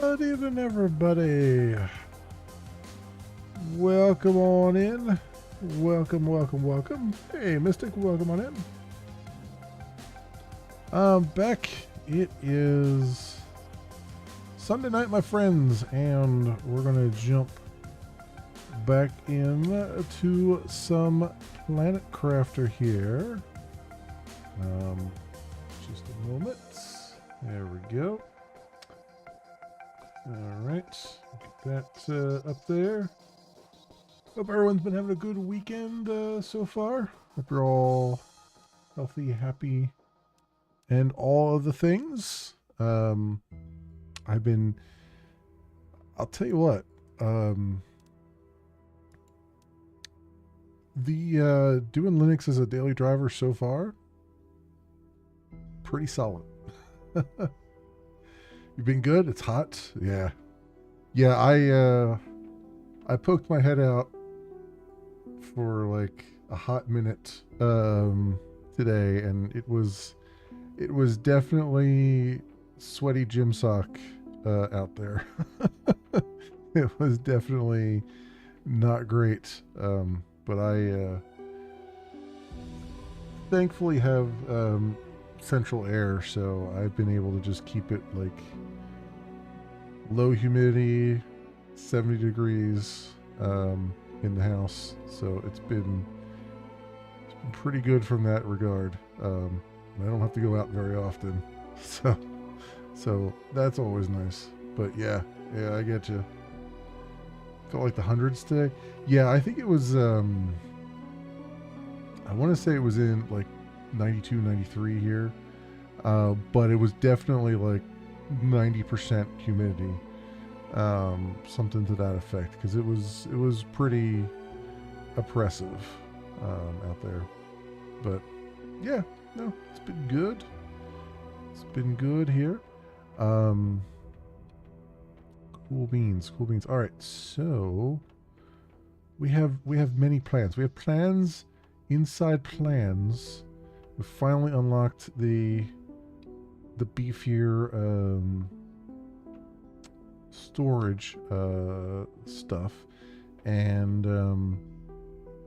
Good evening, everybody. Welcome on in. Welcome. Hey, Mystic, welcome on in. Back. It is Sunday night, my friends, and we're gonna jump back in to some Planet Crafter here. Just a moment. There we go. All right, get that up there. Hope everyone's been having a good weekend so far. Hope you're all healthy, happy, and all of the things. I'll tell you what, the doing Linux as a daily driver so far, pretty solid. You've been good? It's hot? Yeah. Yeah, I poked my head out for like a hot minute today, and it was definitely sweaty gym sock out there. It was definitely not great, but I thankfully have central air, so I've been able to just keep it like low humidity, 70 degrees in the house. So it's been pretty good from that regard. I don't have to go out very often, so that's always nice. But yeah, I get you. Felt like the hundreds today. Yeah, I think it was. I want to say it was in like 92, 93 here, but it was definitely like 90% humidity, something to that effect, because it was pretty oppressive out there. But yeah, no, it's been good. It's been good here. Cool beans. All right, so we have many plans. We have plans inside plans. We finally unlocked the beefier storage stuff, and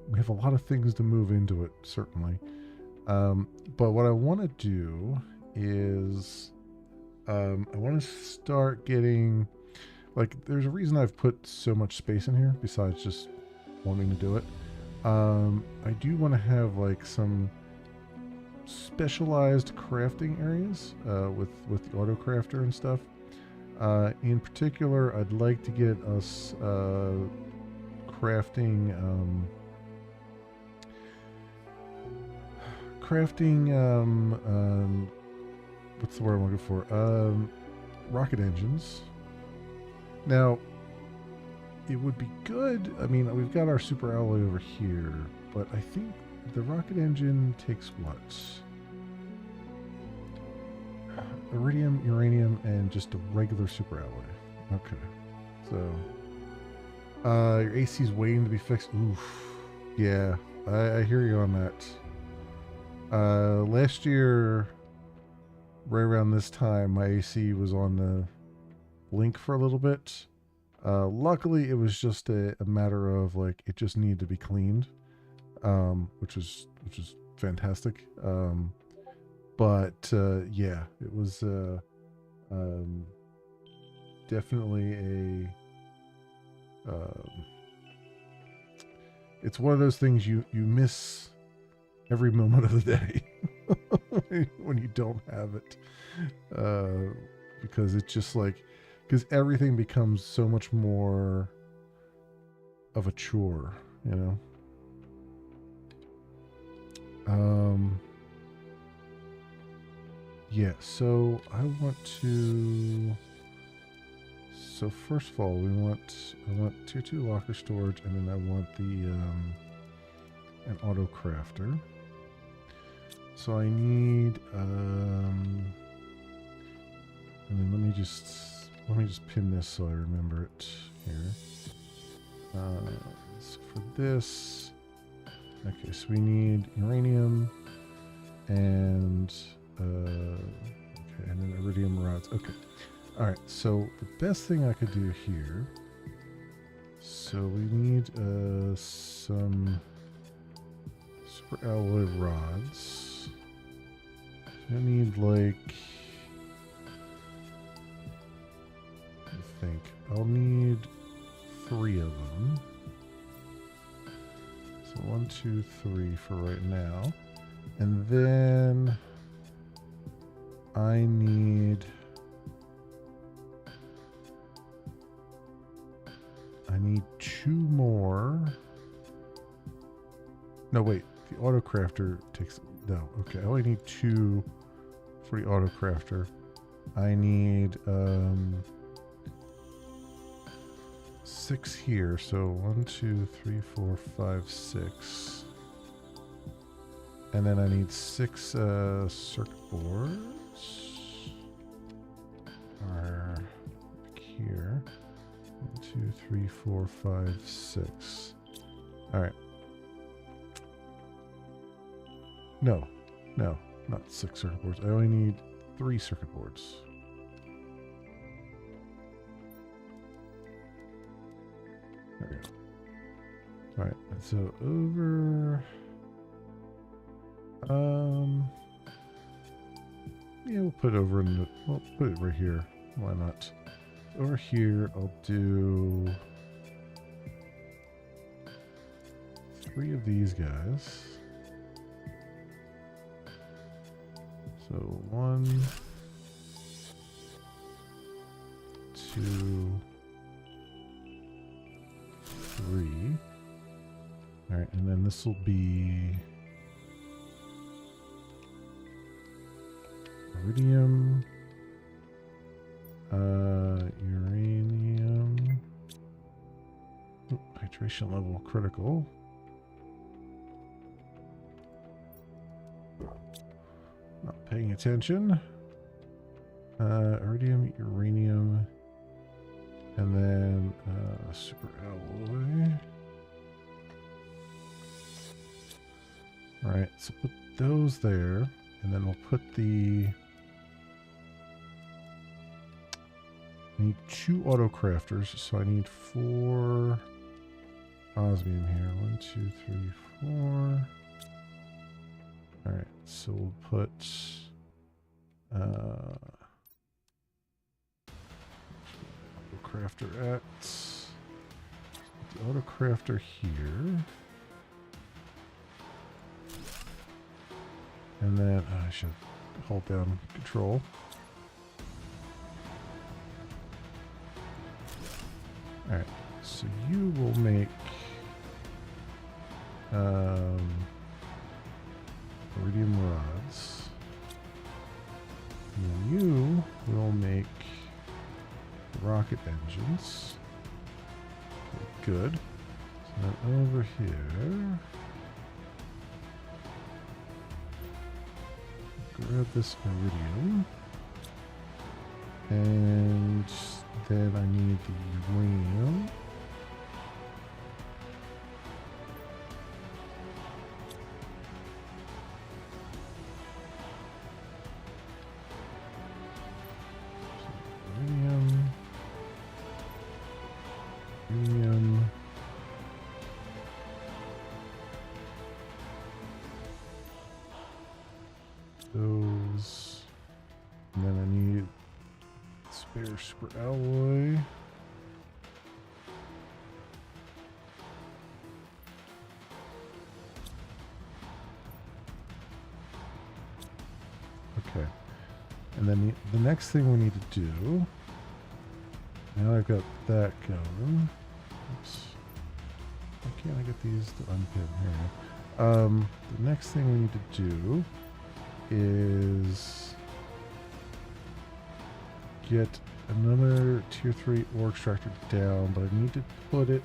we have a lot of things to move into it, certainly. But what I want to do is I want to start getting, like, there's a reason I've put so much space in here besides just wanting to do it. I do want to have like some specialized crafting areas with the auto crafter and stuff. In particular, I'd like to get us crafting what's the word I'm looking for? Rocket engines. Now, it would be good. I mean, we've got our super alloy over here, but I think the rocket engine takes what? Iridium, uranium, and just a regular super alloy. Okay. So, your AC's waiting to be fixed. Oof. Yeah, I hear you on that. Last year, right around this time, my AC was on the blink for a little bit. Luckily, it was just a matter of like it just needed to be cleaned, which was fantastic. But yeah, it was definitely a. It's one of those things you miss every moment of the day when you don't have it, because it's just like, because everything becomes so much more of a chore, you know. Yeah, so I want to. So first of all, I want tier 2 locker storage, and then I want an auto crafter. So I need and then let me just pin this so I remember it here. So for this, okay, so we need uranium and okay, and then iridium rods. Okay, Alright, so the best thing I could do here. So we need some super alloy rods. I need like, I think I'll need 3 of them. So 1, 2, 3 for right now. And then I need 2 more. No, wait. The auto crafter takes... No, okay. I only need 2 for the auto crafter. I need 6 here. So 1, 2, 3, 4, 5, 6. And then I need 6 circuit boards. Are here. 1, 2, 3, 4, 5, 6. Alright. No, not 6 circuit boards. I only need 3 circuit boards. There we go. Alright, so over... yeah, we'll put it over in the... We'll put it right here. Why not? Over here, I'll do 3 of these guys. So 1, 2, 3. All right, and then this will be iridium, uranium, hydration level critical. Not paying attention. Iridium, uranium, and then super alloy. All right, so put those there, and then we'll put the... I need 2 auto crafters, so I need 4 osmium here. 1, 2, 3, 4. All right, so we'll put auto crafter at the auto crafter here, and then I should hold down control. All right, so you will make iridium rods, and then you will make rocket engines. Okay, good. So then over here, grab this iridium, and then I need the uranium. Uranium. Those. And then I need spare super alloy. Okay. And then the next thing we need to do, now I've got that going. Oops. Why can't I get these to unpin here? The next thing we need to do is get another tier 3 ore extractor down, but I need to put it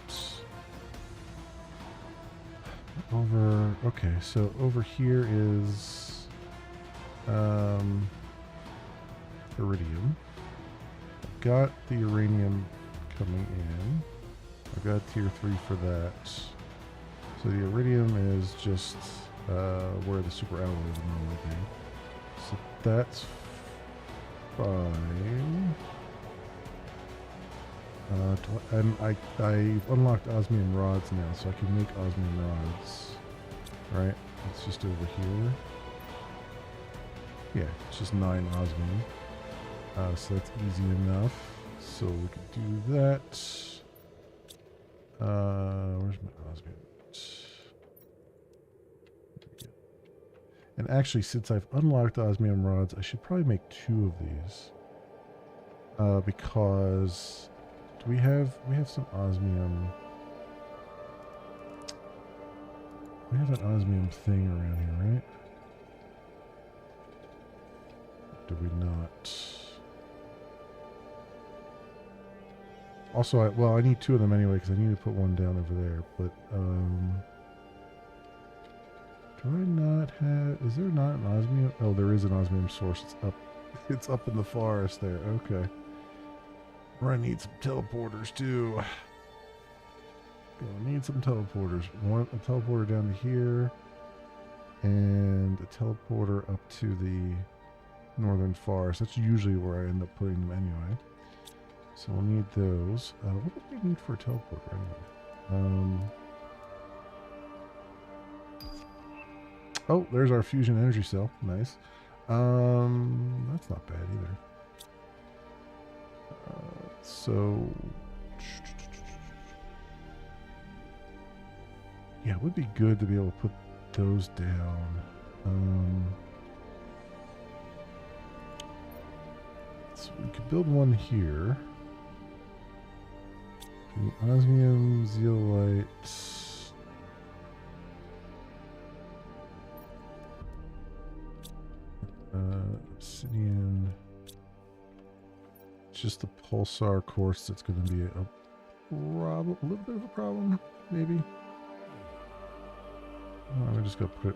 over. Okay, so over here is iridium. I've got the uranium coming in. I've got tier 3 for that. So the iridium is just where the super alloy would normally be. So that's fine. And I've unlocked osmium rods now, so I can make osmium rods. Right? It's just over here. Yeah, it's just 9 osmium. So that's easy enough. So we can do that. Where's my osmium? And actually, since I've unlocked osmium rods, I should probably make 2 of these. Because we have some osmium. We have an osmium thing around here, right? Do we not? Also, I need 2 of them anyway because I need to put one down over there. But do I not have? Is there not an osmium? Oh, there is an osmium source. It's up. It's up in the forest there. Okay. I need some teleporters too. Gonna need some teleporters. A teleporter down to here, and a teleporter up to the northern forest. That's usually where I end up putting them anyway. So we'll need those. What do we need for a teleporter anyway? Oh, there's our fusion energy cell. Nice. That's not bad either. So yeah, it would be good to be able to put those down. So we could build one here. The osmium, zeolite. Obsidian. It's just the pulsar quartz that's going to be a little bit of a problem, maybe. I'm just gonna put it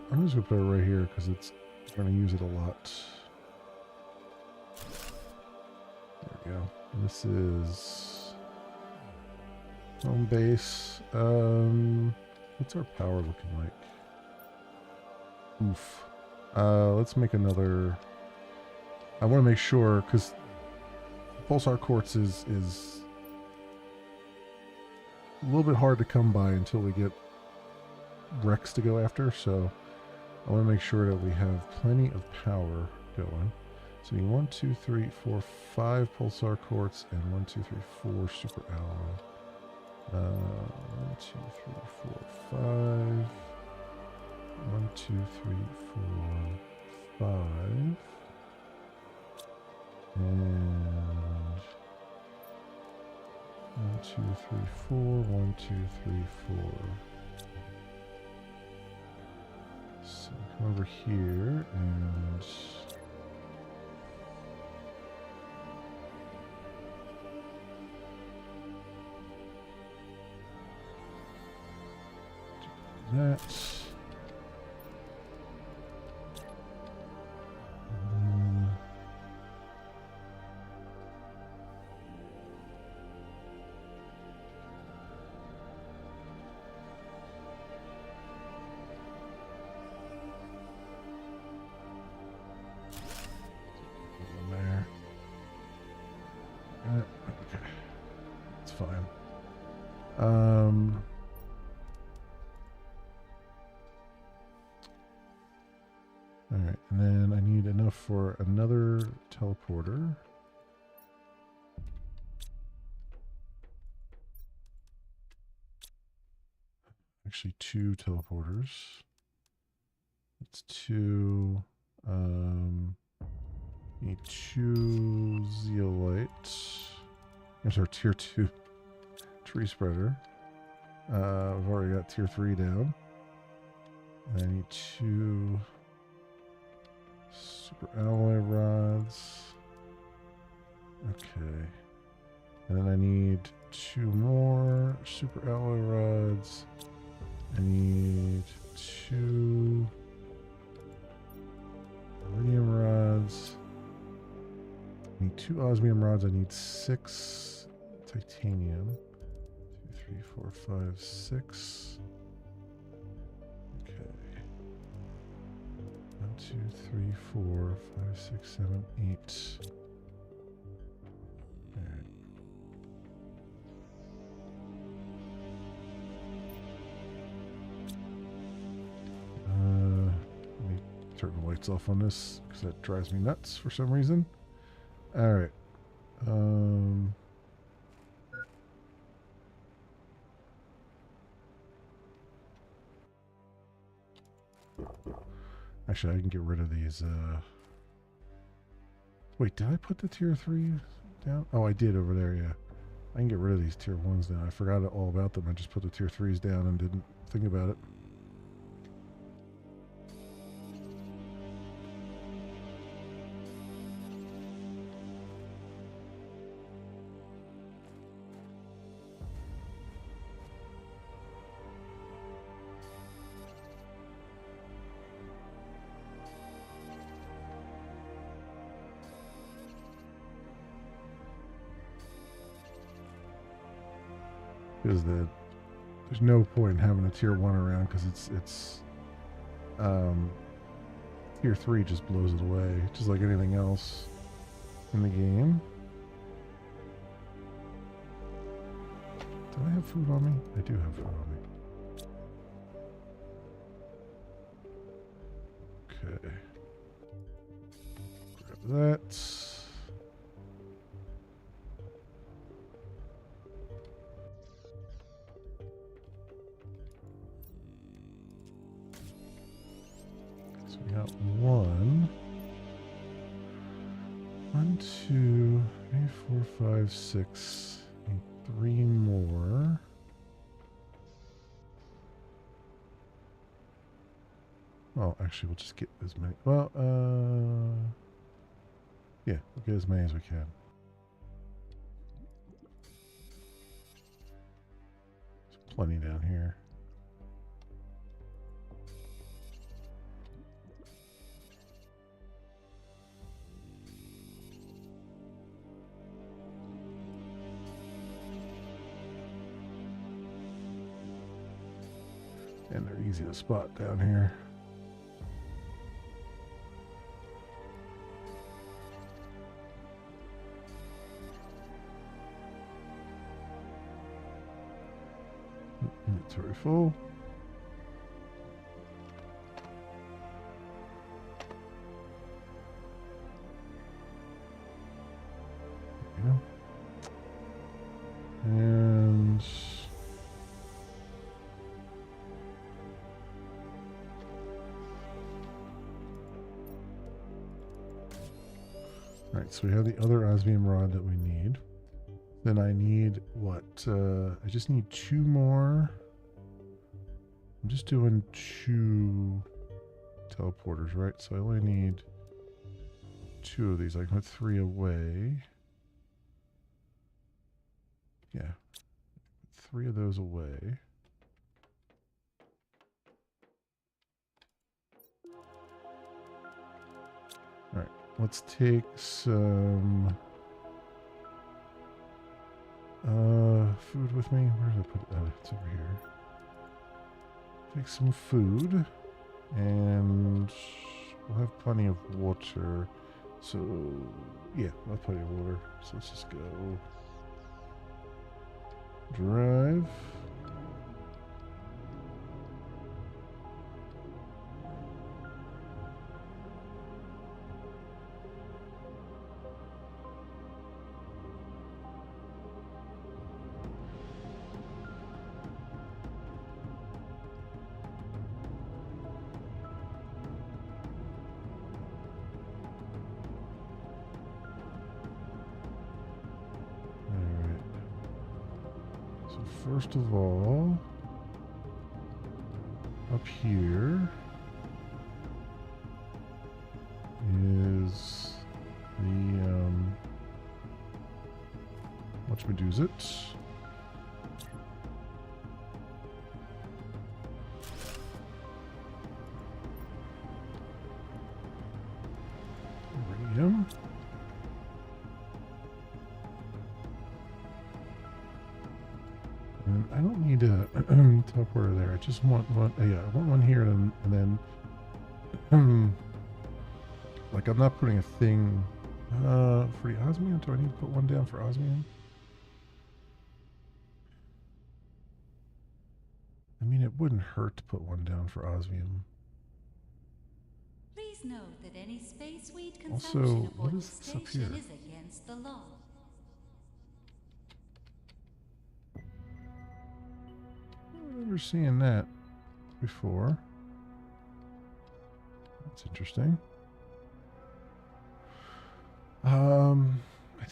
right here because it's going to use it a lot. There we go. And this is home base. What's our power looking like? Oof. Let's make another. I want to make sure because pulsar quartz is a little bit hard to come by until we get Rex to go after. So I want to make sure that we have plenty of power going. So we need 1, 2, 3, 4, 5 pulsar quartz and 1, 2, 3, 4 super alloy. 1, 2, 3, 4, 5. 1, 2, 3, 4, 5. And 1, 2, 3, 4. 1, 2, 3, 4. So come over here and do that. Okay, it's fine. All right, and then I need enough for another teleporter. Actually, 2 teleporters. It's 2. Need 2 zeolites. There's our tier 2 tree spreader. I've already got tier 3 down. And I need 2 super alloy rods. Okay. And then I need 2 more super alloy rods. I need 2 iridium rods. I need 2 osmium rods. I need 6 titanium. 2, 3, 4, 5, 6. Okay. 1, 2, 3, 4, 5, 6, 7, 8. Alright. lights off on this because that drives me nuts for some reason. All right. Actually, I can get rid of these. Wait, did I put the tier 3 down? Oh, I did over there, yeah. I can get rid of these tier 1s now. I forgot all about them. I just put the tier 3s down and didn't think about it. Because there's no point in having a tier 1 around because it's tier 3 just blows it away, just like anything else in the game. Do I have food on me? I do have food on me. Okay. Grab that. So we got 1, 2, 3, 4, 5, 6, and 3 more. Well, actually, we'll just get as many. Well, yeah, we'll get as many as we can. There's plenty down here. And they're easy to spot down here. Inventory full. There you go. And Alright, so we have the other osmium rod that we need. Then I need what? I just need 2 more. I'm just doing 2 teleporters, right? So I only need 2 of these. I can put 3 away. Yeah. 3 of those away. Alright, let's take some food with me. Where did I put it? Oh, it's over here. Take some food, and we'll have plenty of water. So, yeah, we'll have plenty of water. So let's just go drive. First of all, up here is the whatchamadoozit. Iridium. I don't need a teleporter there. I just want one. Yeah, I want one here, and then like I'm not putting a thing for the osmium. Do I need to put one down for osmium? I mean, it wouldn't hurt to put one down for osmium. Please Please note that any space weed Also, consumption what aboard is the this up here? station is against the law. I remember seeing that before. That's interesting. I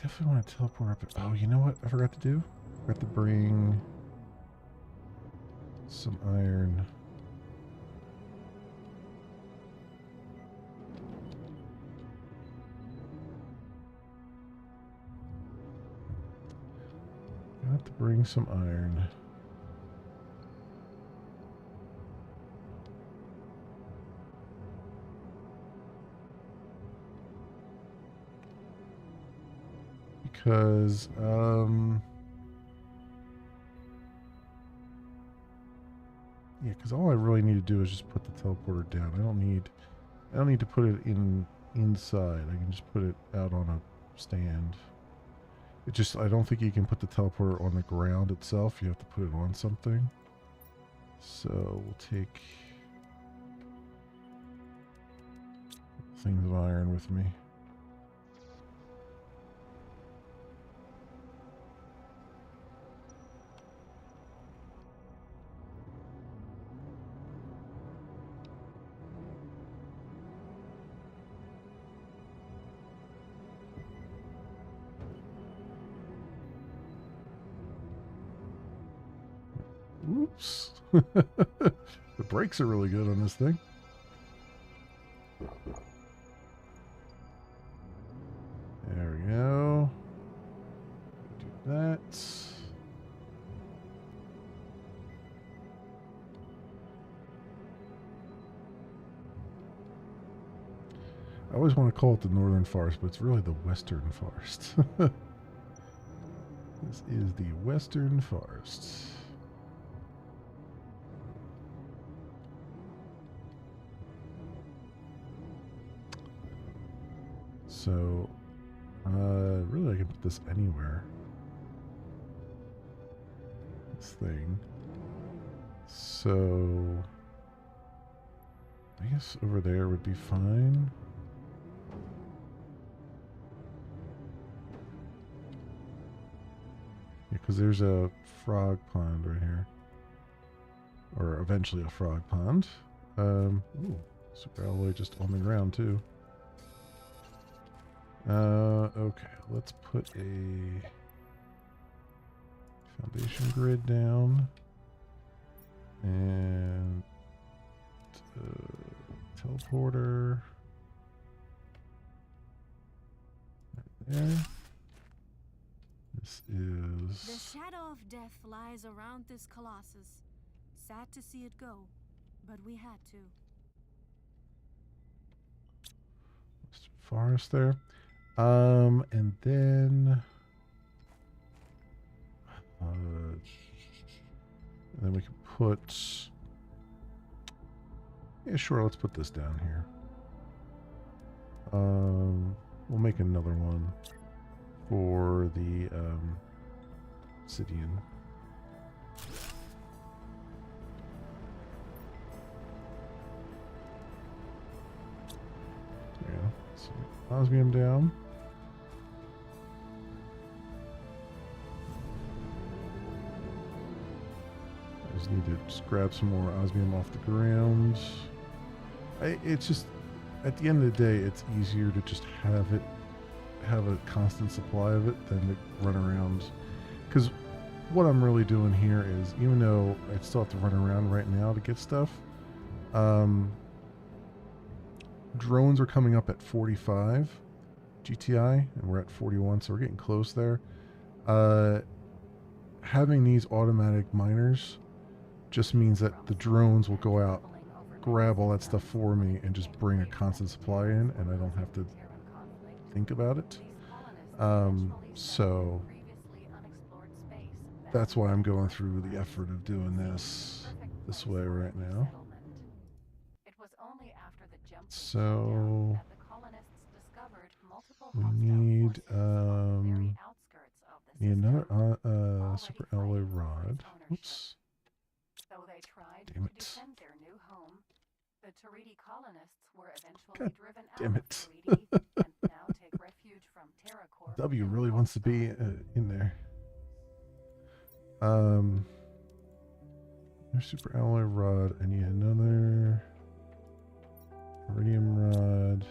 definitely want to teleport up. Oh, you know what I forgot to do? I forgot to bring some iron. Got to bring some iron. Because, yeah, because all I really need to do is just put the teleporter down. I don't need to put it inside. I can just put it out on a stand. I don't think you can put the teleporter on the ground itself. You have to put it on something. So we'll take things of iron with me. Oops. The brakes are really good on this thing. There we go. Do that. I always want to call it the Northern Forest, but it's really the Western Forest. This is the Western Forest. So, really I can put this anywhere. This thing. So, I guess over there would be fine. Yeah, because there's a frog pond right here. Or eventually a frog pond. Ooh, super alloy just on the ground too. Okay, let's put a foundation grid down. And teleporter. Right there. This is... The shadow of death lies around this colossus. Sad to see it go, but we had to. Forest there. And then... and then we can put... Yeah, sure, let's put this down here. We'll make another one for the obsidian. Yeah, so osmium down. I just need to just grab some more osmium off the ground. It's just, at the end of the day, it's easier to just have a constant supply of it than to run around. Because what I'm really doing here is, even though I still have to run around right now to get stuff, drones are coming up at 45 GTI, and we're at 41, so we're getting close there. Having these automatic miners just means that the drones will go out, grab all that stuff for me, and just bring a constant supply in, and I don't have to think about it. So that's why I'm going through the effort of doing this way right now. So we need another super alloy rod. Oops. Damn it. The Taridi colonists were eventually God driven damn out of it. Taridi and now take refuge from TerraCorp. W in really wants to be Volstad. in there. There's super alloy rod. I need another iridium rod.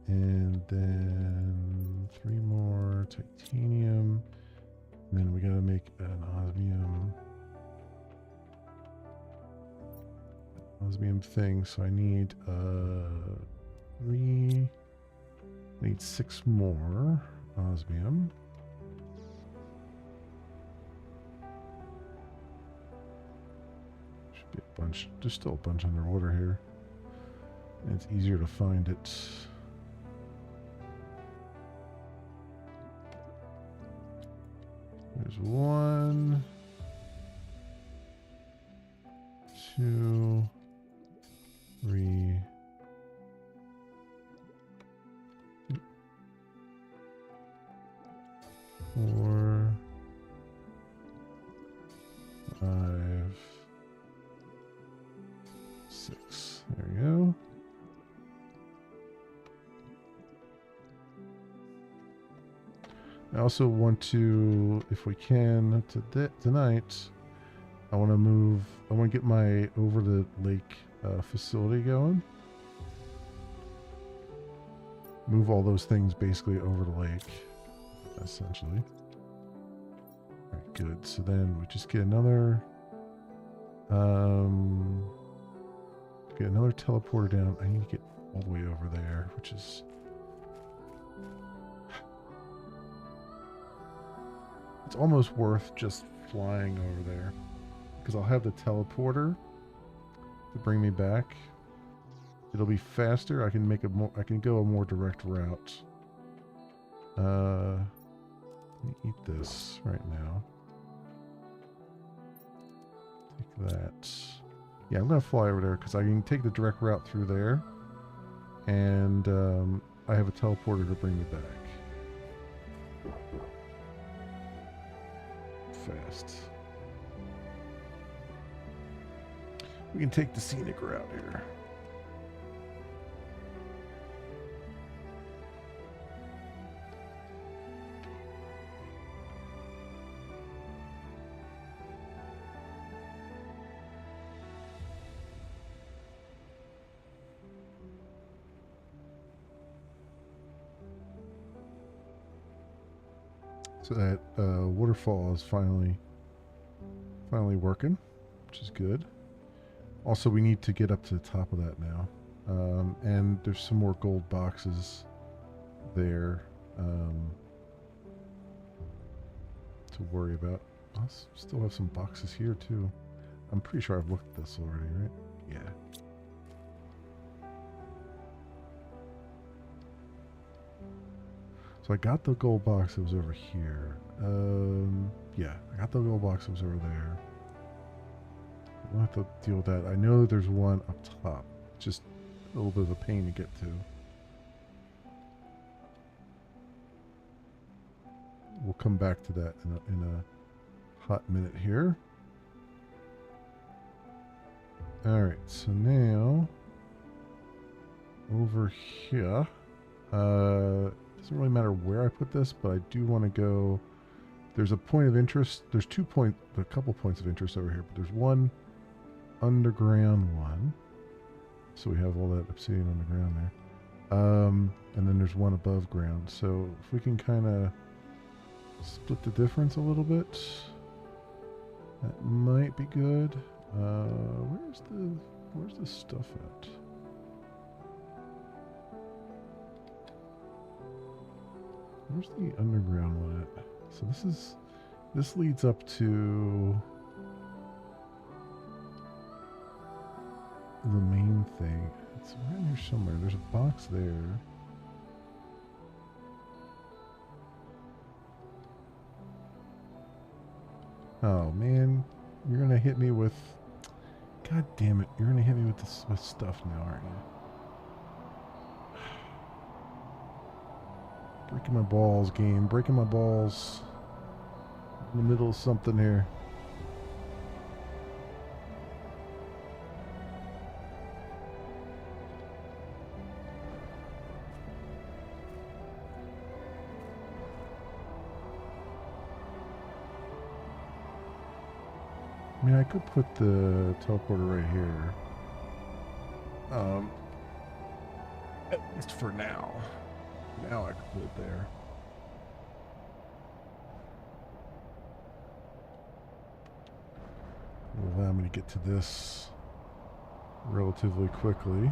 And then 3 more titanium. And then we gotta make an osmium thing. So I need 3. I need 6 more osmium. Should be a bunch. There's still a bunch underwater here. And it's easier to find it. There's 1, 2, 3. 4, 5, 6. There we go. I also want to, if we can, tonight, I want to get my over the lake facility going. Move all those things basically over the lake, essentially. Alright, good. So then we just get another teleporter down. I need to get all the way over there, which is it's almost worth just flying over there because I'll have the teleporter to bring me back. It'll be faster. I can go a more direct route. Let me eat this right now. Take that. Yeah, I'm gonna fly over there because I can take the direct route through there, and I have a teleporter to bring me back. Fast. We can take the scenic route here. So that waterfall is finally working, which is good. Also, we need to get up to the top of that now. And there's some more gold boxes there to worry about. I'll still have some boxes here too. I'm pretty sure I've looked at this already, right? Yeah. So I got the gold box that was over here. Yeah, I got the gold box that was over there. We'll have to deal with that. I know there's one up top. Just a little bit of a pain to get to. We'll come back to that in a hot minute here. Alright, so now over here, doesn't really matter where I put this, but I do want to go. There's a point of interest. There's a couple points of interest over here, but there's one underground one. So we have all that obsidian underground there. And then there's one above ground. So if we can kind of split the difference a little bit, that might be good. Where's the stuff at? Where's the underground one at? So this leads up to the main thing. It's around here somewhere. There's a box there. Oh man, you're gonna hit me with. God damn it! You're gonna hit me with this with stuff now, aren't you? Breaking my balls, game. Breaking my balls. In the middle of something here. I mean, I could put the teleporter right here. At least for now. Now I could put it there. Will allow me to get to this relatively quickly.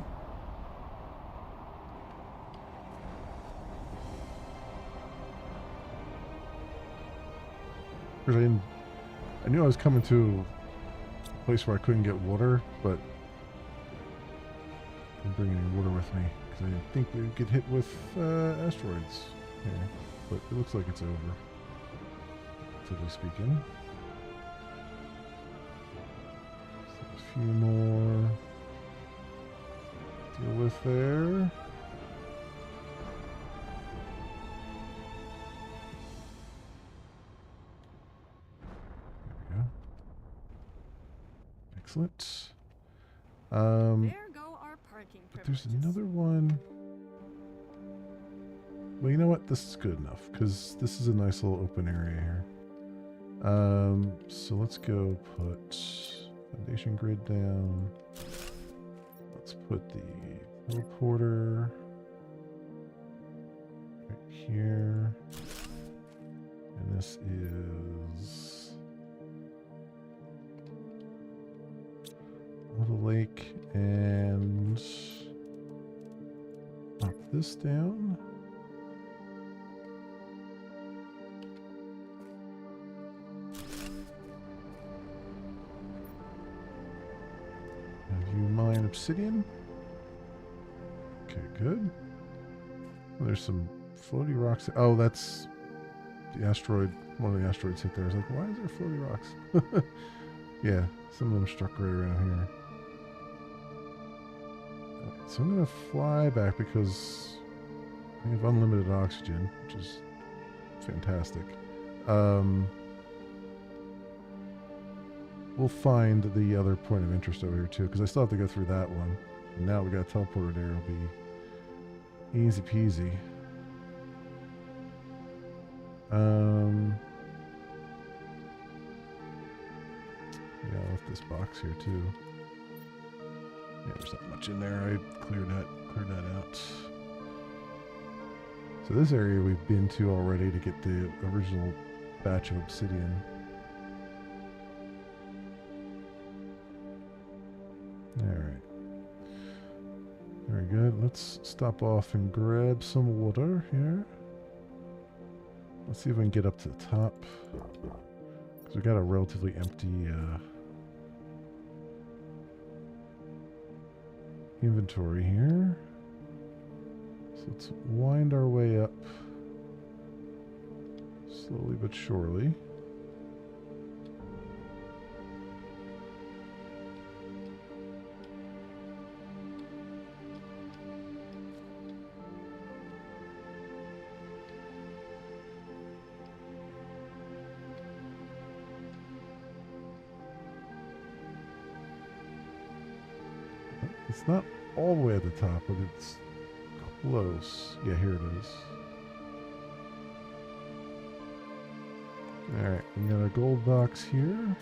Because I knew I was coming to a place where I couldn't get water, but I didn't bring any water with me because I didn't think we would get hit with asteroids here. But it looks like it's over, relatively speaking. So a few more to deal with there. Excellent. There go our parking But there's privileges. another one. Well, you know what? This is good enough because this is a nice little open area here. So let's go put foundation grid down. Let's put the teleporter right here. And this is Little Lake, and knock this down. Have you mine obsidian? Okay, good. There's some floaty rocks. Oh, that's the asteroid. One of the asteroids hit there. I was like, why is there floaty rocks? Yeah, some of them struck right around here. So I'm going to fly back because we have unlimited oxygen, which is fantastic. We'll find the other point of interest over here too, because I still have to go through that one. And now we got a teleporter there. It'll be easy peasy. Yeah, I left this box here too. Yeah, there's not much in there. I cleared that out. So this area we've been to already to get the original batch of obsidian. Alright. Very good. Let's stop off and grab some water here. Let's see if we can get up to the top. Because we got a relatively empty inventory here. So let's wind our way up slowly but surely. It's not all the way at the top, but it's close. Yeah, here it is. Alright, we got a gold box here.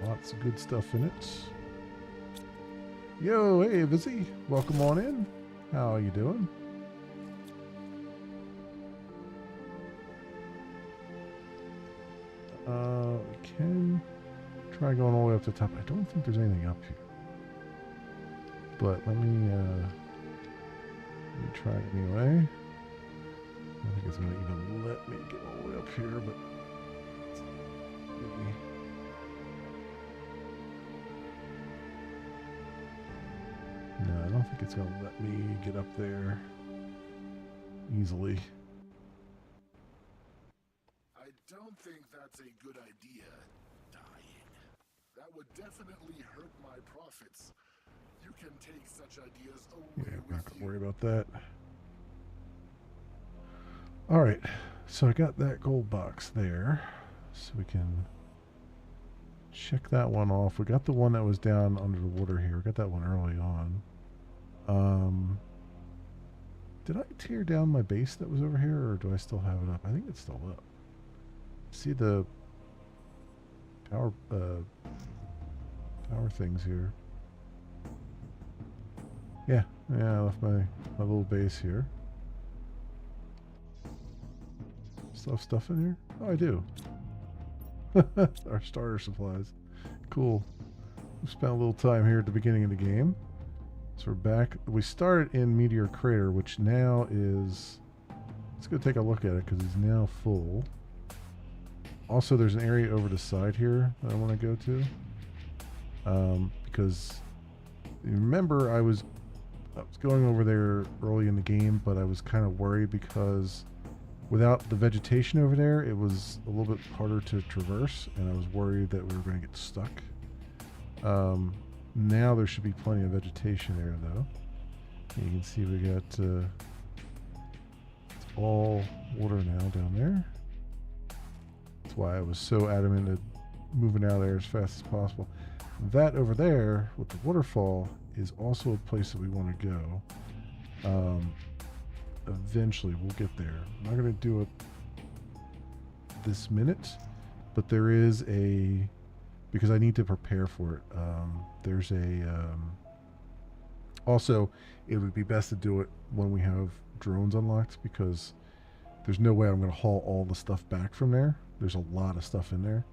Lots of good stuff in it. Yo, hey Vizzy. Welcome on in. How are you doing? We can try going all the way up to the top. I don't think there's anything up here. But let me try it anyway. I don't think it's going to even let me get all the way up here, but maybe. No, I don't think it's going to let me get up there easily. I don't think that's a good idea, dying. That would definitely hurt my profits. You can take such ideas away Yeah, I'm not with going to you. worry about that. Alright, so I got that gold box there. So we can check that one off. We got the one that was down under the water here. We got that one early on. Did I tear down my base that was over here, or do I still have it up? I think it's still up. See the power power things here. Yeah, I left my little base here. Still have stuff in here? Oh, I do. Our starter supplies. Cool. We spent a little time here at the beginning of the game. So we're back. We started in Meteor Crater, which now is... Let's go take a look at it because it's now full. Also, there's an area over the side here that I want to go to. Because you remember I was going over there early in the game, but I was kind of worried because without the vegetation over there, it was a little bit harder to traverse, and I was worried that we were going to get stuck. Now there should be plenty of vegetation there, though. You can see we got it's all water now down there. That's why I was so adamant at moving out of there as fast as possible. That over there with the waterfall is also a place that we want to go. Eventually we'll get there. I'm not going to do it this minute, but there is a... because I need to prepare for it. There's a... also, it would be best to do it when we have drones unlocked, because there's no way I'm going to haul all the stuff back from there. There's a lot of stuff in there.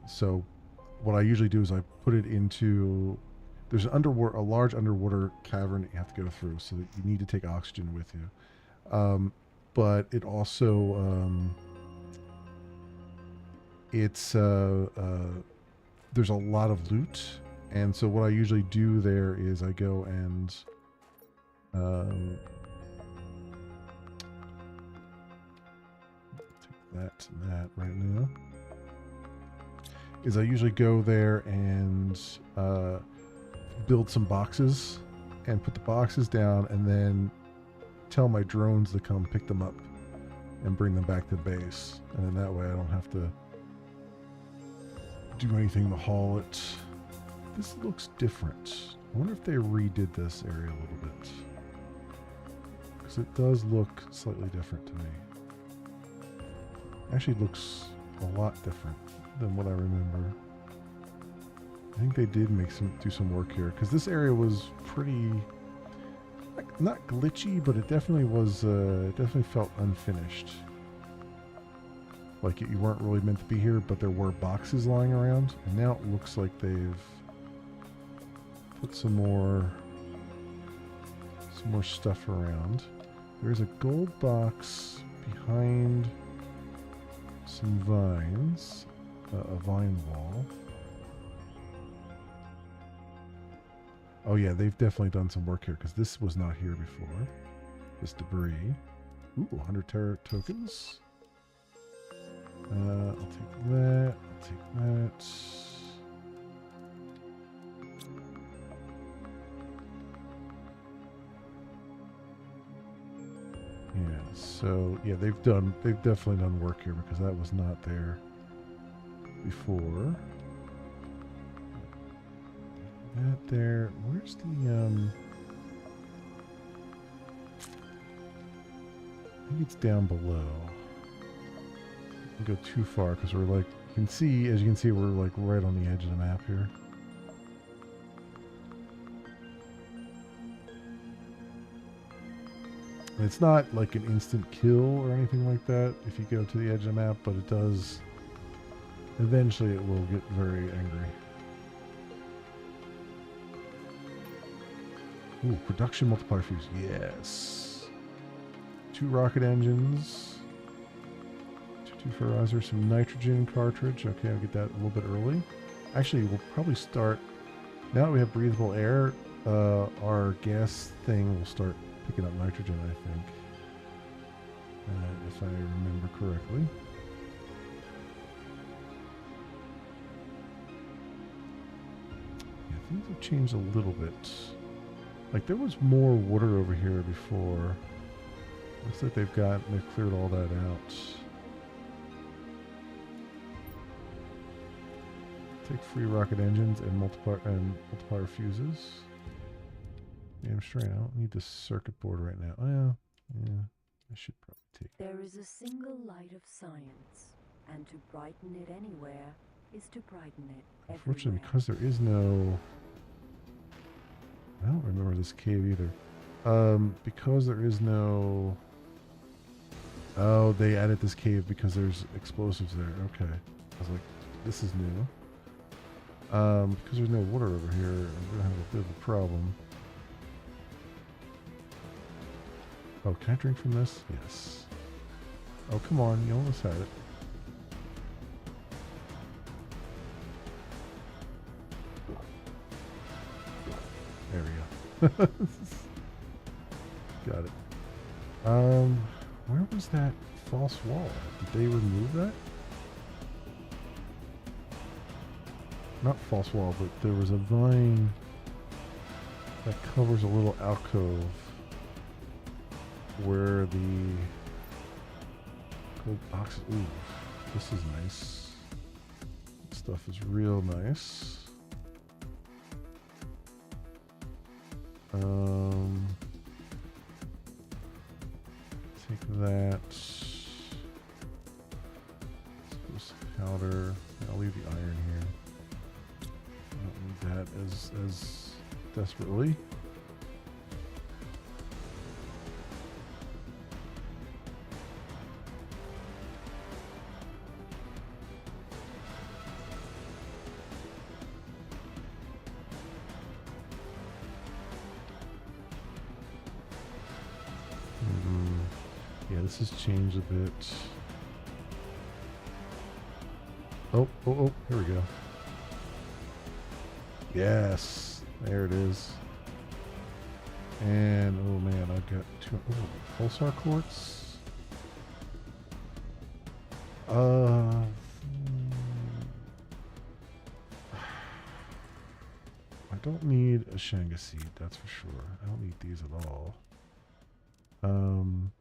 So what I usually do is I put it into... There's a large underwater cavern that you have to go through, so that you need to take oxygen with you. But it also... there's a lot of loot, and so what I usually do there is I go and take that and that right now. Is I usually go there and build some boxes and put the boxes down, and then tell my drones to come pick them up and bring them back to the base, and then that way I don't have to do anything to haul it. This looks different. I wonder if they redid this area a little bit, because it does look slightly different to me. Actually looks a lot different than what I remember. I think they did do some work here, because this area was pretty, not glitchy, but it definitely was. It definitely felt unfinished. Like you weren't really meant to be here, but there were boxes lying around, and now it looks like they've put some more stuff around. There's a gold box behind some vines, a vine wall. Oh yeah, they've definitely done some work here, because this was not here before. This debris. Ooh, 100 Terra tokens. I'll take that. I'll take that. Yeah. So yeah, they've definitely done work here, because that was not there before. That there. Where's the I think it's down below. Go too far, because we're like, as you can see, we're like right on the edge of the map here. And it's not like an instant kill or anything like that if you go to the edge of the map, but it does, eventually it will get very angry. Ooh, production multiplier fuse, yes. 2 rocket engines. 2 fertilizer, some nitrogen cartridge. Okay, I'll get that a little bit early. Actually, we'll probably start... Now that we have breathable air, our gas thing will start picking up nitrogen, I think. If I remember correctly. Yeah, things have changed a little bit. Like, there was more water over here before. Looks like they've cleared all that out. Take free rocket engines and multiplier fuses. Damn straight. I don't need the circuit board right now. Oh yeah, I should probably take it. There is a single light of science, and to brighten it anywhere, is to brighten it Unfortunately, everywhere. because there is no... I don't remember this cave either. Because there is no... Oh, they added this cave because there's explosives there. Okay. I was like, this is new. Because there's no water over here, I'm going to have a bit of a problem. Oh, can I drink from this? Yes. Oh, come on. You almost had it. There we go. Got it. Where was that false wall? Did they remove that? Not false wall, but there was a vine that covers a little alcove where the gold boxes. Ooh, this is nice. This stuff is real nice. Take that. Explosive powder. I'll leave the iron here. I don't need that as desperately. Yeah, this has changed a bit. Oh, here we go. Yes, there it is. And, oh man, I've got two, pulsar quartz. I don't need a Shanga seed, that's for sure. I don't need these at all. Don't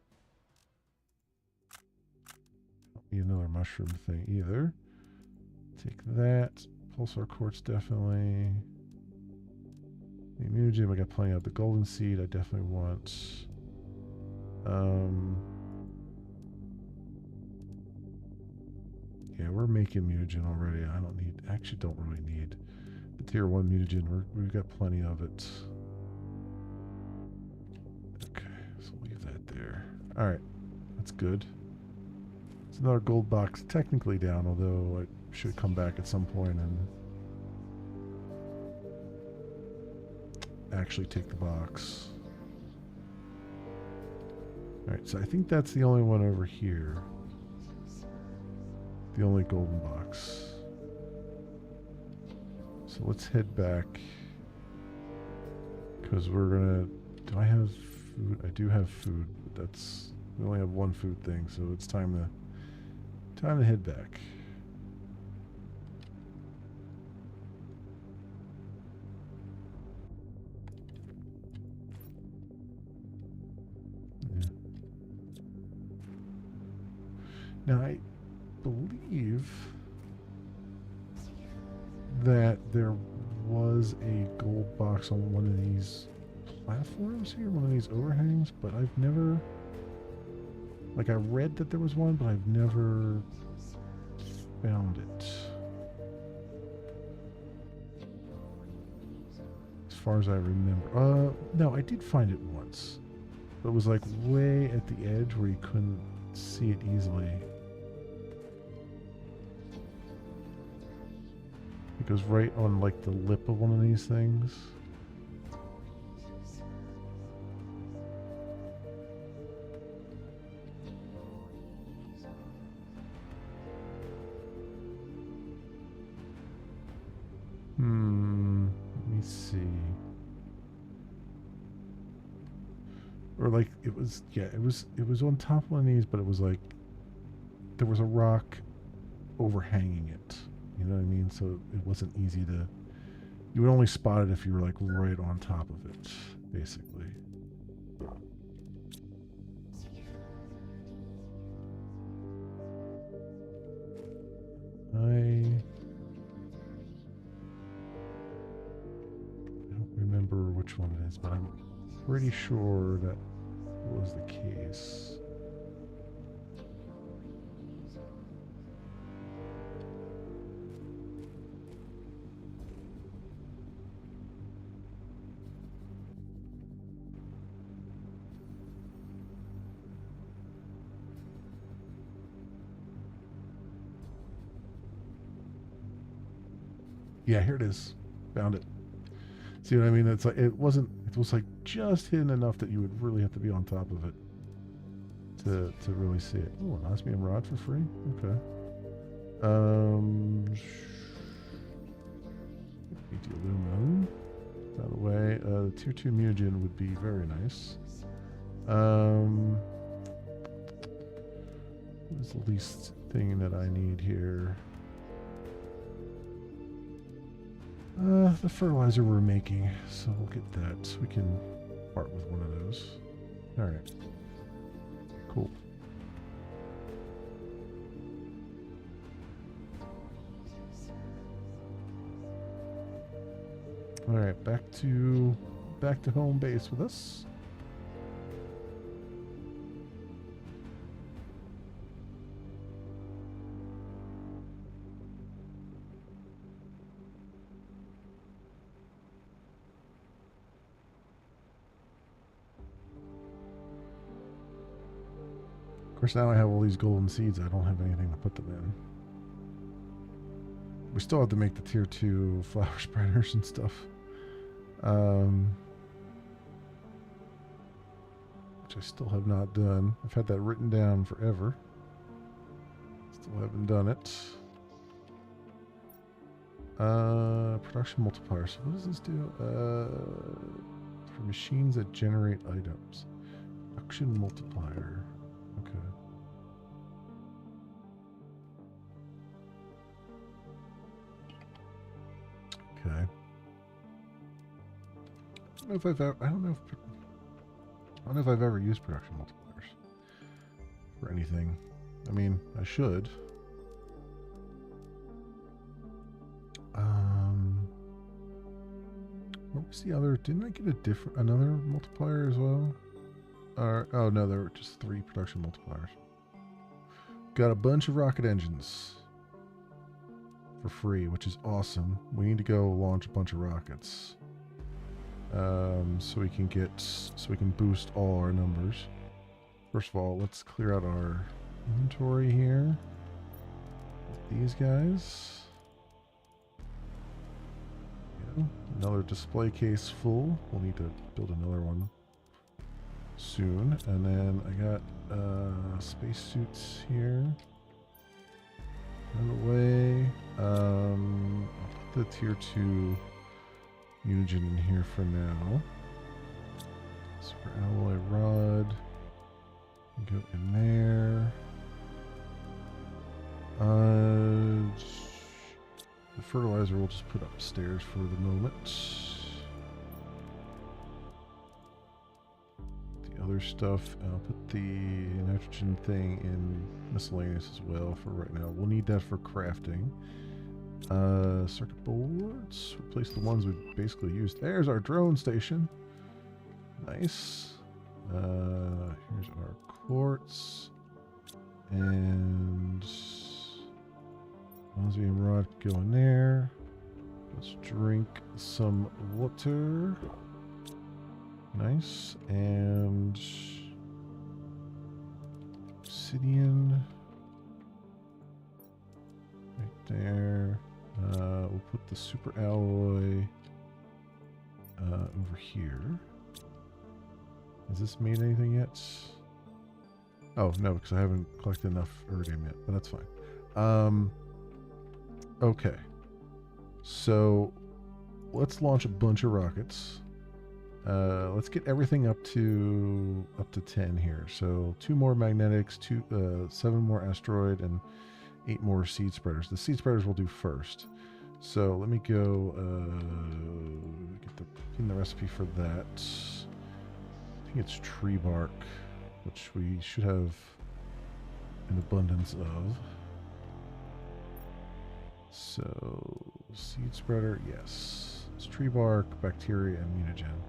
need another mushroom thing either. Take that. Pulsar quartz definitely. The immunogem I got plenty of. The golden seed I definitely want. Yeah, we're making mutagen already. I don't need, actually don't really need the tier 1 mutagen. We've got plenty of it. Okay, so leave that there. Alright, that's good. It's another gold box technically down, although I should come back at some point and actually take the box. Alright, so I think that's the only one over here. The only golden box. So let's head back. Because we're gonna... Do I have food? I do have food, but that's... We only have one food thing, so it's time to head back. Yeah. Now I believe that there was a gold box on one of these platforms here, one of these overhangs, but I've never... Like, I read that there was one, but I've never found it. As far as I remember. No, I did find it once. But it was, like, way at the edge where you couldn't see it easily. It goes right on, like, the lip of one of these things. Let me see. Or like it was, yeah, it was on top of one of these, but it was like there was a rock overhanging it. You know what I mean? So it wasn't easy to. You would only spot it if you were like right on top of it, basically. I don't remember which one it is, but I'm pretty sure that was the case. Yeah, here it is. Found it. See what I mean? It's like it was like just hidden enough that you would really have to be on top of it to really see it. Oh, an osmium rod for free? Okay. The aluminum. Out of the way. The tier 2 mutagen would be very nice. What is the least thing that I need here? The fertilizer we're making, so we'll get that. We can part with one of those. Alright. Cool. Alright, back to home base with us. Of course, now I have all these golden seeds. I don't have anything to put them in. We still have to make the tier 2 flower spreaders and stuff. Which I still have not done. I've had that written down forever. Still haven't done it. Production multiplier. So what does this do? For machines that generate items. Production multiplier. Okay. Okay. I don't know if I've ever used production multipliers for anything. I mean, I should. What was the other? Didn't I get another multiplier as well? Oh no, there were just 3 production multipliers. Got a bunch of rocket engines for free, which is awesome. We need to go launch a bunch of rockets, so we can boost all our numbers. First of all, let's clear out our inventory here with these guys. Yeah, another display case full. We'll need to build another one soon. And then I got spacesuits here. Out of the way. I'll put the tier 2 mutagen in here for now. Super alloy rod. Go in there. The fertilizer we'll just put upstairs for the moment. The other stuff, I'll put the nitrogen thing in miscellaneous as well for right now. We'll need that for crafting. Circuit boards. Replace the ones we basically used. There's our drone station. Nice. Here's our quartz. And osmium rod go in there. Let's drink some water. Nice. And obsidian right there. We'll put the super alloy over here. Has this made anything yet? Oh, no, because I haven't collected enough iridium yet, but that's fine. Okay. So, let's launch a bunch of rockets. Let's get everything up to 10 here. So, 2 more magnetics, 7 more asteroid, and 8 more seed spreaders. The seed spreaders we'll do first. So, let me go get the recipe for that. I think it's tree bark, which we should have an abundance of. So, seed spreader, yes. It's tree bark, bacteria, and mutagen.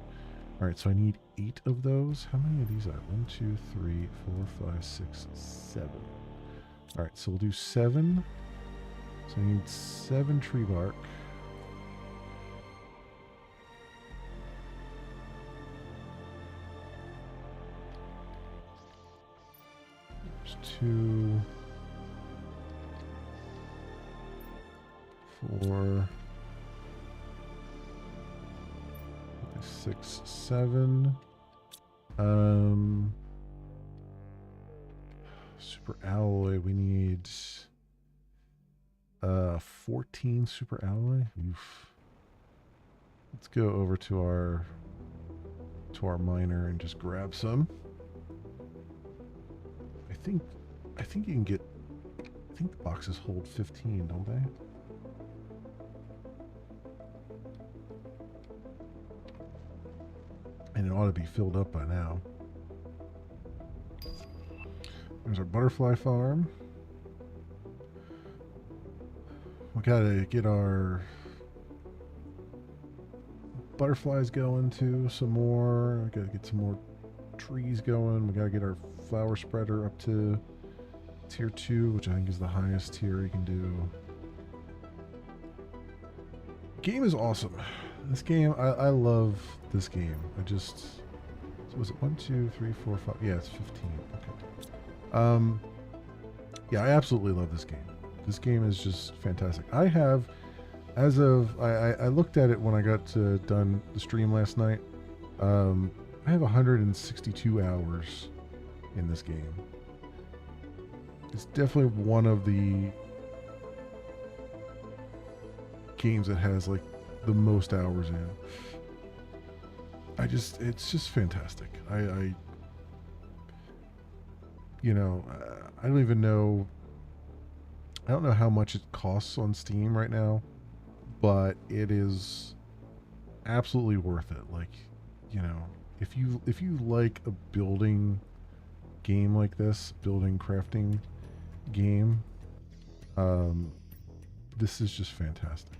Alright, so I need 8 of those. How many of these are? 1, 2, 3, 4, 5, 6, 7. Alright, so we'll do 7. So I need 7 tree bark. There's 2, 4, 6, 7. Super alloy. We need 14 super alloy. Oof. Let's go over to our miner and just grab some. I think you can get. I think the boxes hold 15, don't they? And it ought to be filled up by now. There's our butterfly farm. We gotta get our butterflies going too some more. We gotta get some more trees going. We gotta get our flower spreader up to tier 2, which I think is the highest tier you can do. Game is awesome. This game, I love this game. So was it 1, 2, 3, 4, 5? Yeah, it's 15. Okay. Yeah, I absolutely love this game. This game is just fantastic. I have, I looked at it when I got done the stream last night. I have 162 hours in this game. It's definitely one of the games that has like the most hours in. It's just fantastic. I don't even know. I don't know how much it costs on Steam right now, but it is absolutely worth it. Like, if you like a building game like this, building crafting game, this is just fantastic.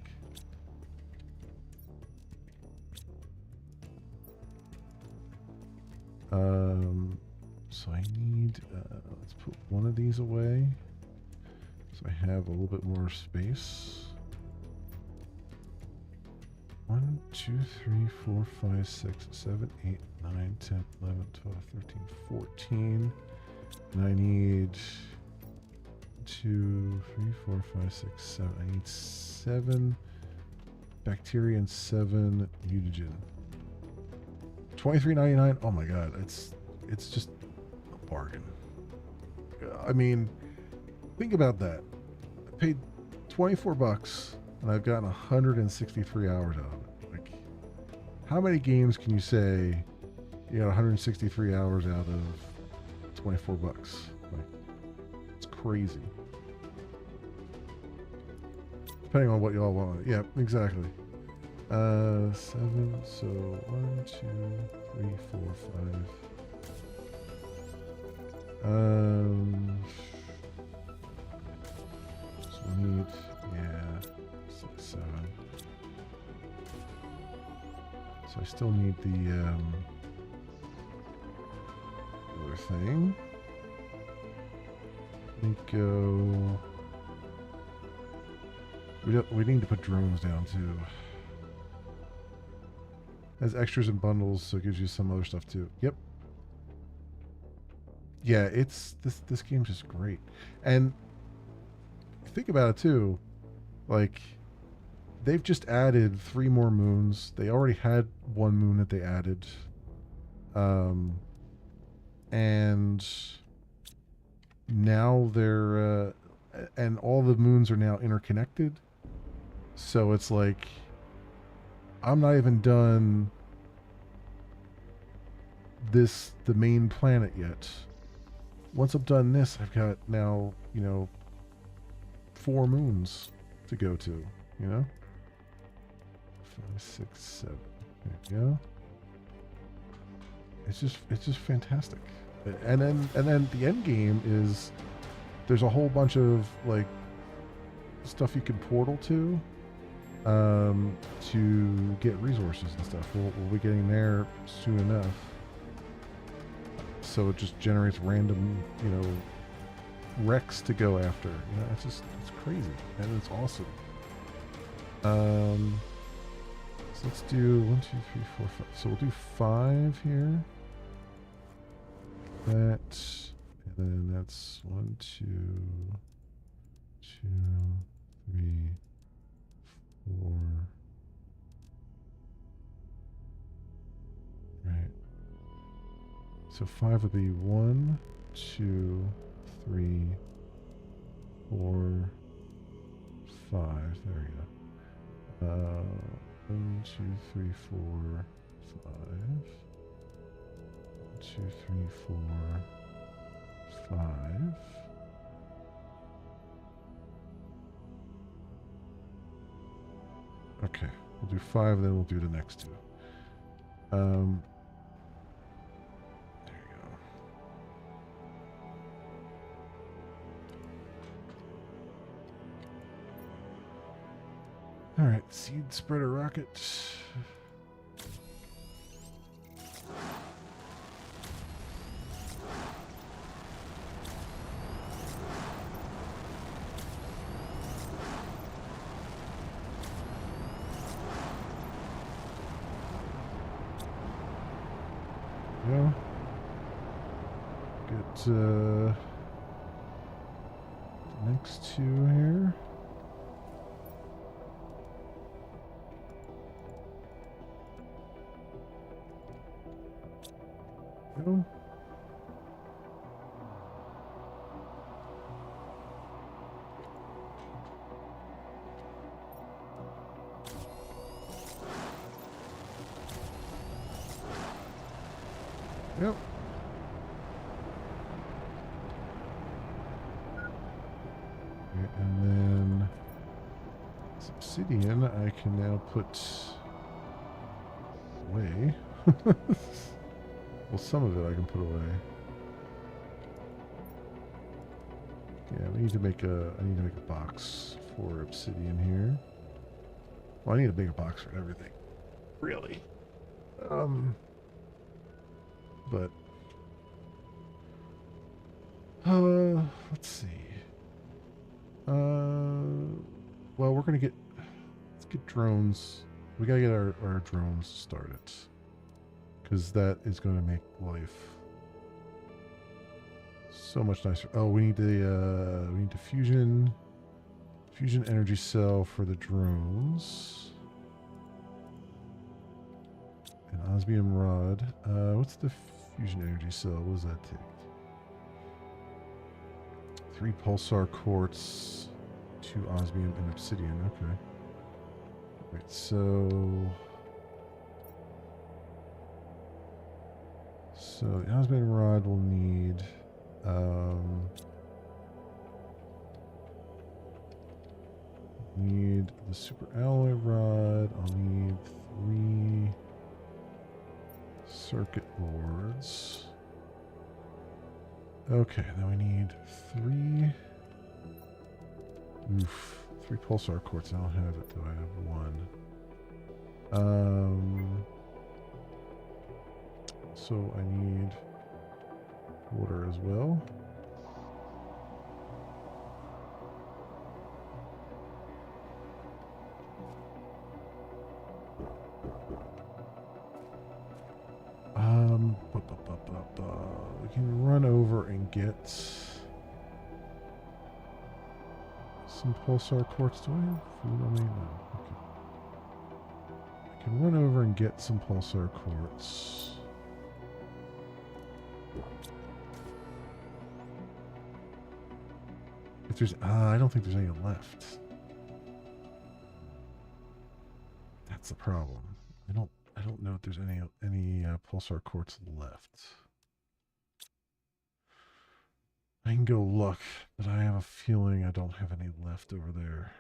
So I need, let's put one of these away so I have a little bit more space. 1, 2, 3, 4, 5, 6, 7, 8, 9, 10, 11, 12, 13, 14. And I need 2, 3, 4, 5, 6, 7. I need 7 bacteria and 7 mutagen. $23.99. Oh my god, it's just a bargain. I mean, think about that. I paid $24 and I've gotten 163 hours out of it. Like, how many games can you say you got 163 hours out of $24? Like, it's crazy. Depending on what y'all want. Yeah, exactly. 7, so 1, 2, 3, 4, 5. So we need, 6, 7. So I still need the other thing. Let me go. We need to put drones down too. Has extras and bundles, so it gives you some other stuff too. Yep. Yeah, it's this game's just great. And think about it too. Like, they've just added 3 more moons. They already had 1 moon that they added. And now they're and all the moons are now interconnected. So it's like, I'm not even done the main planet yet. Once I'm done this, I've got now, 4 moons to go to, 5, 6, 7. There you go. It's just fantastic. And then the end game is there's a whole bunch of like stuff you can portal to get resources and stuff. We'll be getting there soon enough. So it just generates random, wrecks to go after. It's crazy and it's awesome. So let's do 1, 2, 3, 4, 5. So we'll do 5 here. That, and then that's 1, 2, 2, 3, 4, So 5 would be 1, 2, 3, 4, 5. There we go. 1, 2, 3, 4, 5. 1, 2, 3, 4, 5. Okay, we'll do 5, then we'll do the next 2. There you go. Alright, seed spreader rocket. Go. Get the next 2 here. Go. Yep. Okay, and then obsidian I can now put away. Well, some of it I can put away. Yeah, we need to make a. I need to make a box for obsidian here. Well, I need to make a box for everything. Really. But let's see. Well, we're gonna get. Let's get drones. We gotta get our drones started, because that is going to make life so much nicer. Oh, we need the fusion energy cell for the drones. An osmium rod. What's the fusion energy cell? What does that take? 3 pulsar quartz, 2 osmium and obsidian. Okay. Right, so the osmium rod will need the super alloy rod. I'll need 3 circuit boards. Okay, then we need 3. Oof, 3 pulsar quartz. I don't have it though. I have 1. So I need water as well. We can run over and get some pulsar quartz. Do I have food on me? No. Okay. I can run over and get some pulsar quartz. If there's, I don't think there's any left. That's the problem. I don't know if there's any pulsar quartz left. I can go look, but I have a feeling I don't have any left over there.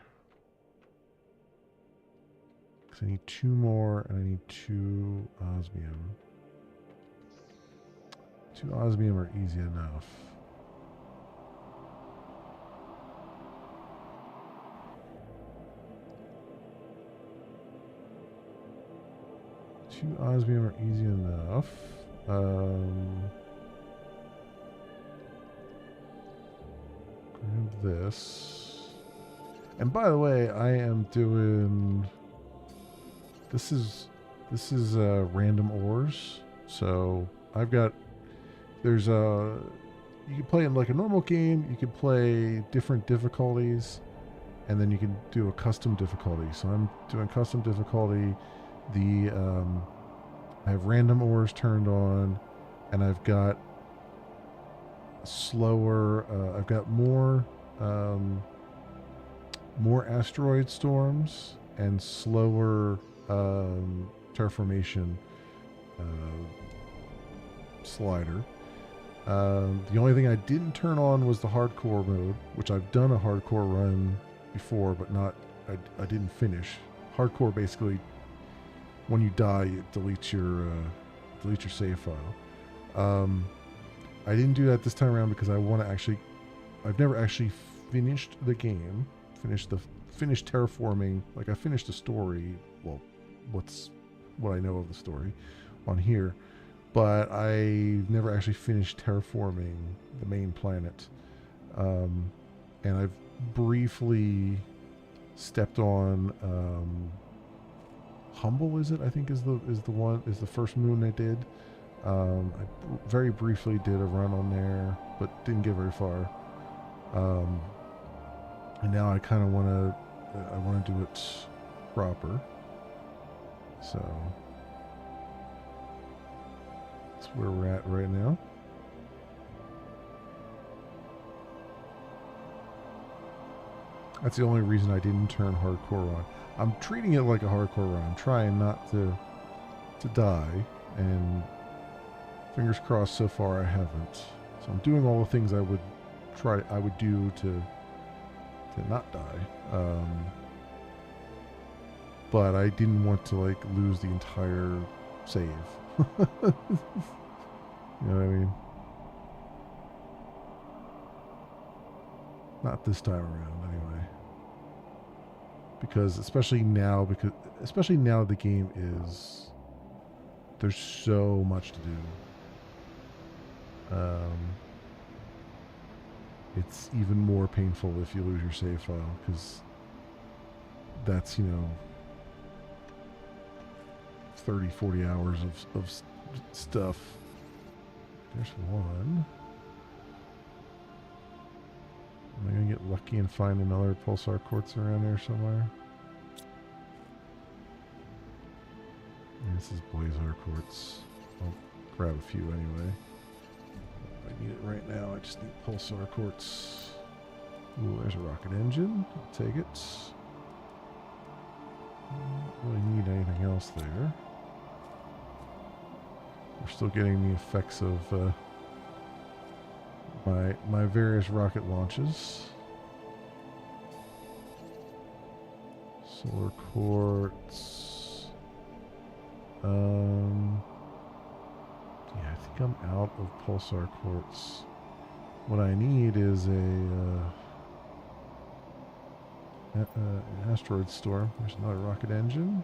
Because I need 2 more, and I need 2 osmium. 2 osmium are easy enough. Two osmium are easy enough. Grab this. And by the way, I am doing. This is random ores. So I've got. There's a. You can play in like a normal game. You can play different difficulties, and then you can do a custom difficulty. So I'm doing custom difficulty. I have random ores turned on, and I've got slower. I've got more asteroid storms and slower terraformation slider. The only thing I didn't turn on was the hardcore mode, which I've done a hardcore run before, but not. I didn't finish. Hardcore basically, when you die, it deletes your save file. I didn't do that this time around because I want to actually. I've never actually finished the game. Finished terraforming. Like I finished the story. Well, what I know of the story on here, but I never actually finished terraforming the main planet. And I've briefly stepped on Humble. Is it? I think is the first moon I did. I very briefly did a run on there, but didn't get very far. And now I kind of want to do it proper. So that's where we're at right now. That's the only reason I didn't turn hardcore on. I'm treating it like a hardcore run. I'm trying not to die, and fingers crossed so far I haven't. So I'm doing all the things I would do to not die. But I didn't want to like lose the entire save. You know what I mean? Not this time around, anyway. Because especially now the game is, there's so much to do. It's even more painful if you lose your save file, because that's, 30, 40 hours of stuff. There's one. Am I going to get lucky and find another pulsar quartz around there somewhere? Yeah, this is blazar quartz. I'll grab a few anyway. I need it right now. I just need pulsar quartz. Ooh, there's a rocket engine. I'll take it. Don't really need anything else there. We're still getting the effects of my various rocket launches. Solar quartz. Yeah, I think I'm out of pulsar quartz. What I need is an asteroid storm. There's another rocket engine.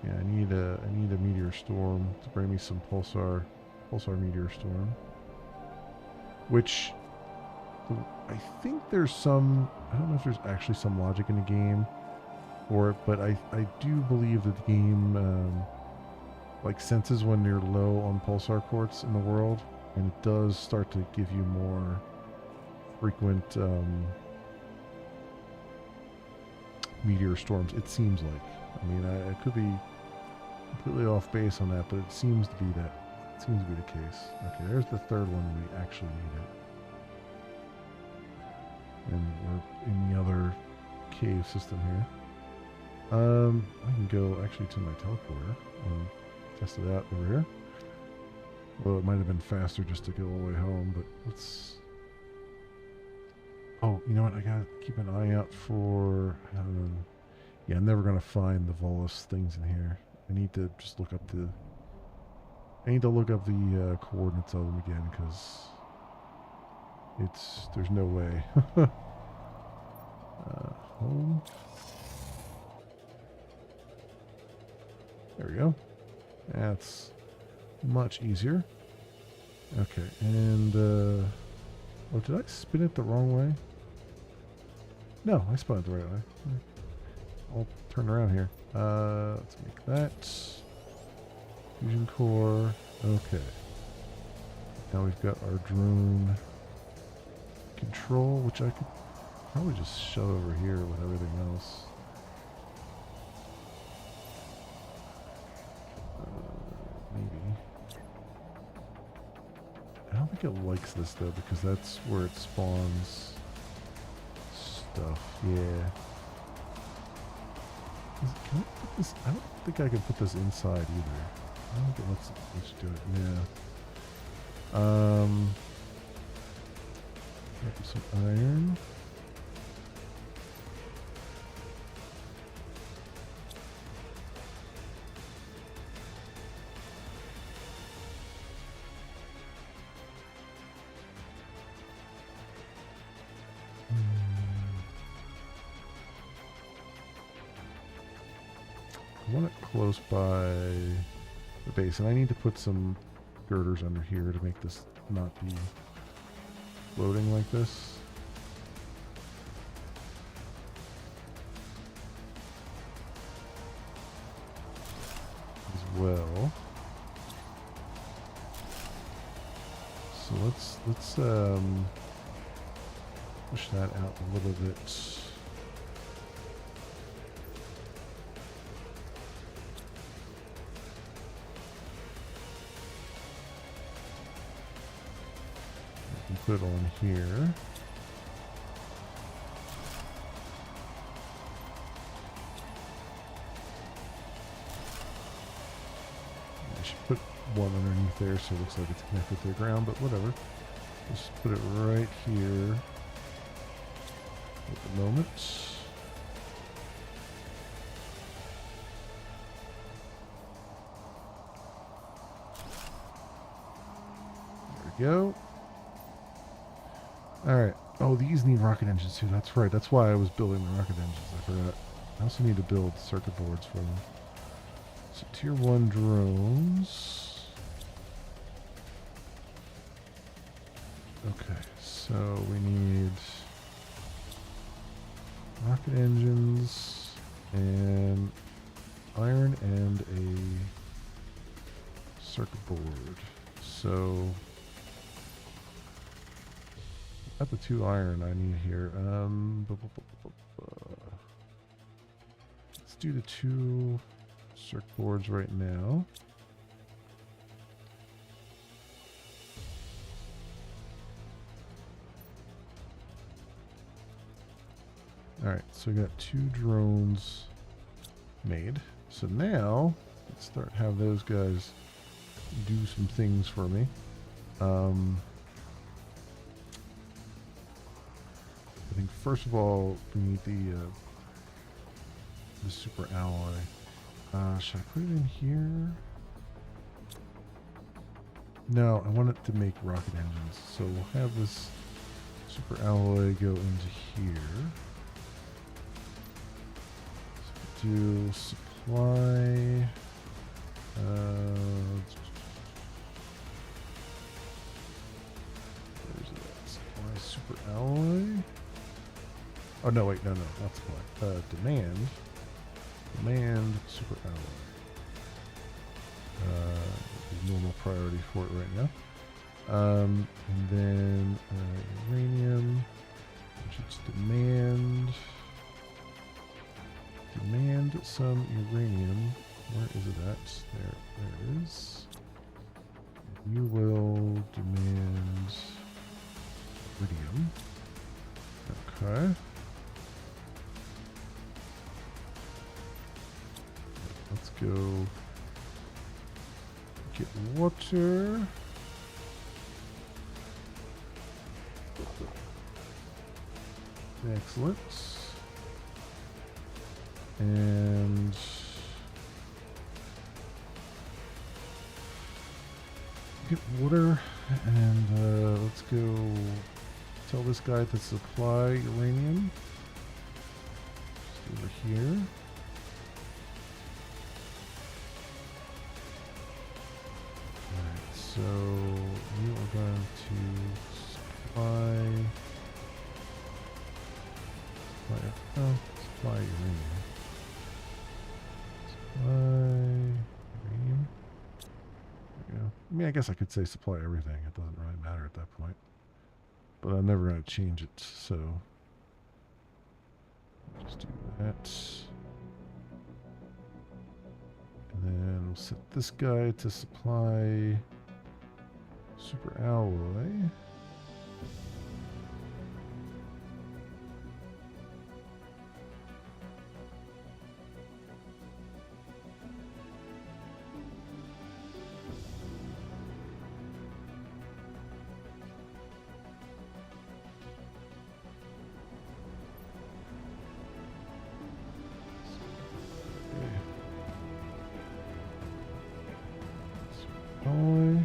Yeah, I need a meteor storm to bring me some pulsar meteor storm. Which I think there's some, I don't know if there's actually some logic in the game for it, but I do believe that the game like senses when you're low on pulsar quartz in the world, and it does start to give you more frequent meteor storms, it seems like. I mean, I could be completely off base on that, but it seems to be the case. Okay, there's the third one we actually needed. And we're in the other cave system here. I can go actually to my teleporter and test it out over here. Well, it might have been faster just to go all the way home, but let's... Oh, you know what? I gotta keep an eye out for... yeah, I'm never gonna find the Volus things in here. I need to just look up the... I need to look up the coordinates of them again, because there's no way. Home. There we go. That's much easier. Okay, and oh, did I spin it the wrong way? No, I spun it the right way. I'll turn around here. Let's make that. Fusion core. Okay. Now we've got our drone control, which I could probably just shove over here with everything else. Maybe. think it likes this though because that's where it spawns stuff. Yeah. Can I put this? I don't think I can put this inside either. I don't think it lets do it. Yeah. Maybe some iron. I want it close by the base, and I need to put some girders under here to make this not be floating like this. As well. So let's push that out a little bit. Put it on here. I should put one underneath there so it looks like it's connected to the ground, but whatever. Just put it right here at the moment. There we go. Alright. Oh, these need rocket engines too. That's right. That's why I was building the rocket engines. I forgot. I also need to build circuit boards for them. So tier 1 drones. Okay. So we need rocket engines and iron and a circuit board. So got the 2 iron I need here. Let's do the 2 circuit boards right now. Alright, so we got 2 drones made. So now, let's start have those guys do some things for me. I think first of all we need the super alloy. Should I put it in here? No, I want it to make rocket engines. So we'll have this super alloy go into here. So do supply. Where's that? Supply super alloy. Oh no, wait, no, not supply. Demand super alloy. Normal priority for it right now. And then uranium, which is demand some uranium. Where is it at? There it is. You will demand iridium. Okay. Let's go get water. Excellent. And get water, and let's go tell this guy to supply uranium. Just over here. Alright, so you are going to supply uranium. Uranium. There we go. I mean, I guess I could say supply everything. It doesn't really matter at that point. But I'm never going to change it, so just do that. And then we'll set this guy to supply Super alloy. Alloy.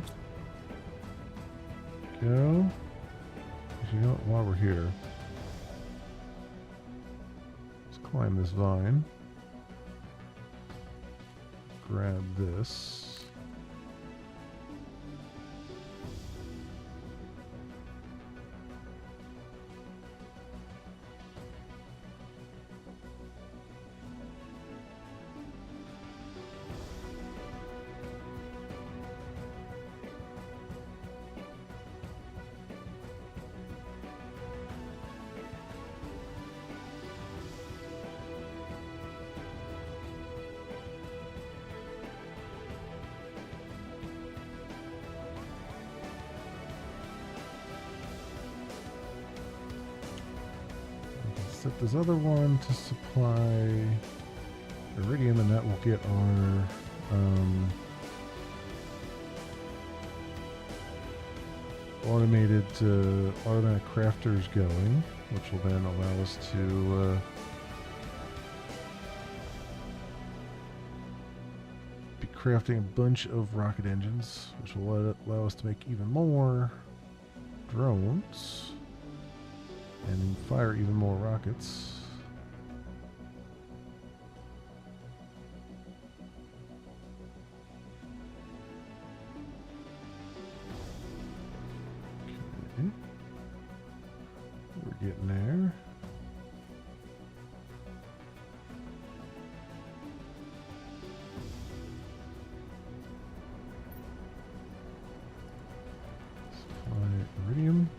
Go. You know what, while we're here, let's climb this vine. Grab this. Set this other one to supply iridium, and that will get our automatic crafters going, which will then allow us to be crafting a bunch of rocket engines, which will allow us to make even more drones and fire even more rockets. Okay. We're getting there. Supply iridium.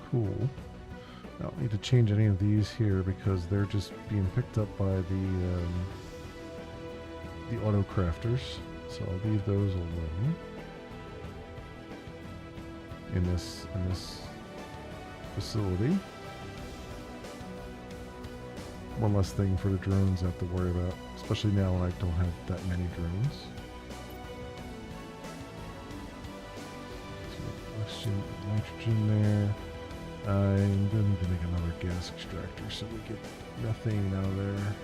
Cool. I don't need to change any of these here because they're just being picked up by the auto crafters. So I'll leave those alone in this facility. One less thing for the drones I have to worry about, especially now when I don't have that many drones. So nitrogen there. I'm going to need to make another gas extractor so we get methane out of there.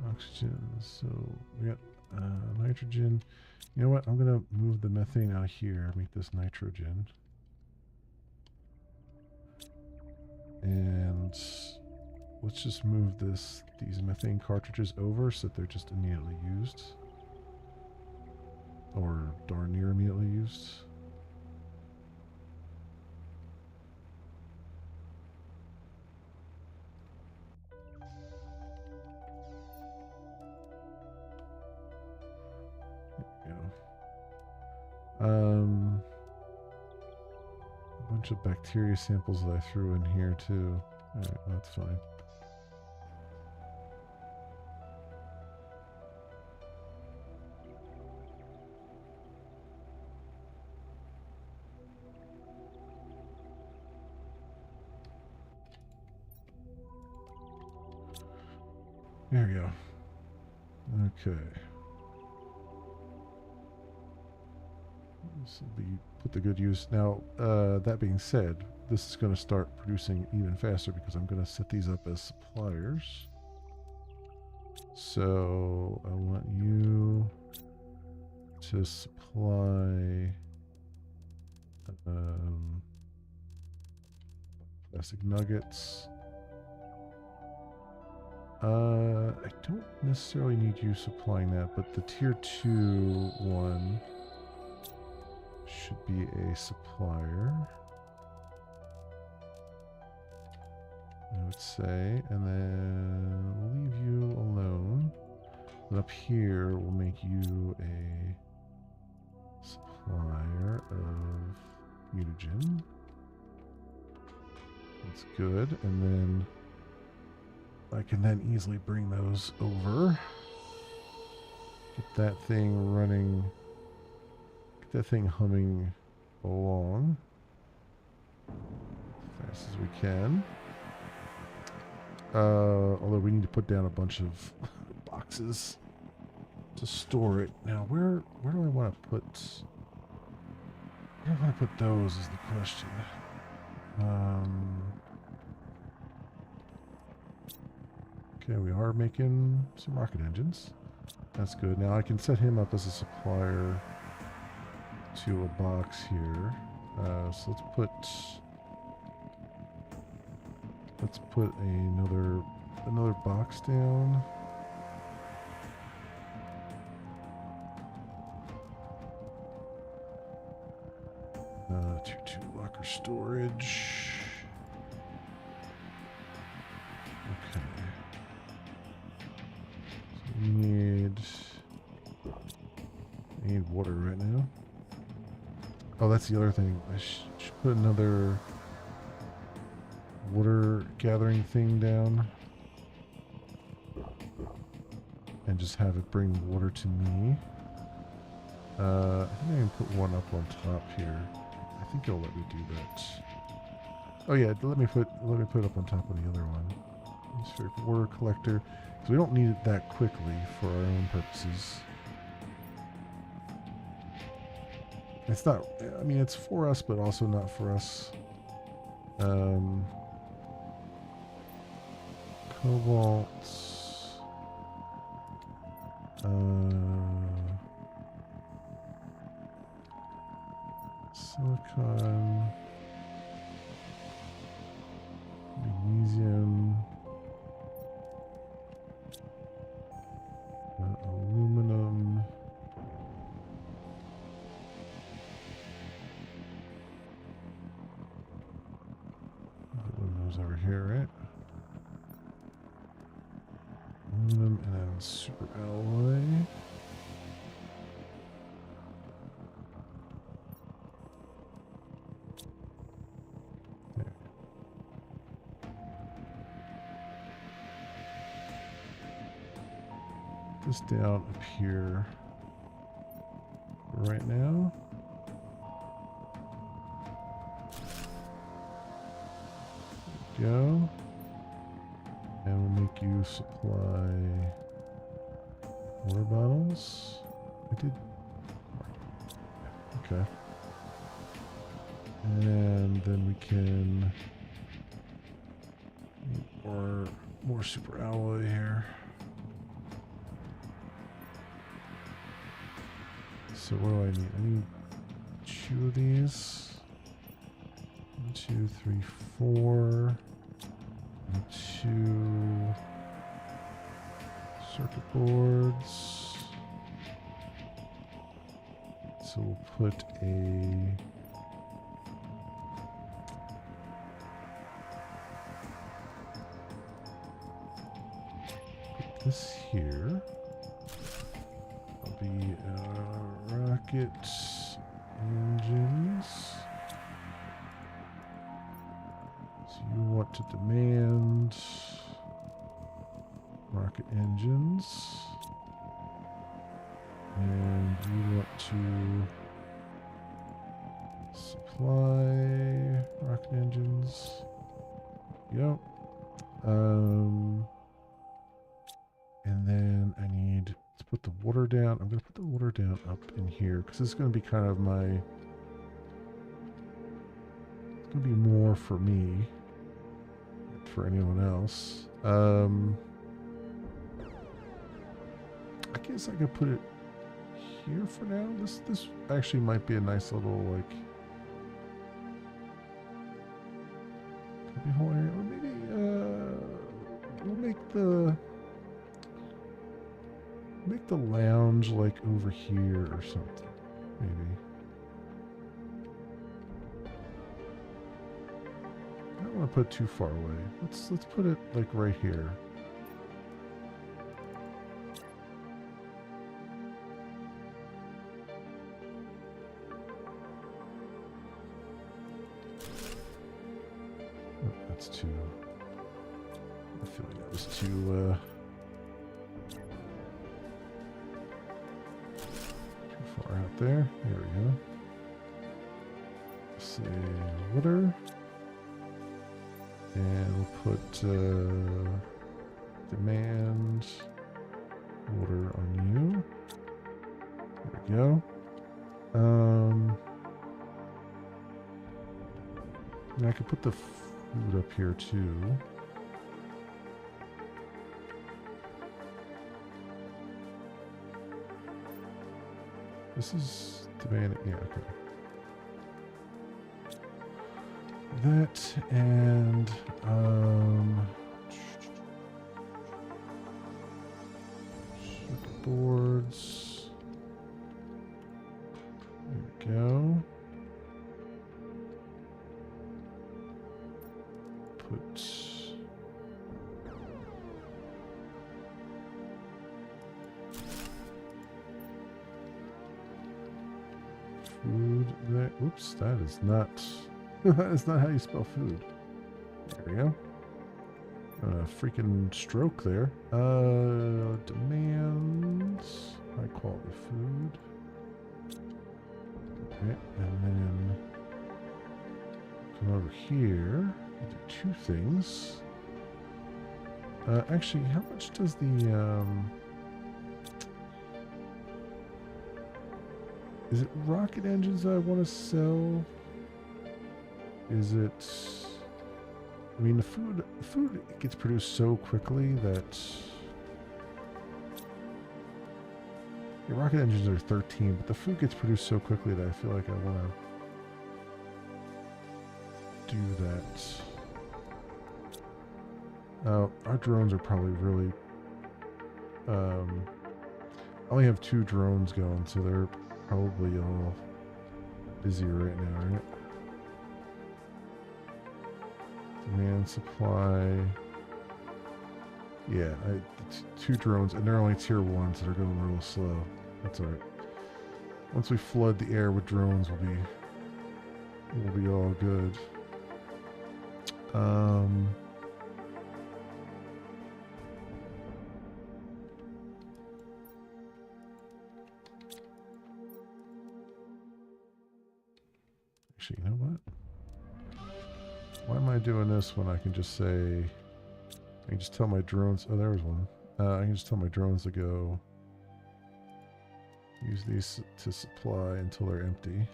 Oxygen, so we got nitrogen. You know what? I'm going to move the methane out here, make this nitrogen. And let's just move these methane cartridges over so that they're just immediately used. Or darn near immediately used. There we go. A bunch of bacteria samples that I threw in here too. Alright, that's fine. There we go. Okay. This will be put to good use. Now, that being said, this is going to start producing even faster because I'm going to set these up as suppliers. So, I want you to supply plastic nuggets. I don't necessarily need you supplying that, but the tier 2 one should be a supplier. No, it's say, and then we'll leave you alone. And up here, we'll make you a supplier of mutagen. That's good. And then I can then easily bring those over. Get that thing running. Get that thing humming along as fast as we can. Although we need to put down a bunch of boxes to store it. Now, where do I want to put? Where do I want to put those? Is the question. Okay, we are making some rocket engines. That's good. Now I can set him up as a supplier to a box here. So let's put another box down. Tier 2 locker storage. Okay. So we need water right now. Oh, that's the other thing. I should put another water gathering thing down and just have it bring water to me. I think I can put one up on top here. I think it'll let me do that. Oh yeah, let me put it up on top of the other one. Atmospheric water collector, because we don't need it that quickly for our own purposes. It's not. I mean, it's for us, but also not for us. Cobalt. Silicon. Magnesium. Aluminum. One of those over here, right? Aluminum and then super alloy. There. This down up here right now. Go. And we'll make you supply water bottles. I did. Okay. And then we can need more super alloy here. So what do I need? I need 2 of these. 1, 2, 3, 4. And 2 circuit boards. So we'll put this here. That'll be rocket engines. So you want to demand rocket engines, and you want to supply rocket engines. Yep. And then I need to put the water down. I'm going to put the water down up in here because this is going to be kind of my. It's going to be more for me, not for anyone else. I guess I could put it here for now. This actually might be a nice little like. Could be a whole area, or maybe we'll make the lounge like over here or something, maybe. I don't want put it too far away. Let's put it like right here. Oh, that's too. I feel like that was too far out there. There we go. Say water. And we'll put demand water on you. There we go. And I could put the food up here too. This is demand. Yeah, okay. That and circuit boards. There we go. Put food there. Oops, that is not. That's not how you spell food. There we go. Freaking stroke there. Demands. High quality food. Okay, and then come over here. Do two things. Actually, how much does the is it rocket engines I want to sell? Is it? I mean, the food gets produced so quickly that the rocket engines are 13, but the food gets produced so quickly that I feel like I want to do that. Our drones are probably really. I only have 2 drones going, so they're probably all busy right now, right? Demand supply. Yeah, 2 drones, and they're only tier 1s that are going real slow. That's alright. Once we flood the air with drones, we'll be all good. Actually, you know what? Why am I doing this when I can just say, I can just tell my drones, oh, there was one. I can just tell my drones to go use these to supply until they're empty.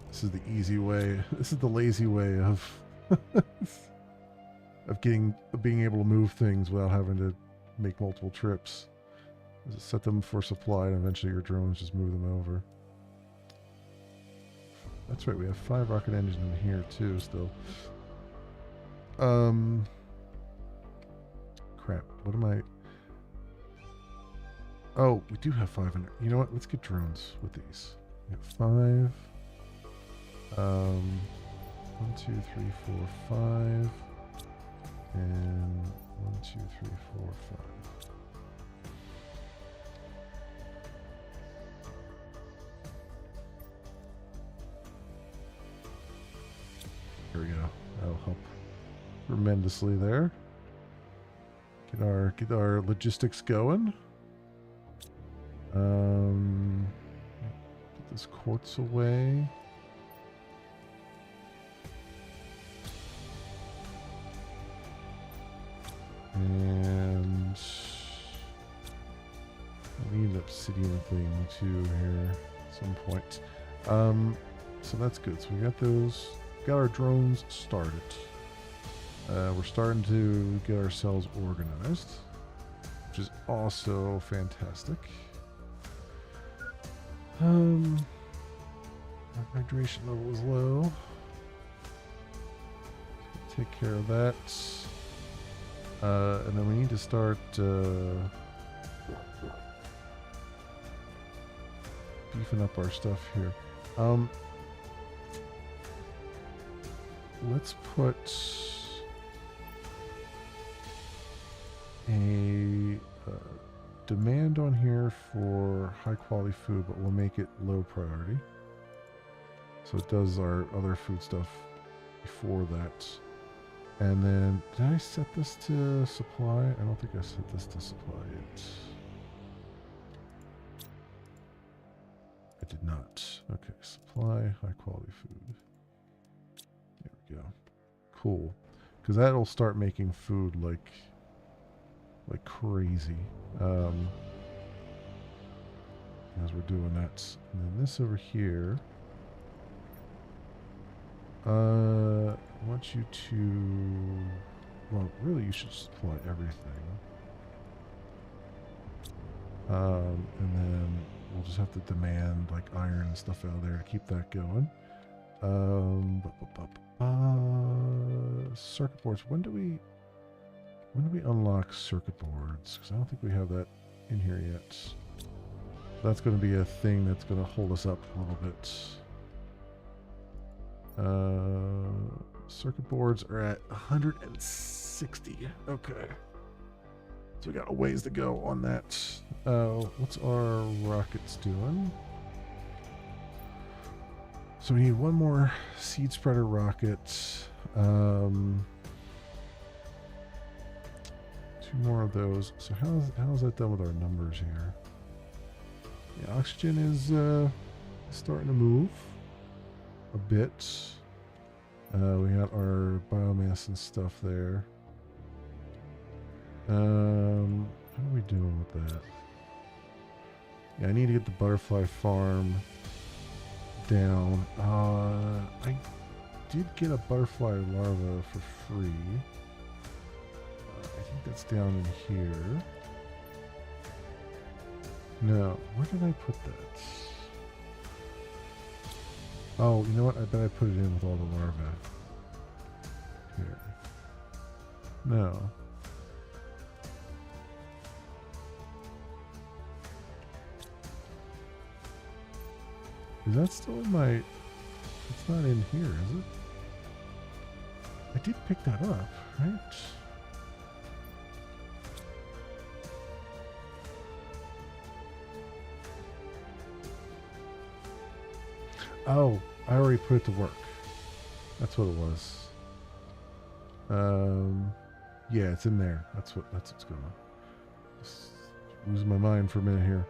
This is the easy way. This is the lazy way of being able to move things without having to make multiple trips. Set them for supply and eventually your drones just move them over. That's right, we have 5 rocket engines in here too still. Crap, what am I... Oh, we do have 5 in there. You know what, let's get drones with these. We have 5. 1, 2, 3, 4, 5. And 1, 2, 3, 4, 5. There we go. That'll help tremendously there. Get our logistics going. Put this quartz away. And I need an obsidian thing too here at some point. So that's good. So we got those. Got our drones started. We're starting to get ourselves organized, which is also fantastic. Our hydration level is low. Take care of that. And then we need to start beefing up our stuff here. let's put a demand on here for high quality food, but we'll make it low priority. So it does our other food stuff before that. And then, did I set this to supply? I don't think I set this to supply yet. I did not. Okay, supply high quality food. There we go. Cool. Because that'll start making food like crazy. As we're doing that. And then this over here. I want you to, well, really you should supply everything. And then we'll just have to demand like iron and stuff out of there to keep that going. Circuit boards. When do we unlock circuit boards? Because I don't think we have that in here yet. That's going to be a thing that's going to hold us up a little bit. Circuit boards are at 160. Okay. So we got a ways to go on that. What's our rockets doing? So we need one more seed spreader rocket. 2 more of those. So how's that done with our numbers here? The oxygen is starting to move a bit. We got our biomass and stuff there. How are we doing with that? Yeah, I need to get the butterfly farm down. I did get a butterfly larva for free. I think that's down in here. No, where did I put that? Oh, you know what? I bet I put it in with all the larvae. Here. No. Is that still in my... It's not in here, is it? I did pick that up, right? Oh, I already put it to work. That's what it was. Yeah, it's in there. That's what's going on. Just losing my mind for a minute here.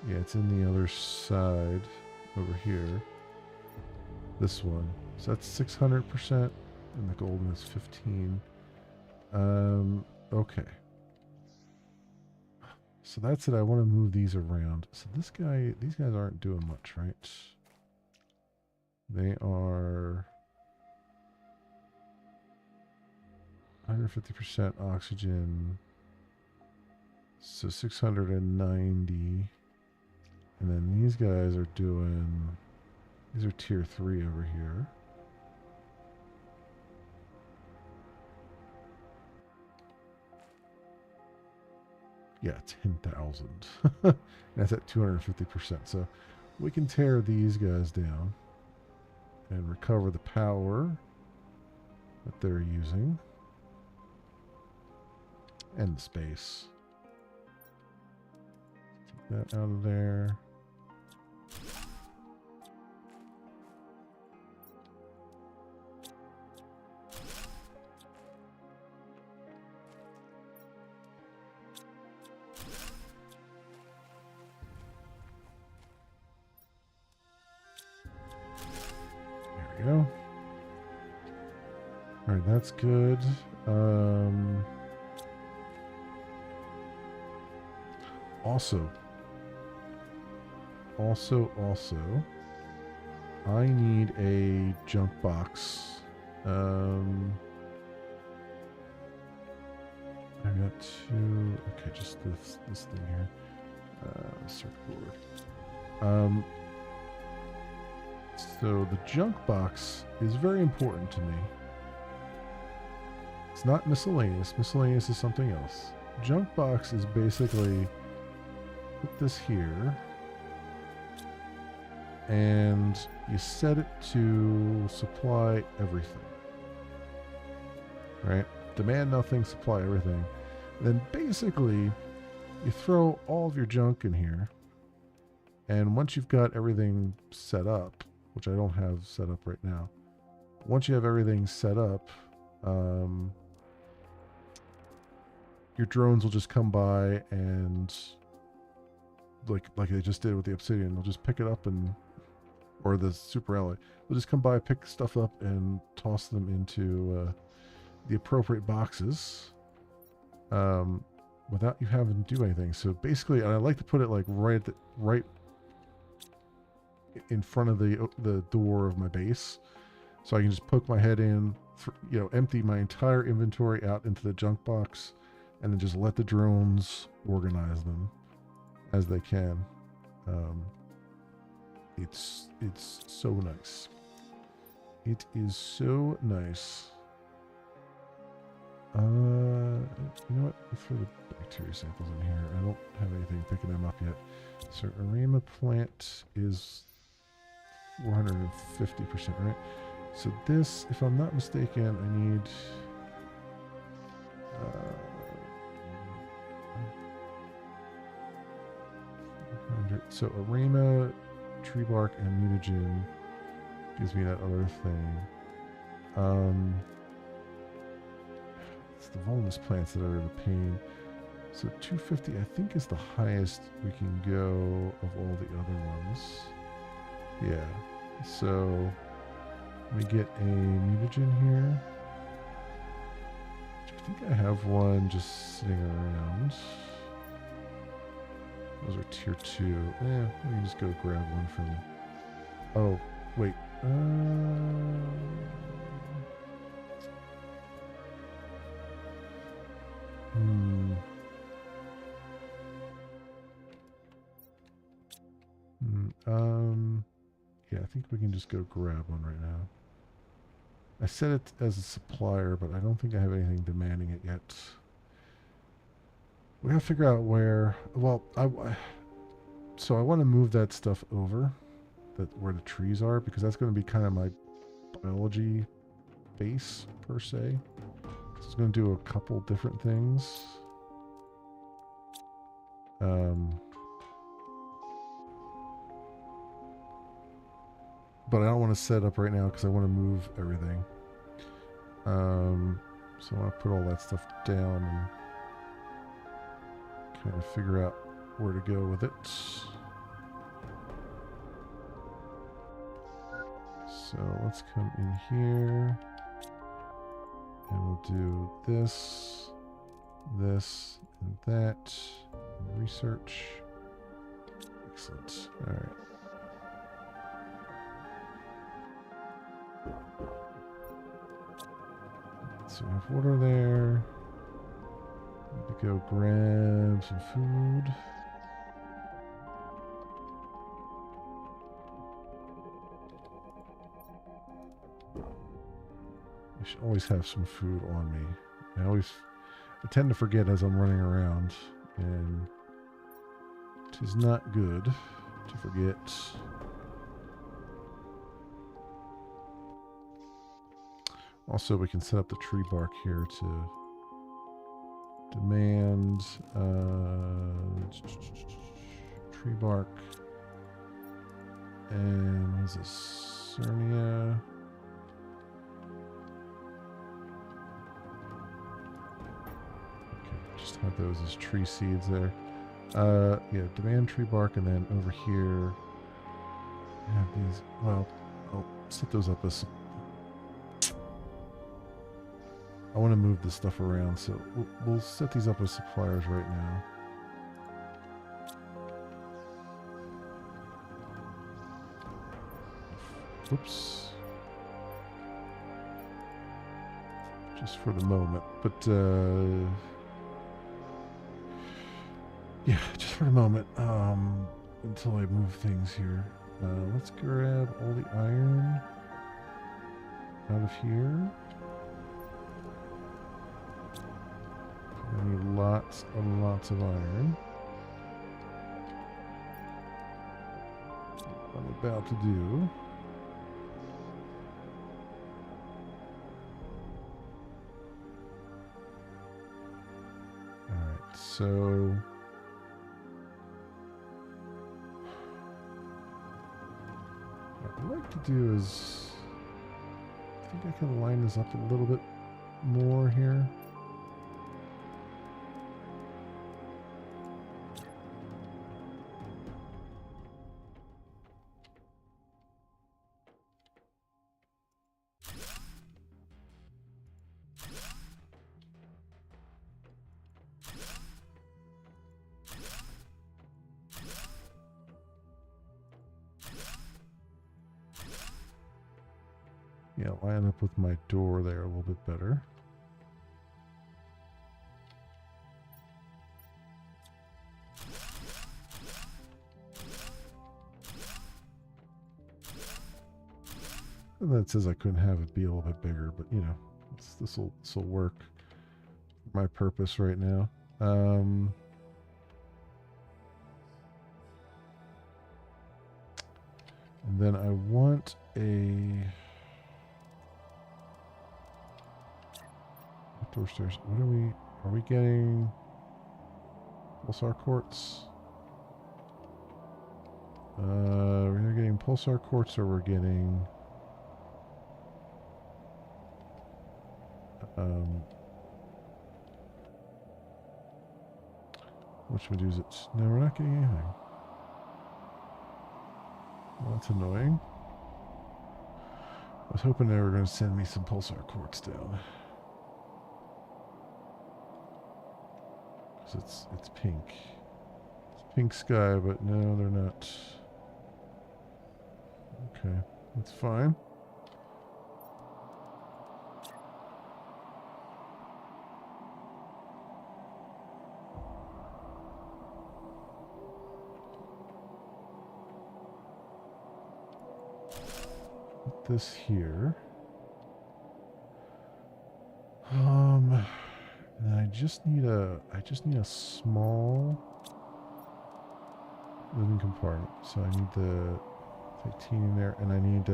Yeah, it's in the other side over here. This one. So that's 600%, and the golden is 15. Okay. So that's it. I want to move these around. So these guys aren't doing much, right? They are 150% oxygen. So 690. And then these guys are doing, these are tier 3 over here. Yeah, 10,000. That's at 250%. So we can tear these guys down and recover the power that they're using and the space. Take that out of there. Go. All right, that's good. Also, I need a junk box. I got 2. Okay, just this thing here. Circuit board. So the junk box is very important to me. It's not miscellaneous. Miscellaneous is something else. Junk box is basically put this here. and you set it to supply everything. Right? Demand nothing, supply everything. Then basically, you throw all of your junk in here, and once you've got everything set up, which I don't have set up right now, once you have everything set up, your drones will just come by and, like they just did with the obsidian, they'll just pick it up or the super alloy, they'll just come by, pick stuff up, and toss them into the appropriate boxes, without you having to do anything. So basically, and I like to put it like right in front of the door of my base, so I can just poke my head in, empty my entire inventory out into the junk box, and then just let the drones organize them as they can. It's so nice. It is so nice. You know what? Let's throw the bacteria samples in here. I don't have anything picking them up yet. So Arima plant is 450%, right? So this, if I'm not mistaken, I need so Arima, tree bark, and mutagen gives me that other thing. It's the vulnerous plants that are the pain. So 250, I think, is the highest we can go of all the other ones. Yeah. So let me get a mutagen here. I think I have one just sitting around. Those are tier 2. Let me just go grab one from... Oh, wait. Yeah, I think we can just go grab one right now. I set it as a supplier, but I don't think I have anything demanding it yet. We gotta figure out where... Well, so I want to move that stuff over, where the trees are, because that's going to be kind of my biology base, per se. So it's going to do a couple different things. But I don't want to set up right now because I want to move everything. So I want to put all that stuff down and kind of figure out where to go with it. So let's come in here and we'll do this, this, and that, and research. Excellent. All right. So we have water there. Need to go grab some food. I should always have some food on me. I tend to forget as I'm running around, and it is not good to forget. Also, we can set up the tree bark here to demand tree bark. And what is this? Cernia. Okay, just have those as tree seeds there. Yeah, demand tree bark, and then over here I have these. Well, I'll set those up as. I want to move this stuff around, so we'll set these up as suppliers right now. Oops. Just for the moment, but yeah, just for the moment, until I move things here. Let's grab all the iron out of here. I need lots and lots of iron. what I'm about to do. Alright, so what I'd like to do is I think I can line this up a little bit more here. Yeah, line up with my door there a little bit better. And that says I couldn't have it be a little bit bigger, but you know, this will work for my purpose right now. And then I want a outdoor stairs. What are we getting? Pulsar quartz? We're either getting pulsar quartz or we're getting which one is it? No, we're not getting anything. Well, that's annoying. I was hoping they were going to send me some pulsar quartz down. Because it's pink. It's pink sky, but no, they're not. Okay, that's fine. Put this here. And I just need a small living compartment. So I need the titanium there, and I need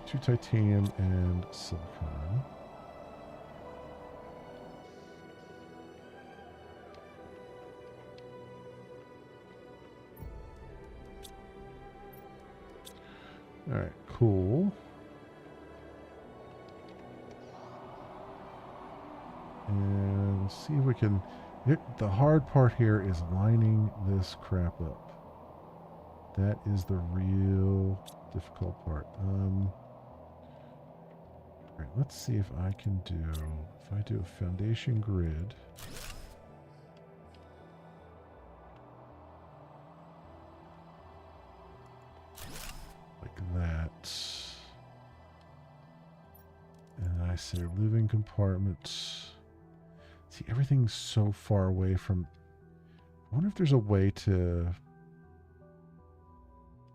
2 titanium and silicon. All right, cool. And see if we can. The hard part here is lining this crap up. That is the real difficult part. All right, let's see if I can do. If I do a foundation grid. Like that. And I say living compartment. See, everything's so far away from... I wonder if there's a way to...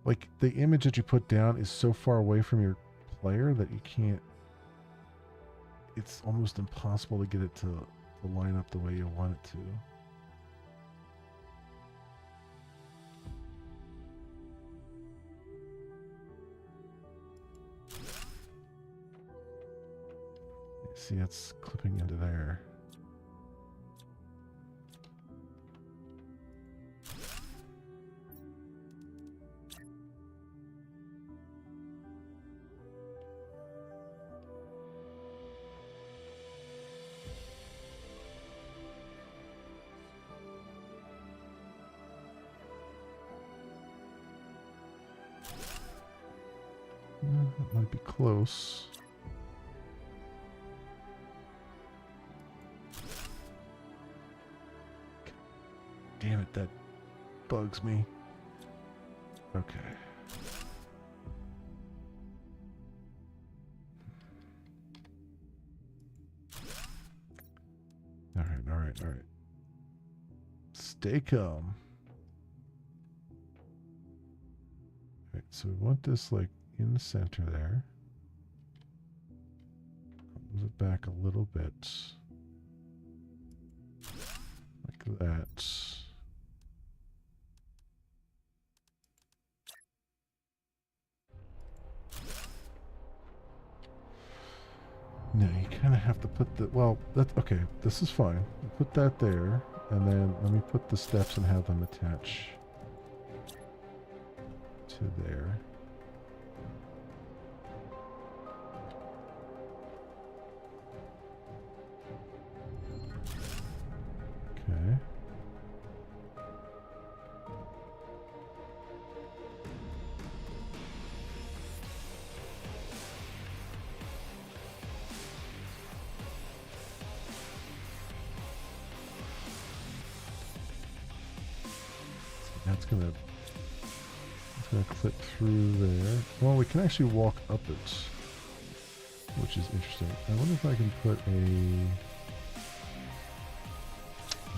Like, the image that you put down is so far away from your player that you can't... It's almost impossible to get it to line up the way you want it to. See, it's clipping into there. That might be close. Damn it, that bugs me. Okay. All right. Stay calm. All right, so we want this like in the center there. Move it back a little bit. Like that. to put the, well, that's, okay, this is fine. Put that there, and then let me put the steps and have them attach to there. Okay. That's gonna clip through there. Well, we can actually walk up it, which is interesting. I wonder if I can put a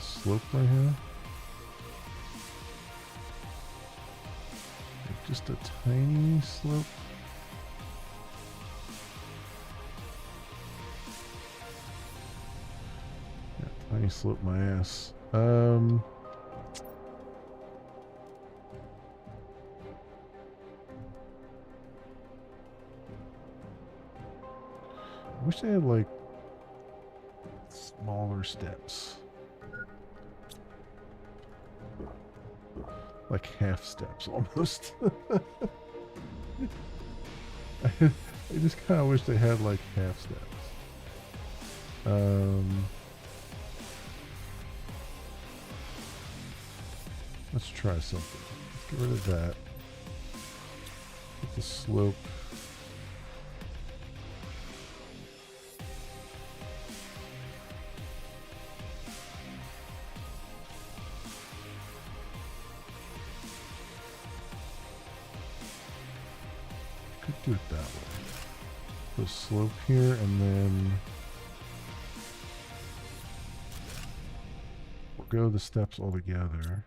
slope right here. Like just a tiny slope. Yeah, tiny slope my ass. I wish they had like smaller steps. Like half steps almost. I just kind of wish they had like half steps. Let's try something. Let's get rid of that. Put the slope. Do it that way. Put a slope here, and then we'll go the steps all together.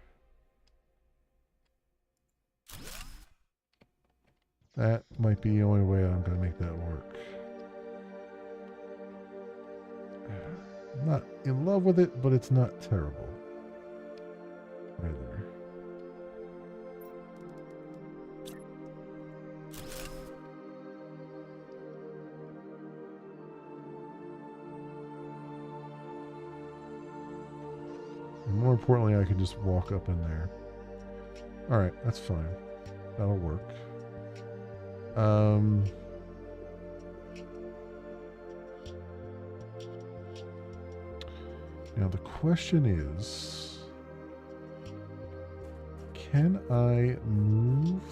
That might be the only way I'm going to make that work. I'm not in love with it, but it's not terrible either. More importantly, I can just walk up in there. Alright, that's fine. That'll work. Now the question is, can I move?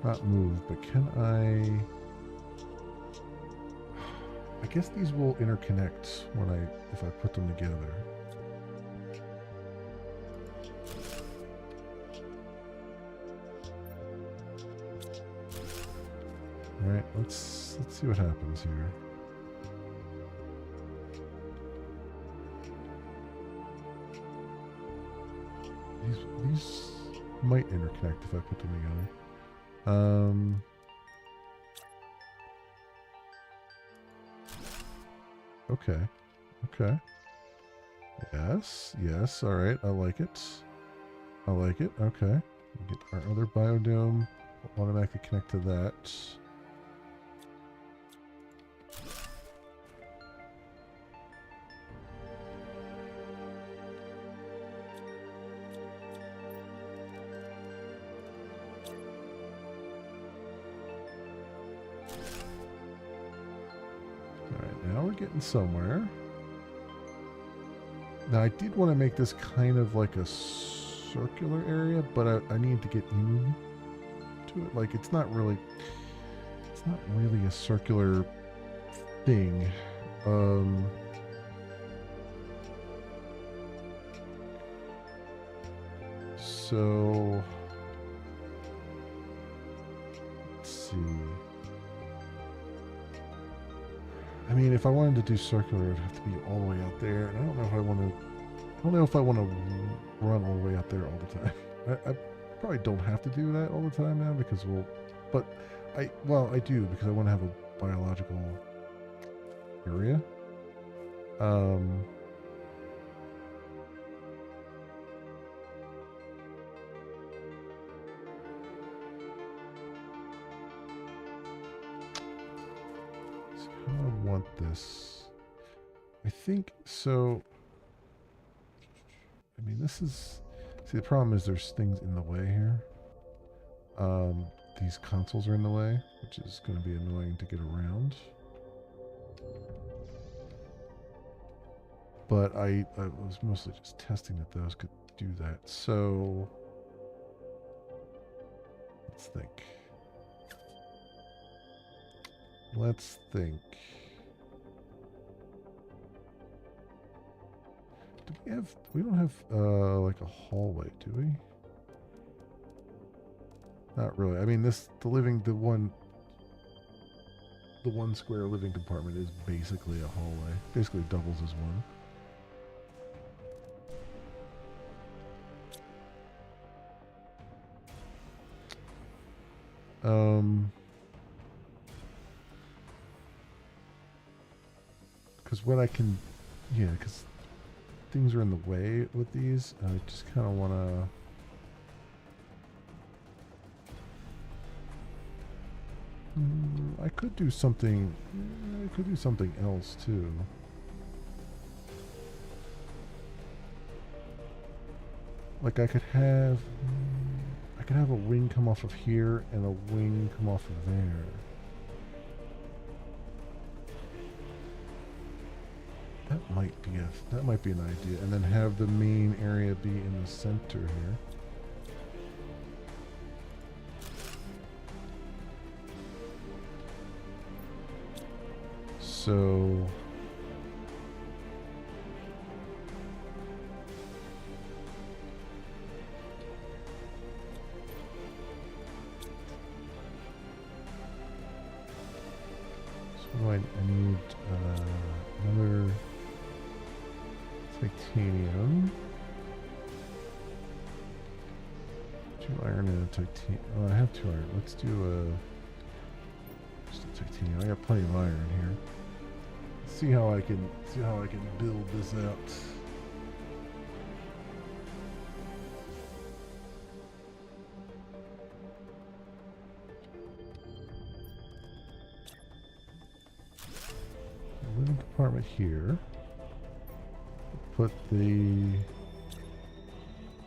Not move, but can I guess these will interconnect if I put them together. Alright, let's see what happens here. These might interconnect if I put them together. Okay. Okay. Yes, alright, I like it. I like it, okay. We get our other biodome, automatically connect to that. Getting somewhere. Now I did want to make this kind of like a circular area, but I need to get into it. Like it's not really a circular thing. So let's see. I mean, if I wanted to do circular, it would have to be all the way out there, and I don't know if I want to run all the way out there all the time. I probably don't have to do that all the time now because I do because I want to have a biological area. I want this. I think so. I mean, this is. See, the problem is there's things in the way here. These consoles are in the way, which is going to be annoying to get around. But I was mostly just testing that those could do that. So let's think. Let's think. Do we have? We don't have like a hallway, do we? Not really. I mean, the one square living compartment is basically a hallway. Basically doubles as one. Because what I can, yeah, because things are in the way with these. I just kind of want to. I could do something. I could do something else too. Like I could have a wing come off of here and a wing come off of there. That might be an idea, and then have the main area be in the center here. So I need another titanium, 2 iron and a titanium. Oh, I have 2 iron. Let's do just a titanium. I got plenty of iron here. See how I can build this out. Living compartment here. Put the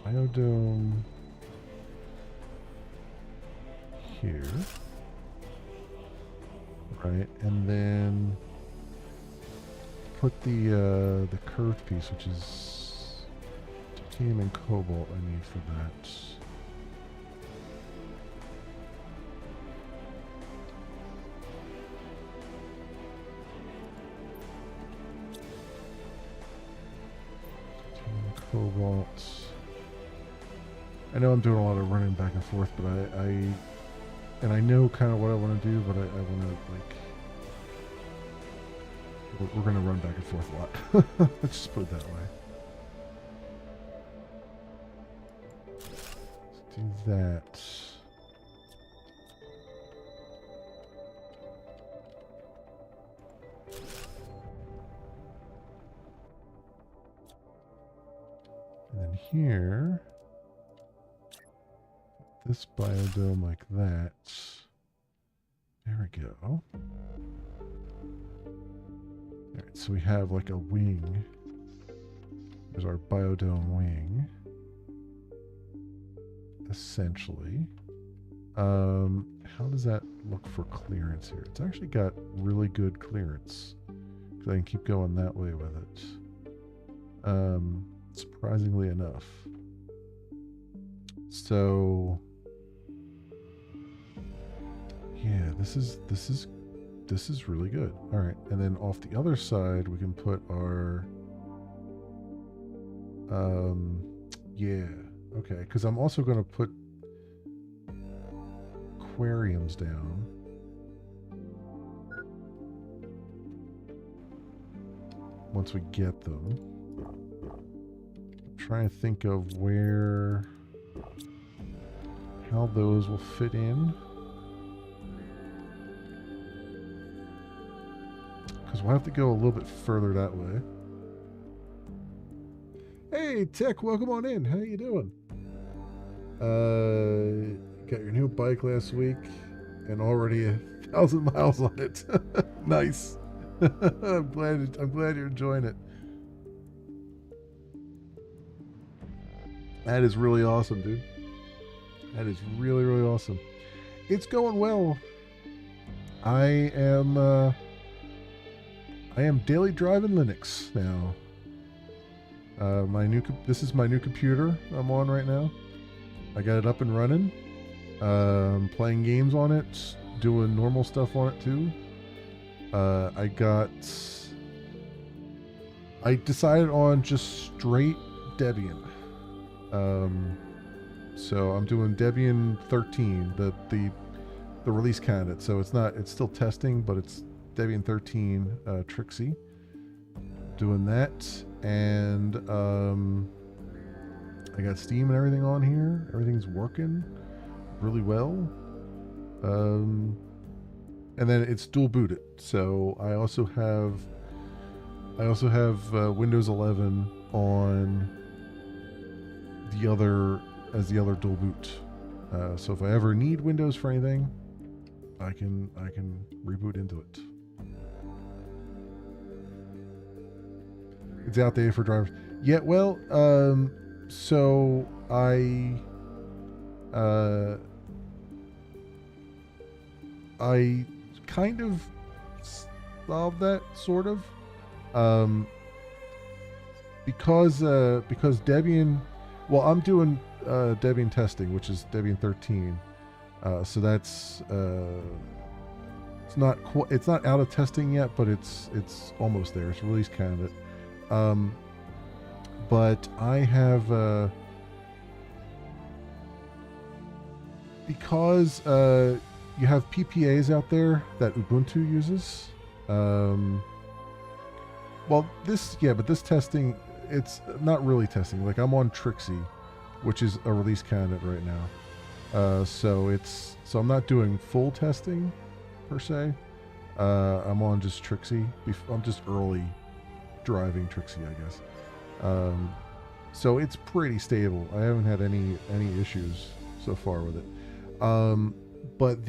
biodome here. Right, and then put the curved piece, which is titanium and cobalt I need for that. Titanium, cobalt. I know I'm doing a lot of running back and forth, but I know kind of what I want to do, but I want to like. We're going to run back and forth a lot. Let's just put it that way. Let's do that. And then here, this biodome like that. There we go. Alright, so we have like a wing. There's our biodome wing. Essentially. How does that look for clearance here? It's actually got really good clearance. Because I can keep going that way with it. Surprisingly enough. So yeah, this is really good. All right, and then off the other side, we can put our, yeah, okay, because I'm also going to put aquariums down. Once we get them. I'm trying to think of how those will fit in. Because we'll have to go a little bit further that way. Hey, Tech, welcome on in. How you doing? Got your new bike last week and already 1,000 miles on it. Nice. I'm glad you're enjoying it. That is really awesome, dude. That is really, really awesome. It's going well. I am daily driving Linux now. This is my new computer I'm on right now. I got it up and running. Playing games on it, doing normal stuff on it too. I decided on just straight Debian. So I'm doing Debian 13, the release candidate. So it's still testing, but it's Debian 13 Trixie. Doing that, and I got Steam and everything on here. Everything's working really well. And then it's dual booted. So I also have Windows 11 on the other dual boot. So if I ever need Windows for anything, I can reboot into it. It's outdated for drivers. Yeah, well, so I kind of solved that, sort of, because Debian. Well, I'm doing Debian testing, which is Debian 13. So that's it's not out of testing yet, but it's almost there. It's a release candidate. But I have because you have PPAs out there that Ubuntu uses. Well, this testing, it's not really testing. Like, I'm on Trixie, which is a release candidate right now. So I'm not doing full testing per se. I'm on just Trixie. I'm just early driving Trixie, I guess. So it's pretty stable. I haven't had any issues so far with it. But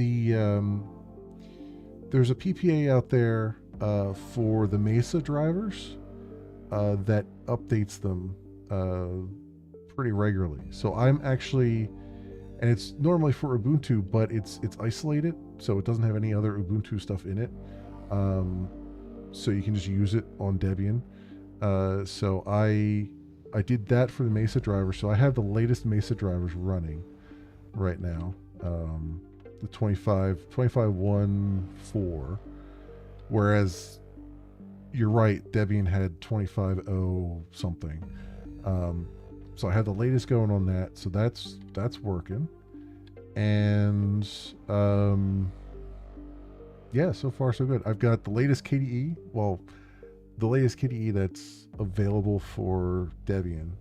there's a PPA out there for the Mesa drivers that updates them pretty regularly. So I'm actually, and it's normally for Ubuntu, but it's isolated, so it doesn't have any other Ubuntu stuff in it. So you can just use it on Debian. So I did that for the Mesa drivers. So I have the latest Mesa drivers running right now. The 25.1.4, whereas you're right, Debian had 25.0 something. So I had the latest going on that, so that's working. And yeah, so far so good. I've got the latest KDE. Well, the latest KDE that's available for Debian.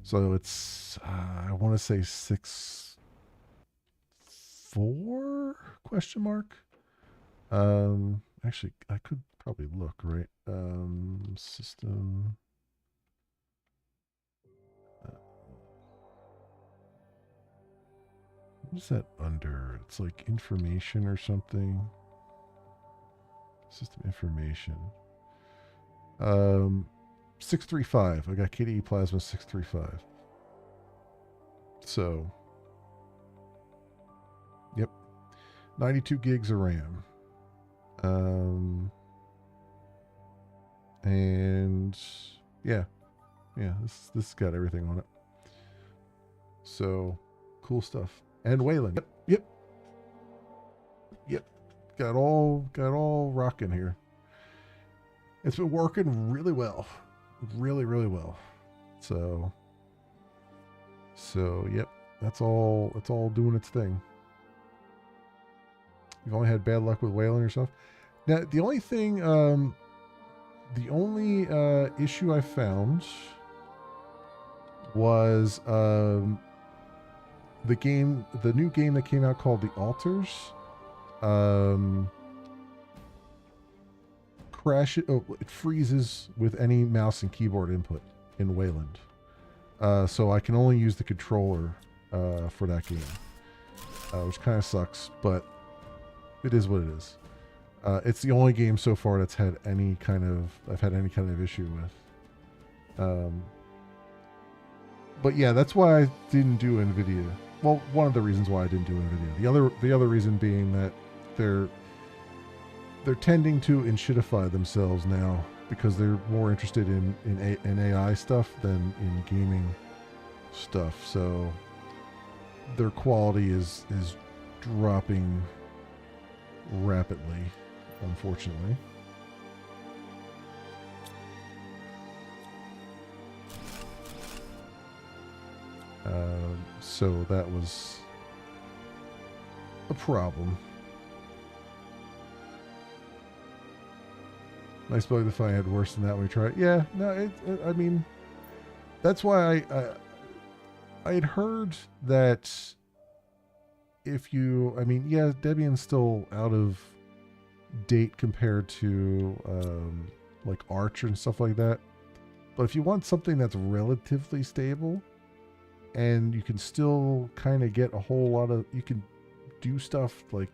So it's I want to say 6.4 question mark. Actually, I could probably look, right? System. What is that under? It's like information or something. System information. 635. I got KDE Plasma 635. So, yep, 92 gigs of RAM. And yeah, this got everything on it. So, cool stuff. And Wayland. Yep. Got all rocking here. It's been working really well. Really, really well. So yep, it's all doing its thing. You've only had bad luck with Wayland yourself. Now, the only thing, the only issue I found was the new game that came out called The Alters. It freezes with any mouse and keyboard input in Wayland. So I can only use the controller for that game, which kind of sucks, but it is what it is. It's the only game so far that's had any kind of I've had any kind of issue with. But yeah, that's why I didn't do NVIDIA. Well, one of the reasons why I didn't do NVIDIA. The other reason being that they're tending to inshitify themselves now because they're more interested in AI stuff than in gaming stuff. So their quality is dropping rapidly, unfortunately. So that was a problem. Nice bug to find had worse than that when we tried. Yeah, no, I mean, that's why I had heard that if you, I mean, yeah, Debian's still out of date compared to like Arch and stuff like that. But if you want something that's relatively stable and you can still kind of get a whole lot of, you can do stuff like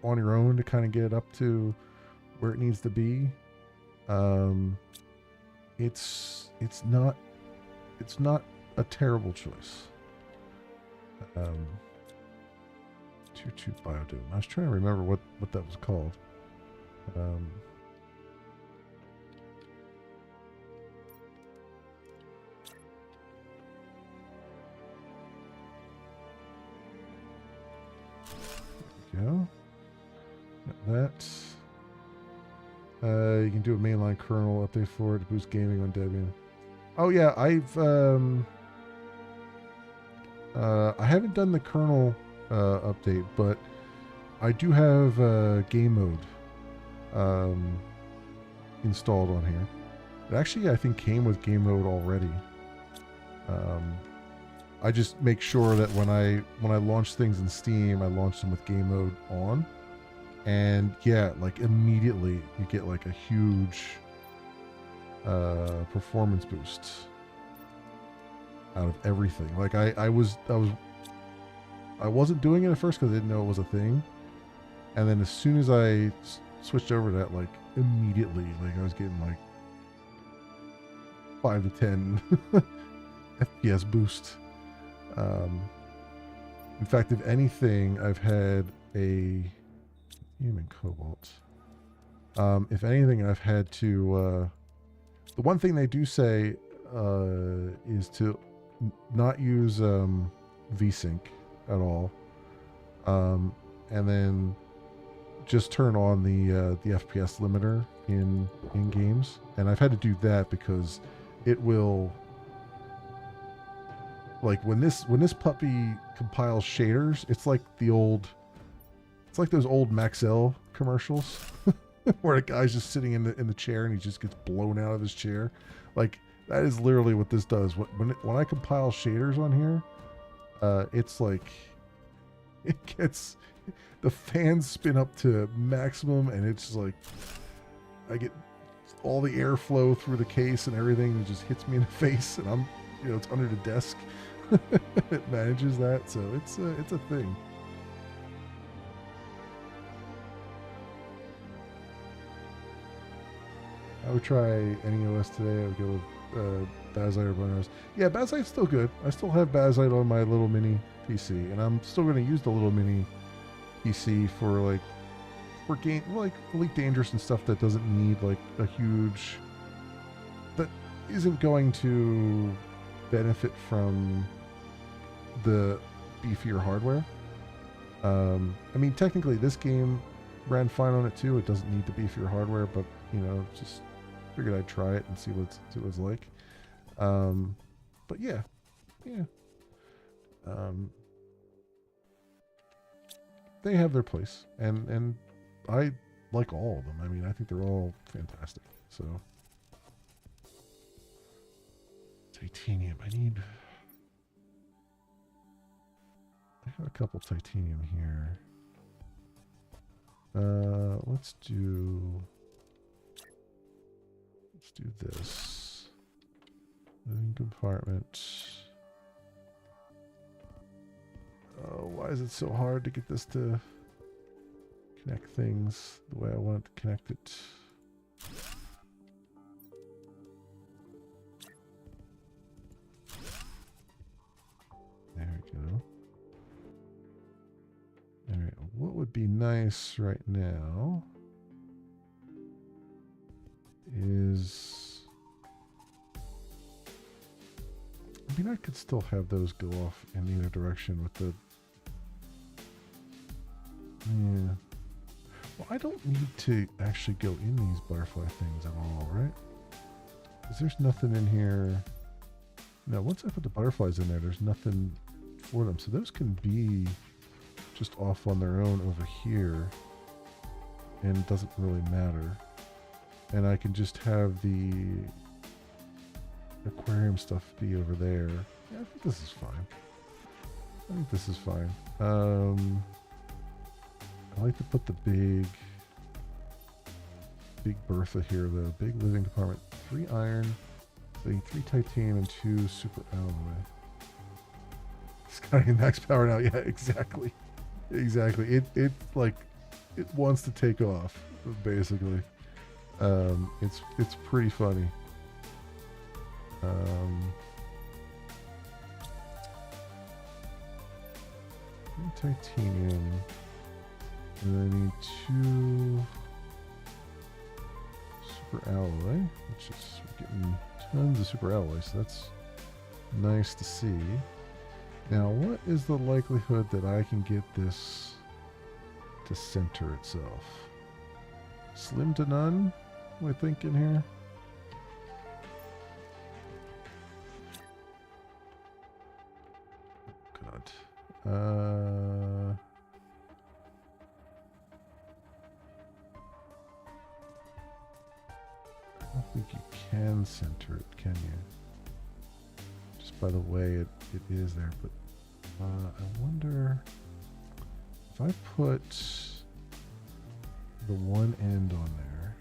on your own to kind of get it up to where it needs to be. It's not a terrible choice. 2 Biodome. I was trying to remember what that was called. There we go. Got that. You can do a mainline kernel update for it to boost gaming on Debian. Oh yeah, I haven't done the kernel update, but I do have game mode installed on here. It actually, I think, came with game mode already. I just make sure that when I launch things in Steam, I launch them with game mode on. And yeah, like immediately you get like a huge performance boost out of everything. Like I wasn't doing it at first because I didn't know it was a thing, and then as soon as I switched over to that, like immediately, like I was getting like 5 to 10 FPS boost. In fact, if anything, I've had a human cobalt. If anything, I've had to. The one thing they do say is to not use VSync at all, and then just turn on the FPS limiter in games. And I've had to do that because it will, like when this puppy compiles shaders, it's like those old Maxell commercials where a guy's just sitting in the chair and he just gets blown out of his chair. Like that is literally what this does. When I compile shaders on here, it's like it gets the fans spin up to maximum, and it's like I get all the airflow through the case and everything, and it just hits me in the face, and I'm, it's under the desk. It manages that, so it's a thing. I would try NEOS today. I would go with Bazzite or Bonos. Yeah, Bazzite's still good. I still have Bazzite on my little mini PC, and I'm still going to use the little mini PC for game like Elite Dangerous and stuff that doesn't need like a huge, that isn't going to benefit from the beefier hardware. I mean, technically this game ran fine on it too. It doesn't need the beefier hardware, but just figured I'd try it and see what it's like. But yeah. They have their place, and I like all of them. I mean, I think they're all fantastic. So, titanium. I have a couple titanium here. Let's do this. Living compartment. Oh, why is it so hard to get this to connect things the way I want it to connect it. There we go. Alright, what would be nice right now is... I mean, I could still have those go off in either direction with the... Yeah. Well, I don't need to actually go in these butterfly things at all, right? Because there's nothing in here... No, once I put the butterflies in there, there's nothing for them. So those can be just off on their own over here. And it doesn't really matter. And I can just have the aquarium stuff be over there. Yeah, I think this is fine. I think this is fine. I like to put the big Bertha here, though. Big living compartment. 3 iron, 3 titanium, and 2 super alloy. It's got max power now. Yeah, exactly. Exactly. It like it wants to take off, basically. It's pretty funny. Titanium. And then I need 2 super alloy, which is we're getting tons of super alloy, so that's nice to see. Now, what is the likelihood that I can get this to center itself? Slim to none, am I thinking here? God. I don't think you can center it, can you? Just by the way it is there, but I wonder if I put the one end on there,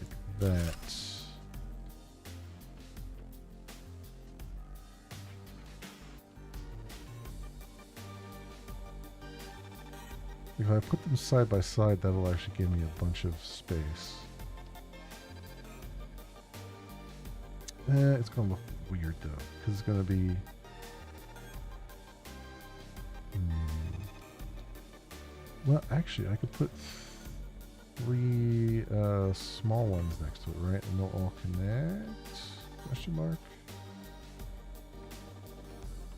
like that. If I put them side by side, that'll actually give me a bunch of space. It's going to look weird though, because it's going to be... Well, actually, I could put 3 small ones next to it, right? And they'll all connect? Question mark?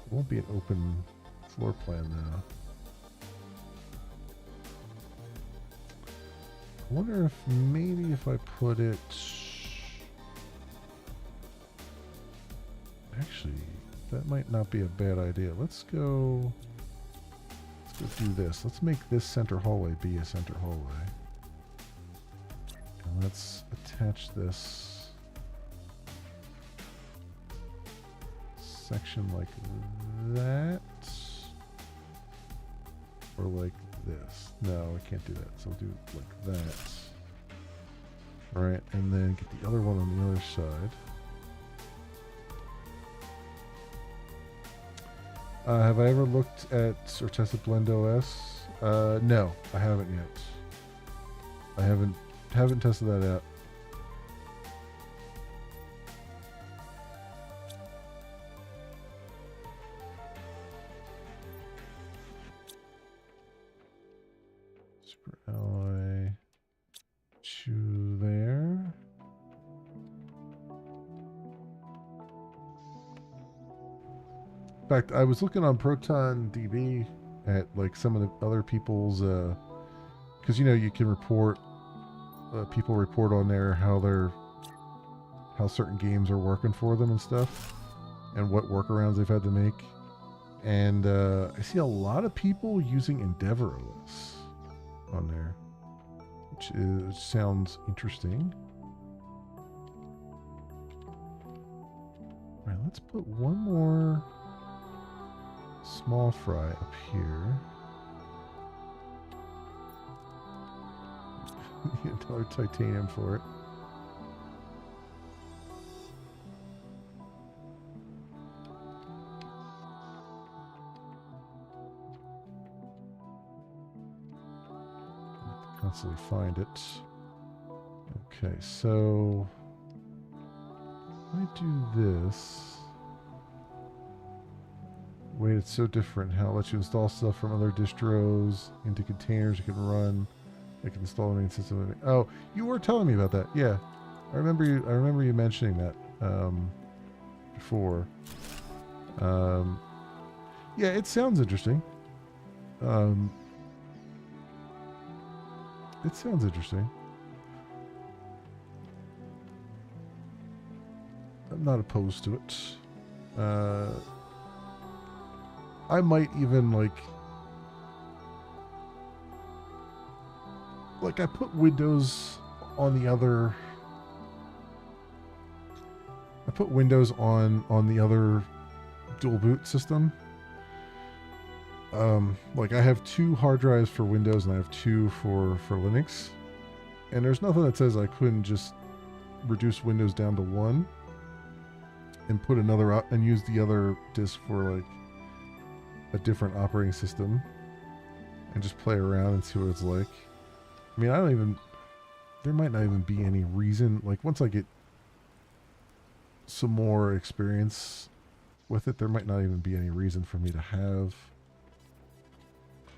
It won't be an open floor plan though. I wonder if maybe if I put it... Actually, that might not be a bad idea. Let's go do this. Let's make this center hallway be a center hallway. And let's attach this section like that. Or like this. No, I can't do that. So I'll do it like that. Alright, and then get the other one on the other side. Have I ever looked at or tested BlendOS? No, I haven't yet. I haven't tested that out. Super alloy 2 there. In fact, I was looking on ProtonDB at like some of the other people's, because you know you can report, people report on there how certain games are working for them and stuff, and what workarounds they've had to make. And I see a lot of people using EndeavourOS on there, which sounds interesting. All right, let's put one more small fry up here. Another titanium for it. constantly find it. Okay, so I do this. Wait, it's so different how it lets you install stuff from other distros into containers you can run. It can install the main system. Oh, you were telling me about that. Yeah, I remember you mentioning that before. Yeah, it sounds interesting. It sounds interesting. I'm not opposed to it. I might even like I put Windows on the other. I put Windows on the other dual boot system. Like I have 2 hard drives for Windows and I have 2 for Linux. And there's nothing that says I couldn't just reduce Windows down to 1 and put another up and use the other disk for like a different operating system and just play around and see what it's like. I mean, there might not even be any reason, like once I get some more experience with it, there might not even be any reason for me to have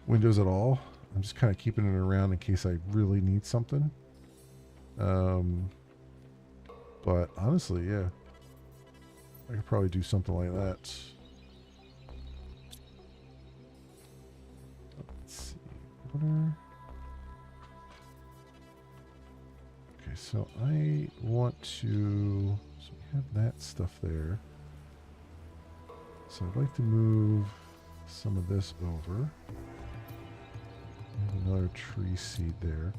Windows at all. I'm just kind of keeping it around in case I really need something. But honestly, yeah, I could probably do something like that. Let's see. Okay, so I want to. So we have that stuff there. So I'd like to move some of this over. Another tree seed there.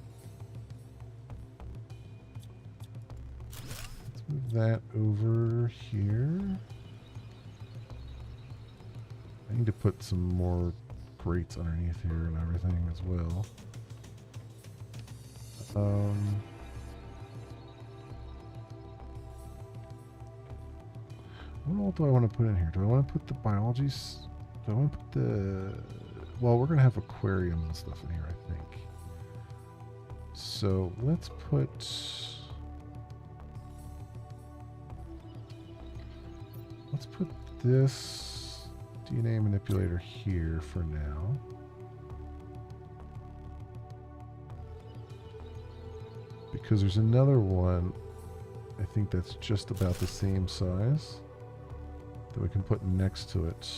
Let's move that over here. I need to put some more grates underneath here and everything as well. What all do I want to put in here? Do I want to put the biologies? Do I want to put the... Well, we're going to have aquariums and stuff in here, I think. So let's put... Let's put this DNA manipulator here for now. Because there's another one, I think that's just about the same size, that we can put next to it.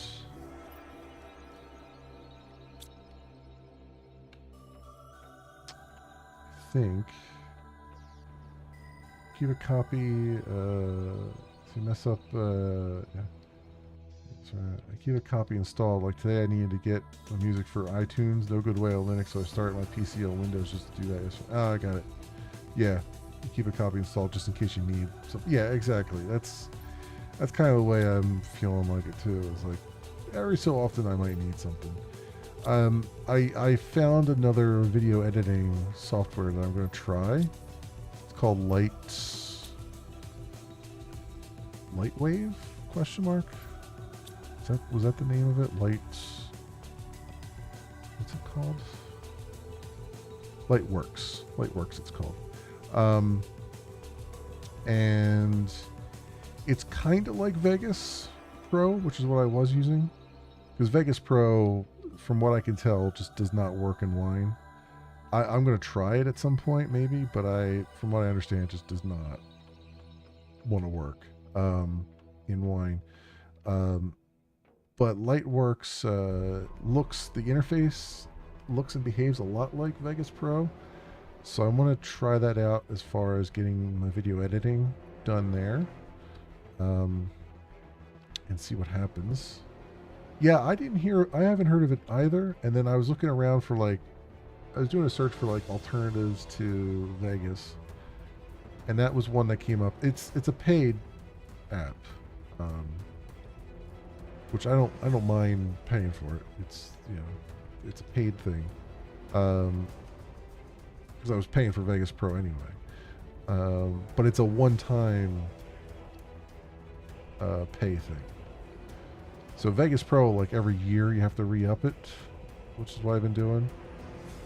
I think. Keep a copy. If you mess up, yeah. That's right. I keep a copy installed. Like today, I needed to get the music for iTunes. No good way on Linux, so I started my PC on Windows just to do that. Oh, I got it. Yeah, you keep a copy installed just in case you need something. Yeah, exactly. That's kind of the way I'm feeling like it too. It's like every so often I might need something. I found another video editing software that I'm going to try. It's called Lightwave ? Was that the name of it? What's it called? Lightworks. Lightworks it's called. And it's kind of like Vegas Pro, which is what I was using. Because Vegas Pro, from what I can tell, just does not work in Wine. I'm going to try it at some point, maybe, but from what I understand, it just does not want to work in Wine. But Lightworks the interface looks and behaves a lot like Vegas Pro. So I'm going to try that out as far as getting my video editing done there. And see what happens. Yeah, I haven't heard of it either. And then I was looking around for I was doing a search for alternatives to Vegas. And that was one that came up. It's a paid app. Which I don't mind paying for it. It's, it's a paid thing. Because I was paying for Vegas Pro anyway. But it's a one-time pay thing. So Vegas Pro, every year you have to re-up it, which is what I've been doing.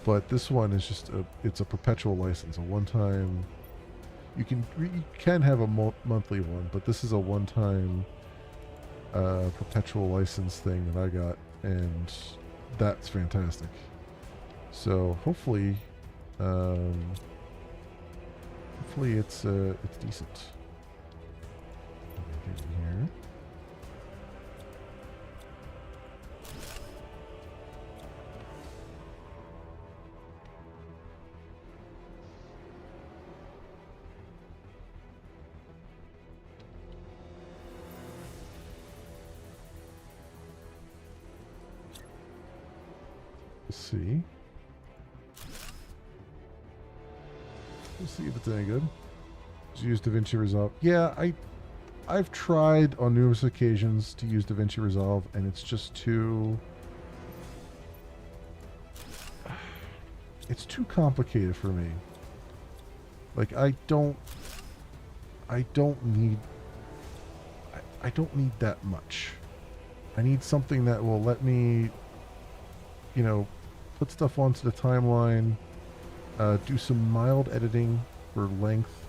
but this one is just it's a perpetual license, a one-time. You can have a monthly one, but this is a one-time perpetual license thing that I got, and that's fantastic. So hopefully it's decent. Get in here. Let's see. Let's see if it's any good. Just use DaVinci Resolve. Yeah, I've tried on numerous occasions to use DaVinci Resolve, and it's just too... It's too complicated for me. Like, I don't need that much. I need something that will let me, you know, put stuff onto the timeline, do some mild editing for length,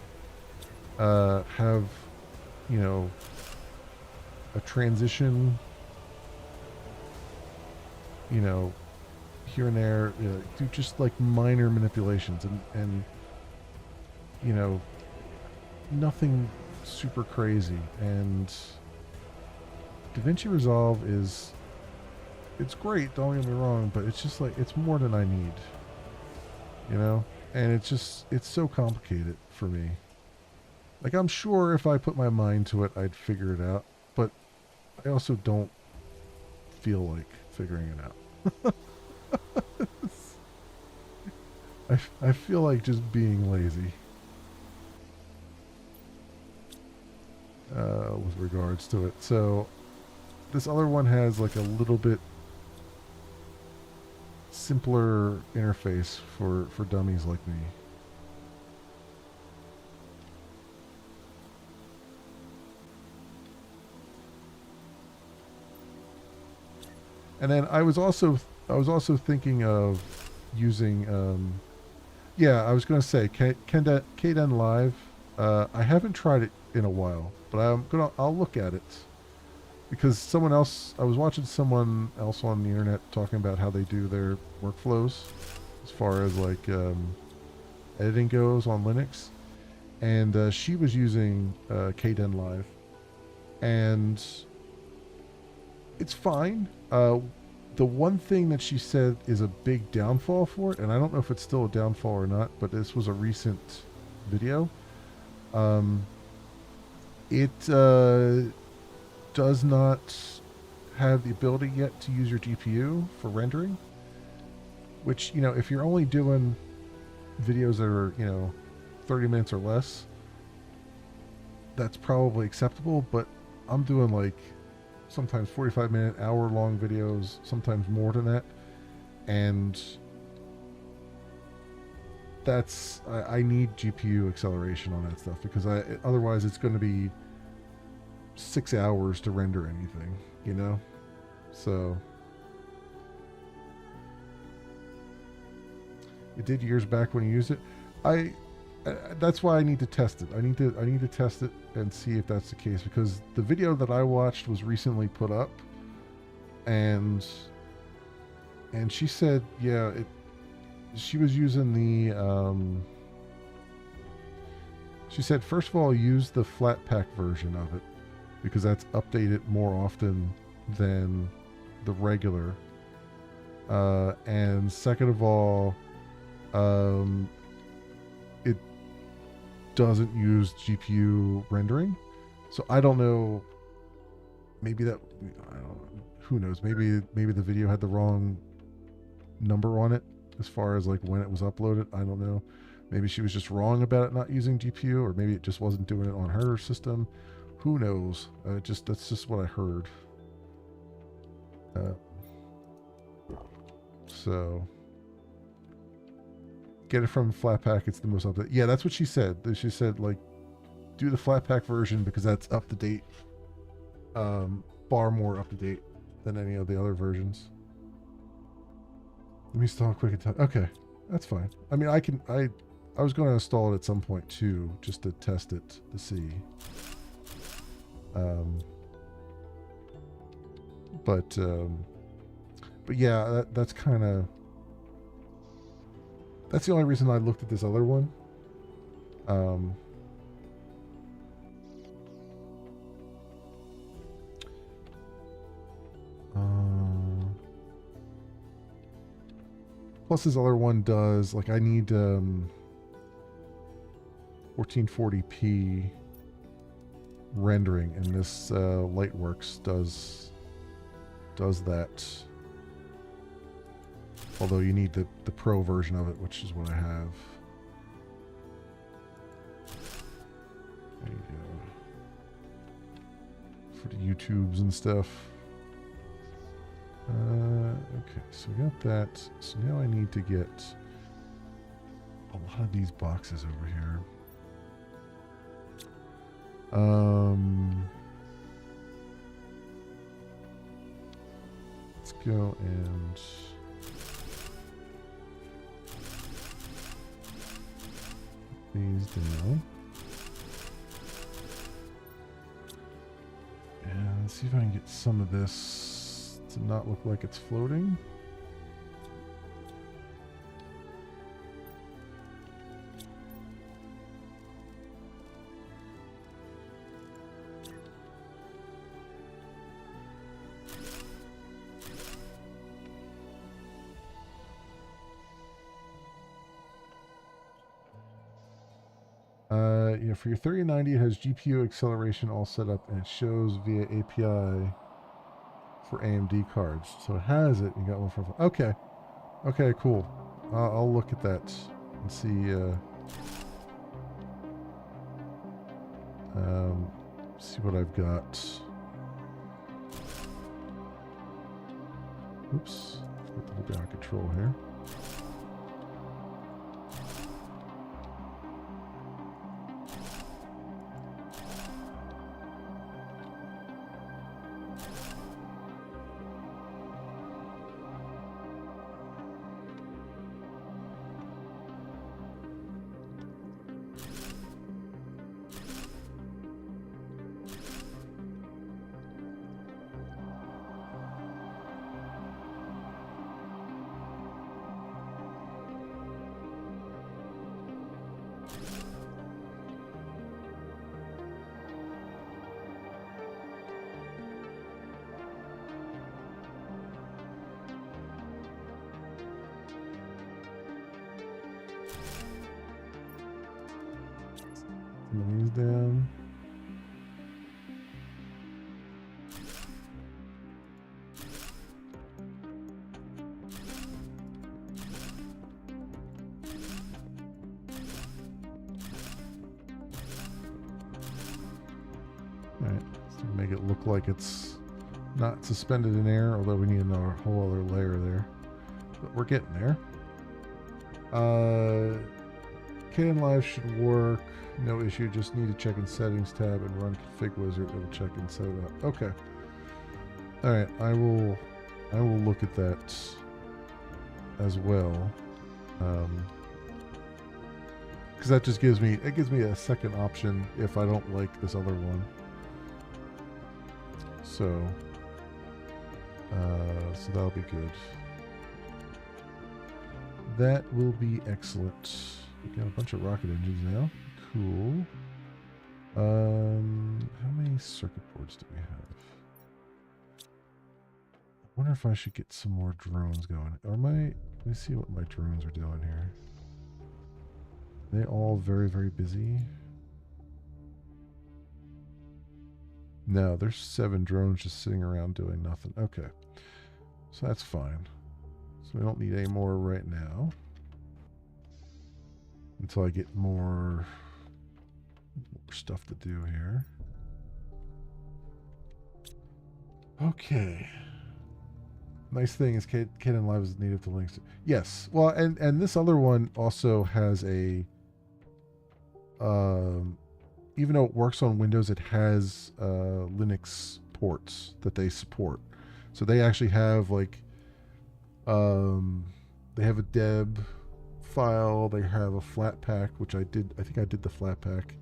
have, you know, a transition, you know, here and there, do just like minor manipulations and you know, nothing super crazy. And DaVinci Resolve it's great, don't get me wrong, but it's just like, it's more than I need, you know? And it's so complicated for me. Like, I'm sure if I put my mind to it, I'd figure it out, but I also don't feel like figuring it out. I feel like just being lazy. With regards to it. So, this other one has like a little bit simpler interface for dummies like me. And then I was also thinking of using yeah, I was going to say Kdenlive. I haven't tried it in a while, but I'll look at it. Because I was watching someone else on the internet talking about how they do their workflows as far as like editing goes on Linux. And she was using Kdenlive. And it's fine. The one thing that she said is a big downfall for it, and I don't know if it's still a downfall or not, but this was a recent video. It does not have the ability yet to use your GPU for rendering, which, you know, if you're only doing videos that are, you know, 30 minutes or less, that's probably acceptable, but I'm doing like sometimes 45-minute, hour-long videos, sometimes more than that, and that's, I need GPU acceleration on that stuff, because otherwise it's going to be 6 hours to render anything, you know? So it did years back when you used it. That's why I need to test it. I need to test it and see if that's the case, because the video that I watched was recently put up, and she said, yeah, she was using the she said, first of all, use the Flatpak version of it, because that's updated more often than the regular. And second of all, it doesn't use GPU rendering. So I don't know, maybe that, I don't know, who knows, maybe the video had the wrong number on it as far as like when it was uploaded. I don't know. Maybe she was just wrong about it not using GPU, or maybe it just wasn't doing it on her system. Who knows? That's just what I heard. So get it from Flatpak. It's the most up to date. Yeah, that's what she said. She said, like, do the Flatpak version because that's up to date. Far more up to date than any of the other versions. Let me stop quick and tell. Okay. that's fine. I mean, I was going to install it at some point too, just to test it to see. But yeah, that's kind of, that's the only reason I looked at this other one. Plus, this other one does, like, I need 1440p rendering, and this Lightworks does that. Although you need the pro version of it, which is what I have. There you go. For the YouTubes and stuff. Okay, so we got that. So now I need to get a lot of these boxes over here. Let's go and these down. And let's see if I can get some of this to not look like it's floating. Yeah, for your 3090, it has GPU acceleration all set up, and it shows via API for AMD cards. So it has it. You got one for... Okay. Okay, cool. I'll look at that and see what I've got. Oops. Got a little bit out of control here. These down. Alright, so make it look like it's not suspended in air, although we need another whole other layer there. But we're getting there. Kdenlive should work. No issue. Just need to check in settings tab and run config wizard. It will check and set it up. Okay. All right. I will look at that as well. Because that just gives me a second option if I don't like this other one. So that'll be good. That will be excellent. We got a bunch of rocket engines now. Cool. How many circuit boards do we have? I wonder if I should get some more drones going. Let me see what my drones are doing here. Are they all very, very busy? No, there's 7 drones just sitting around doing nothing. Okay. So that's fine. So we don't need any more right now. Until I get more stuff to do here. Okay. Nice thing is Kdenlive is native to Linux. Yes. Well, and this other one also has a even though it works on Windows, it has Linux ports that they support. So they actually have like they have a deb file. They have a flat pack, which I did. I think I did the flat pack.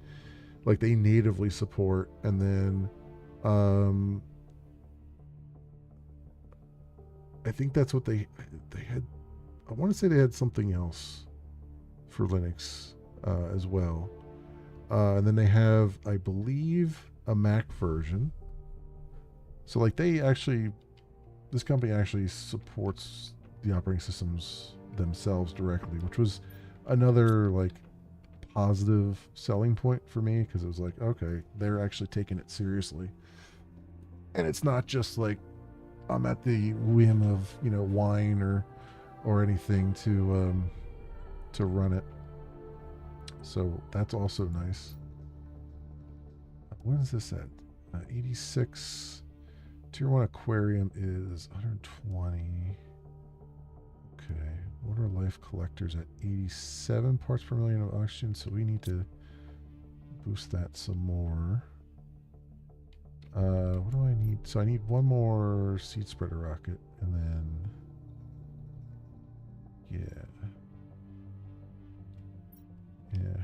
Like they natively support, and then I think that's what they had. I want to say they had something else for Linux as well. And then they have, I believe, a Mac version. So like they actually, this company actually supports the operating systems themselves directly, which was another like positive selling point for me, because it was like, okay, they're actually taking it seriously. And it's not just like I'm at the whim of, you know, wine or anything to run it. So that's also nice. What is this at? 86. Tier 1 aquarium is 120. Okay. Water life collectors at 87 parts per million of oxygen, so we need to boost that some more. What do I need? So I need one more seed spreader rocket, and then yeah,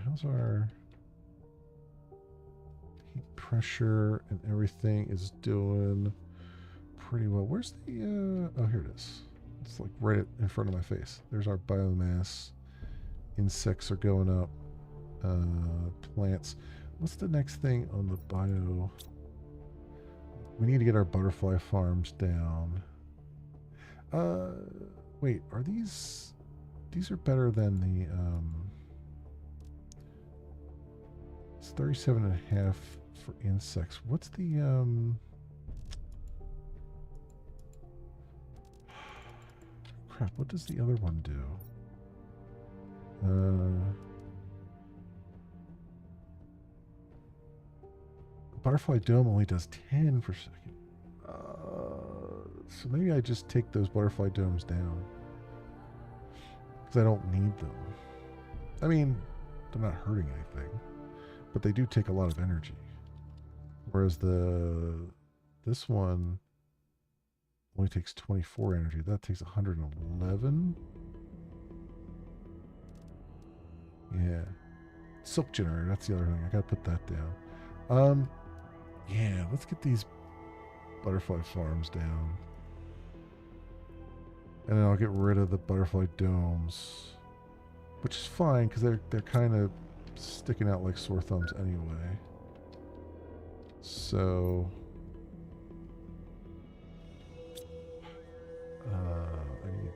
how's our heat pressure and everything is doing pretty well. Where's the oh, here it is. It's like right in front of my face. There's our biomass. Insects are going up. Plants. What's the next thing on the bio? We need to get our butterfly farms down. Wait, are these are better than the it's 37.5 for insects. What's the crap, what does the other one do? Butterfly dome only does 10 per second. So maybe I just take those butterfly domes down, because I don't need them. I mean, they're not hurting anything, but they do take a lot of energy. Whereas this one only takes 24 energy. That takes 111. Yeah. Silk generator, that's the other thing. I gotta put that down. Yeah, let's get these butterfly farms down. And then I'll get rid of the butterfly domes. Which is fine, because they're kind of sticking out like sore thumbs anyway. So I need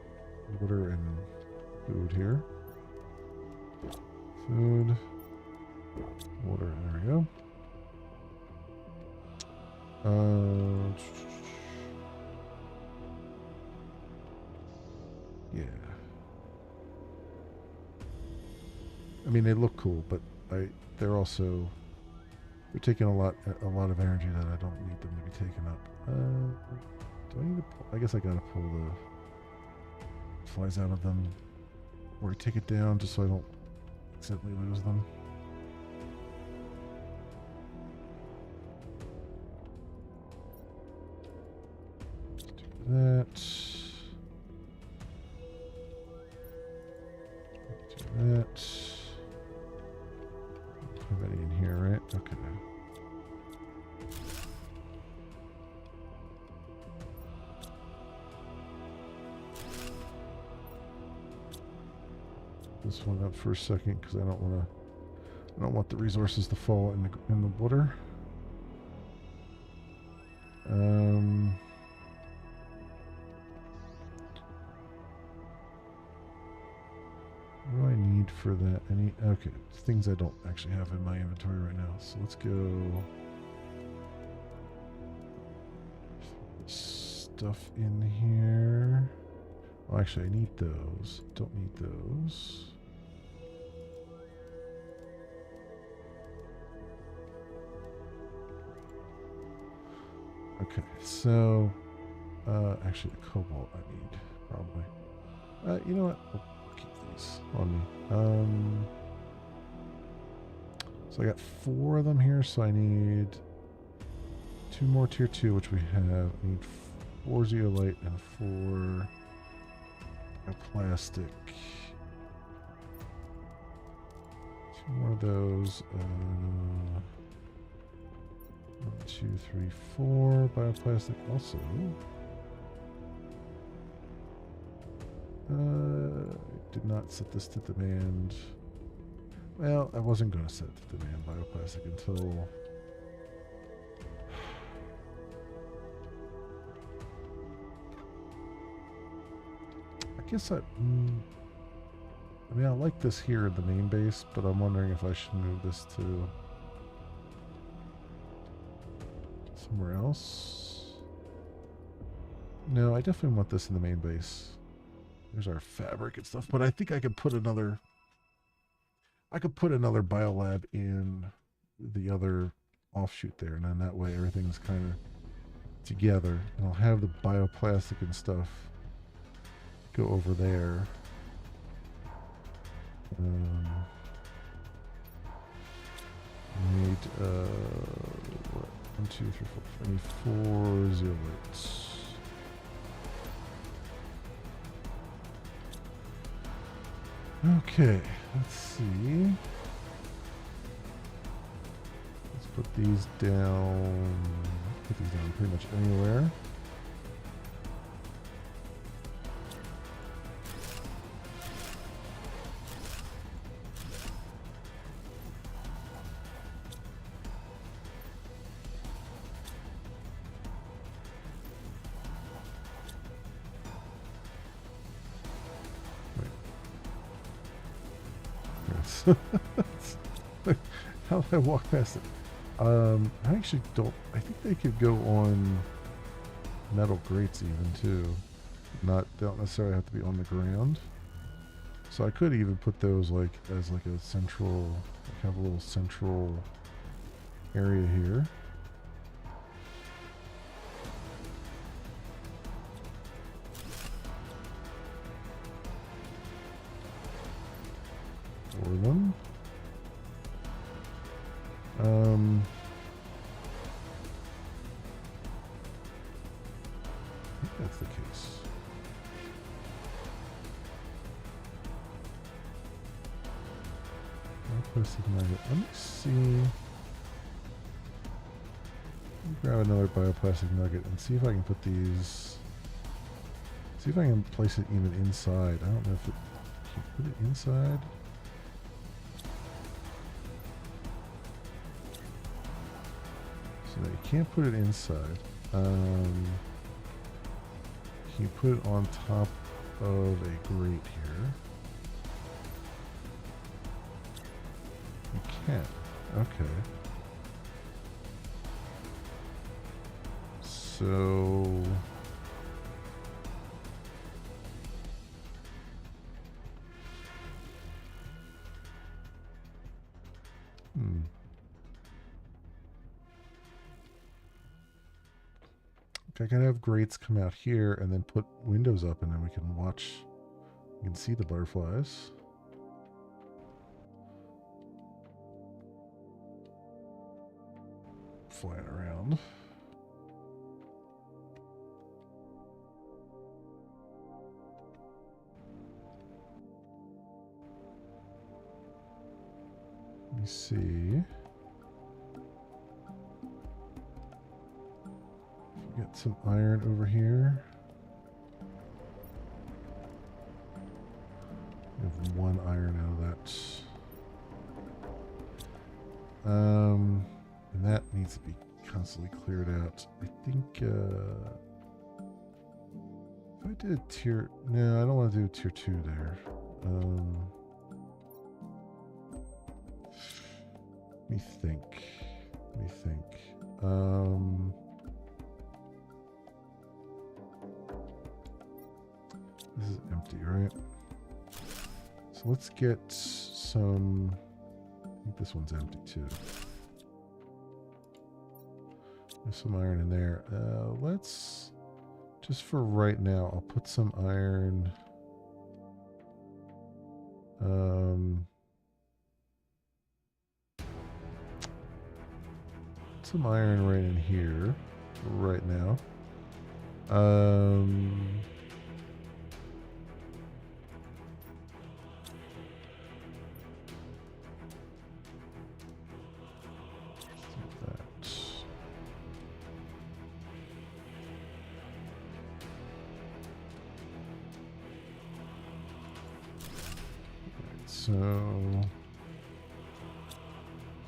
water and food here. Food, water, there we go. Yeah. I mean, they look cool, but they're taking a lot of energy that I don't need them to be taken up. Do I need to pull? I guess I gotta pull the flies out of them, or take it down just so I don't accidentally lose them. That. Do that. Put that in here, right? Okay. This one up for a second, because I don't want the resources to fall in the water. What do I need for that? Okay, things I don't actually have in my inventory right now. So let's go stuff in here. Oh, actually, I need those. Don't need those. Okay, so actually, a cobalt I need probably. You know what? I'll keep these on me. So I got 4 of them here, so I need 2 more tier 2, which we have. I need 4 zeolite and 4 plastic. More of those. 1, 2, 3, 4. Bioplastic also. Did not set this to demand. Well, I wasn't going to set it to demand bioplastic until... I guess I mean, I like this here in the main base, but I'm wondering if I should move this to somewhere else. No, I definitely want this in the main base. There's our fabric and stuff, but I think I could put another biolab in the other offshoot there, and then that way everything's kind of together. And I'll have the bioplastic and stuff go over there. Need what? 1, 2, 3, 4. I need 4 zeolites. Okay, let's see. Let's put these down. Put these down pretty much anywhere. How did I walk past it? I actually don't. I think they could go on metal grates even too. They don't necessarily have to be on the ground. So I could even put those like as like a central, like have a little central area here. For them. I think that's the case. Bioplastic nugget. Let me see. Let me grab another bioplastic nugget and see if I can put these. See if I can place it even inside. I don't know if it. Can you put it inside? So you can't put it inside. Can you put it on top of a grate here? You can. Okay. So... I gotta have grates come out here and then put windows up, and then we can watch. You can see the butterflies. Flying around. Let me see. Get some iron over here. We have 1 iron out of that. And that needs to be constantly cleared out. I think, if I did a tier, no, I don't want to do a tier 2 there. Let me think. This is empty, right? So let's get some... I think this one's empty too. There's some iron in there. Let's... Just for right now, I'll put some iron... some iron right in here right now. So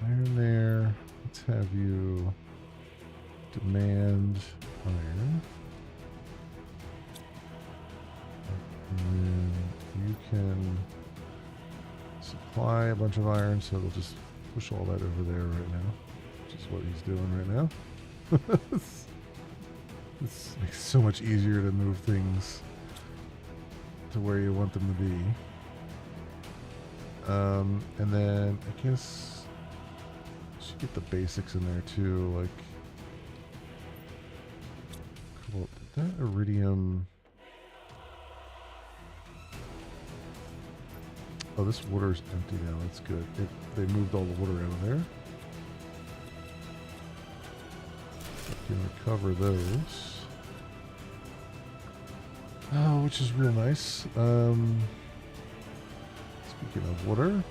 iron there. Let's have you demand iron. And then you can supply a bunch of iron, so they'll just push all that over there right now, which is what he's doing right now. This makes it so much easier to move things to where you want them to be. And then I guess I should get the basics in there too, like cool. Did that iridium? Oh, this water's empty now. That's good. They moved all the water out of there. I can recover those. Oh, which is real nice. Speaking of water.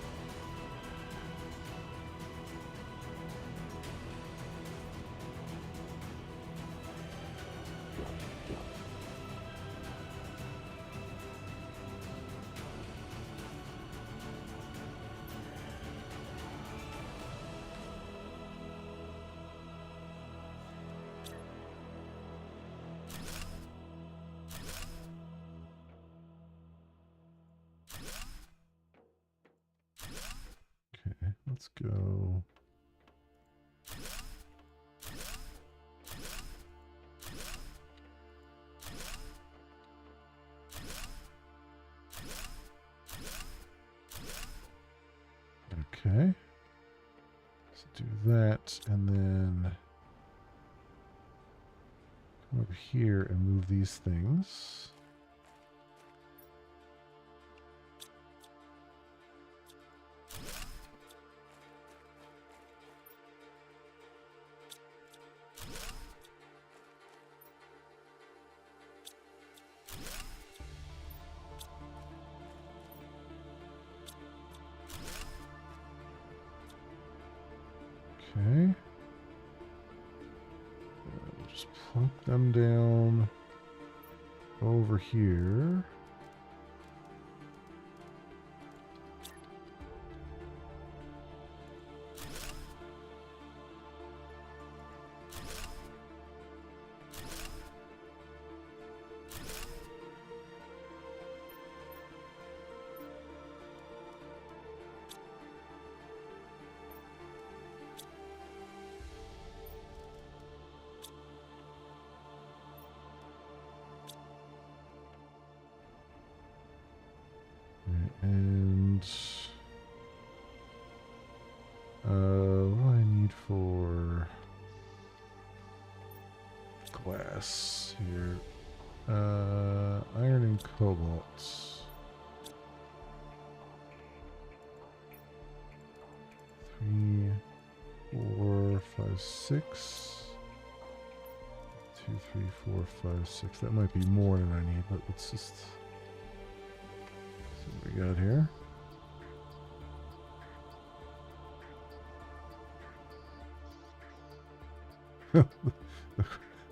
Okay, let's go. Okay. Let's do that and then come over here and move these things. Okay. Just plunk them down over here. And what do I need for glass here? Iron and cobalt. 3, 4, 5, 6. 2, 3, 4, 5, 6. That might be more than I need, but let's just see what we got here.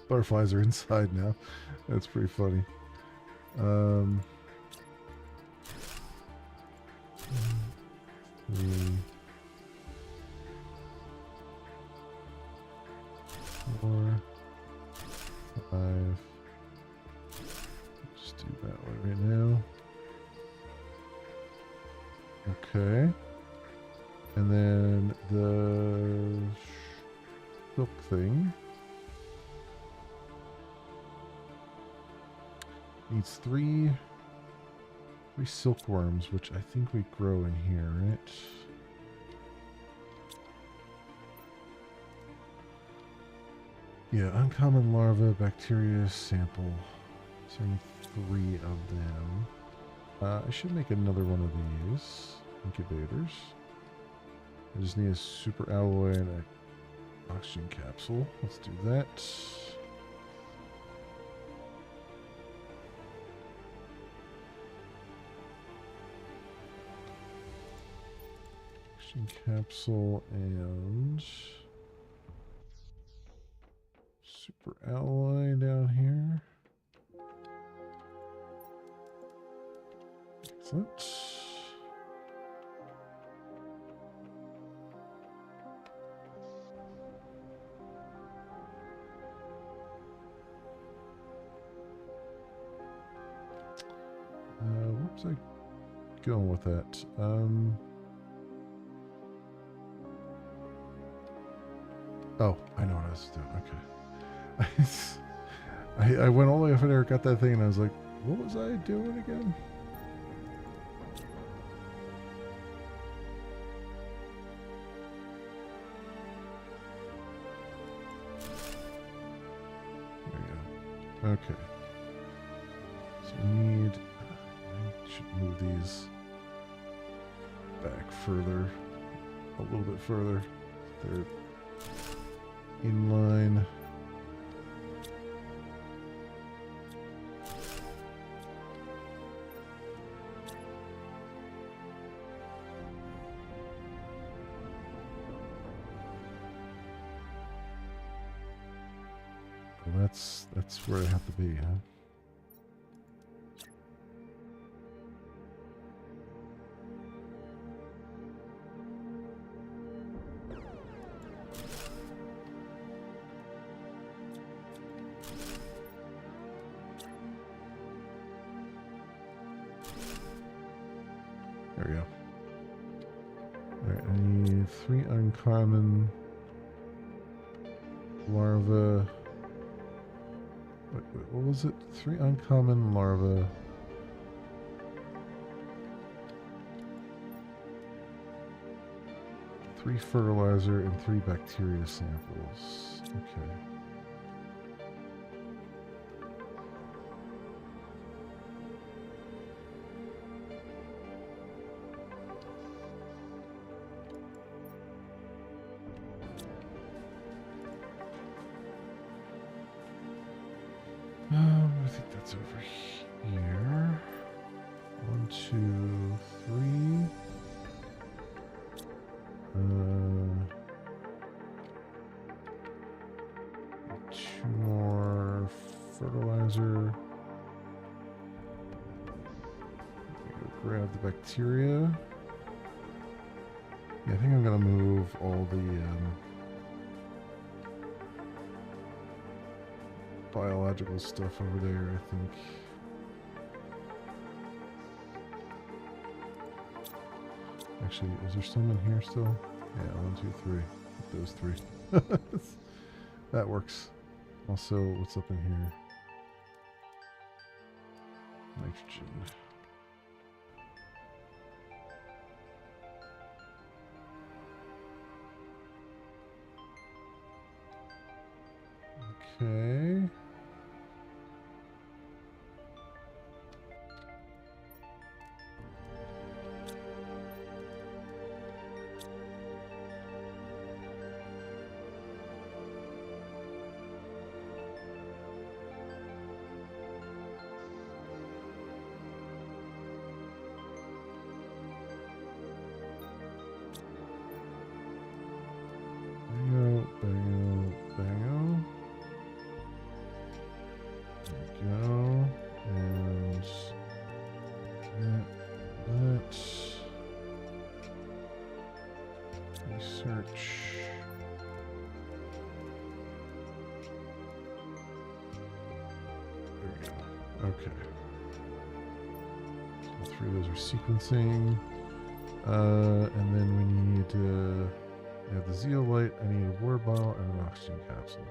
Butterflies are inside now. That's pretty funny. 3, 4, 5. Just do that one right now. Okay. And then the silk thing needs three silkworms, which I think we grow in here, right? Yeah, uncommon larva, bacteria sample. So I need 3 of them. I should make another one of these incubators. I just need a super alloy and an oxygen capsule. Let's do that. Oxygen capsule and super alloy down here. Excellent. Where's I going with that? Oh, I know what I was doing. Okay. I went all the way up there, got that thing, and I was like, what was I doing again? There we go. Okay. So we need... I should move these back further. A little bit further. They're in line. Well, that's where I have to be, huh? There we go. Alright, I need 3 uncommon larvae. Wait, what was it? 3 uncommon larvae. 3 fertilizer and 3 bacteria samples. Okay. I think that's over here. 1, 2, 3. 2 more fertilizer. Grab the bacteria. Yeah, I think I'm gonna move all the biological stuff over there, I think. Actually, is there some in here still? Yeah, 1, 2, 3. Those 3. That works. Also, what's up in here? Nitrogen. Okay. Bango, bango, bango. Go and that research. There we go. Okay. So 3 of those are sequencing. And then we need to have the zeolite. I need a water bottle and an oxygen capsule.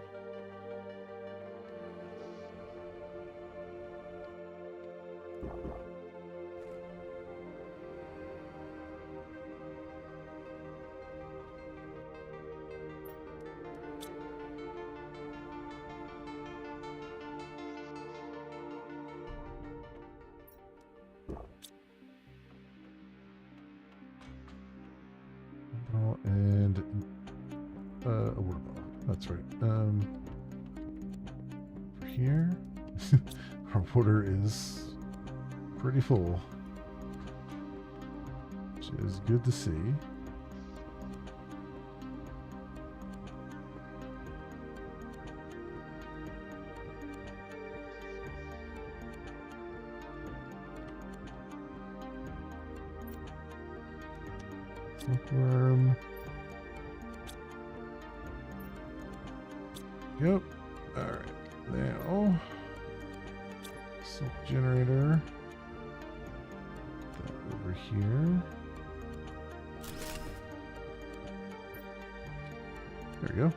And a water bottle. That's right. For here, our water is pretty full, which is good to see. Silkworm. Yep. Alright. Now, silk generator. over here. There we go.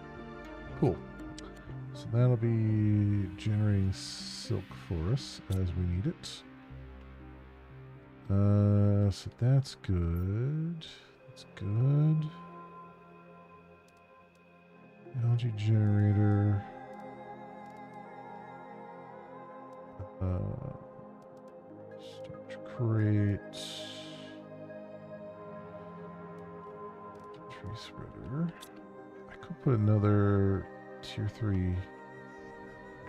Cool. So that'll be generating silk for us as we need it. So that's good. That's good. Algae generator. Storage crate. Tree spreader. I could put another tier 3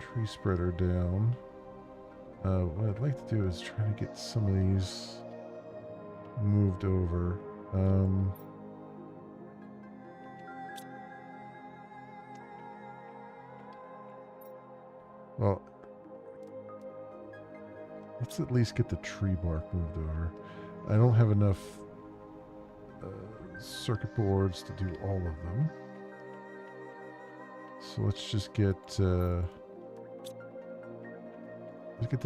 tree spreader down. What I'd like to do is try to get some of these moved over. Well, let's at least get the tree bark moved over. I don't have enough circuit boards to do all of them. So let's just get the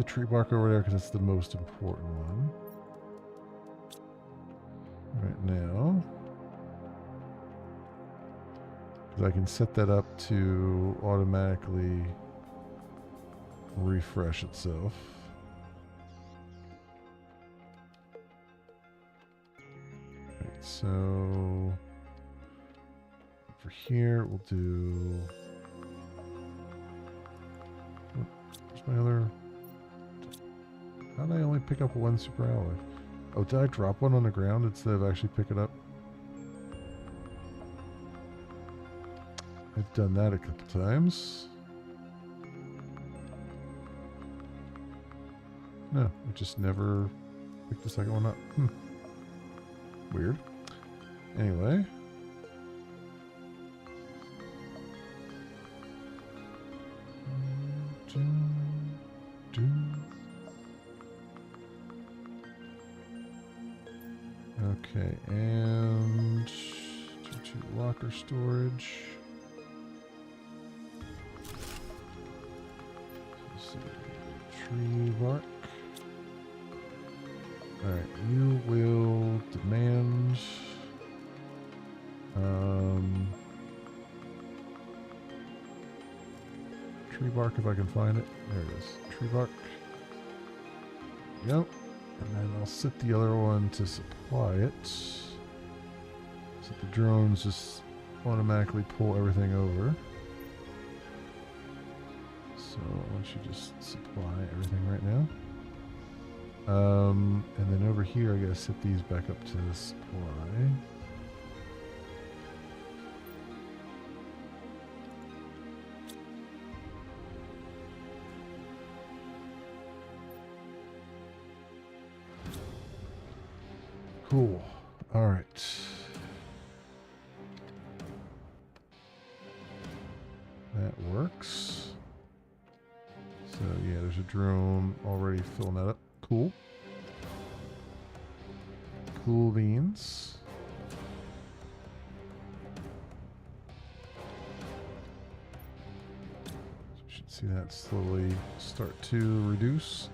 tree bark over there because that's the most important one right now. Because I can set that up to automatically refresh itself. Right, so for here we'll do. Where's my other? How did I only pick up one super alloy? Oh, did I drop one on the ground instead of actually pick it up? I've done that a couple times. No, I just never picked the second one up. Weird. Anyway. Okay, and 2 locker storage. Let's see, tree bark. Alright, you will demand tree bark if I can find it. There it is. Tree bark. Yep. And then I'll set the other one to supply it. So the drones just automatically pull everything over. So why don't you just supply everything right now? And then over here I gotta set these back up to supply. Cool. All right. That works. So yeah, there's a drone already filling that up. Cool. Cool beans. So we should see that slowly start to reduce.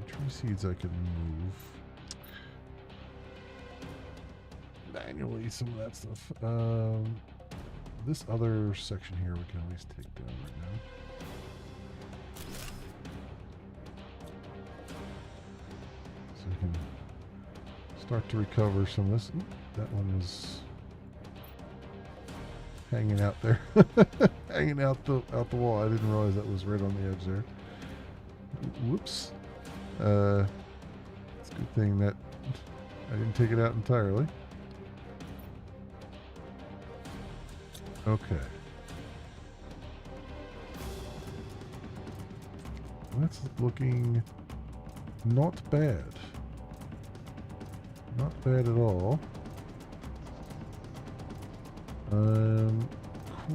Tree seeds I can move manually, some of that stuff. This other section here we can at least take down right now. So we can start to recover some of this. Ooh, that one was hanging out there. Hanging out the wall. I didn't realize that was right on the edge there. Whoops. It's a good thing that I didn't take it out entirely. Okay. That's looking not bad. Not bad at all.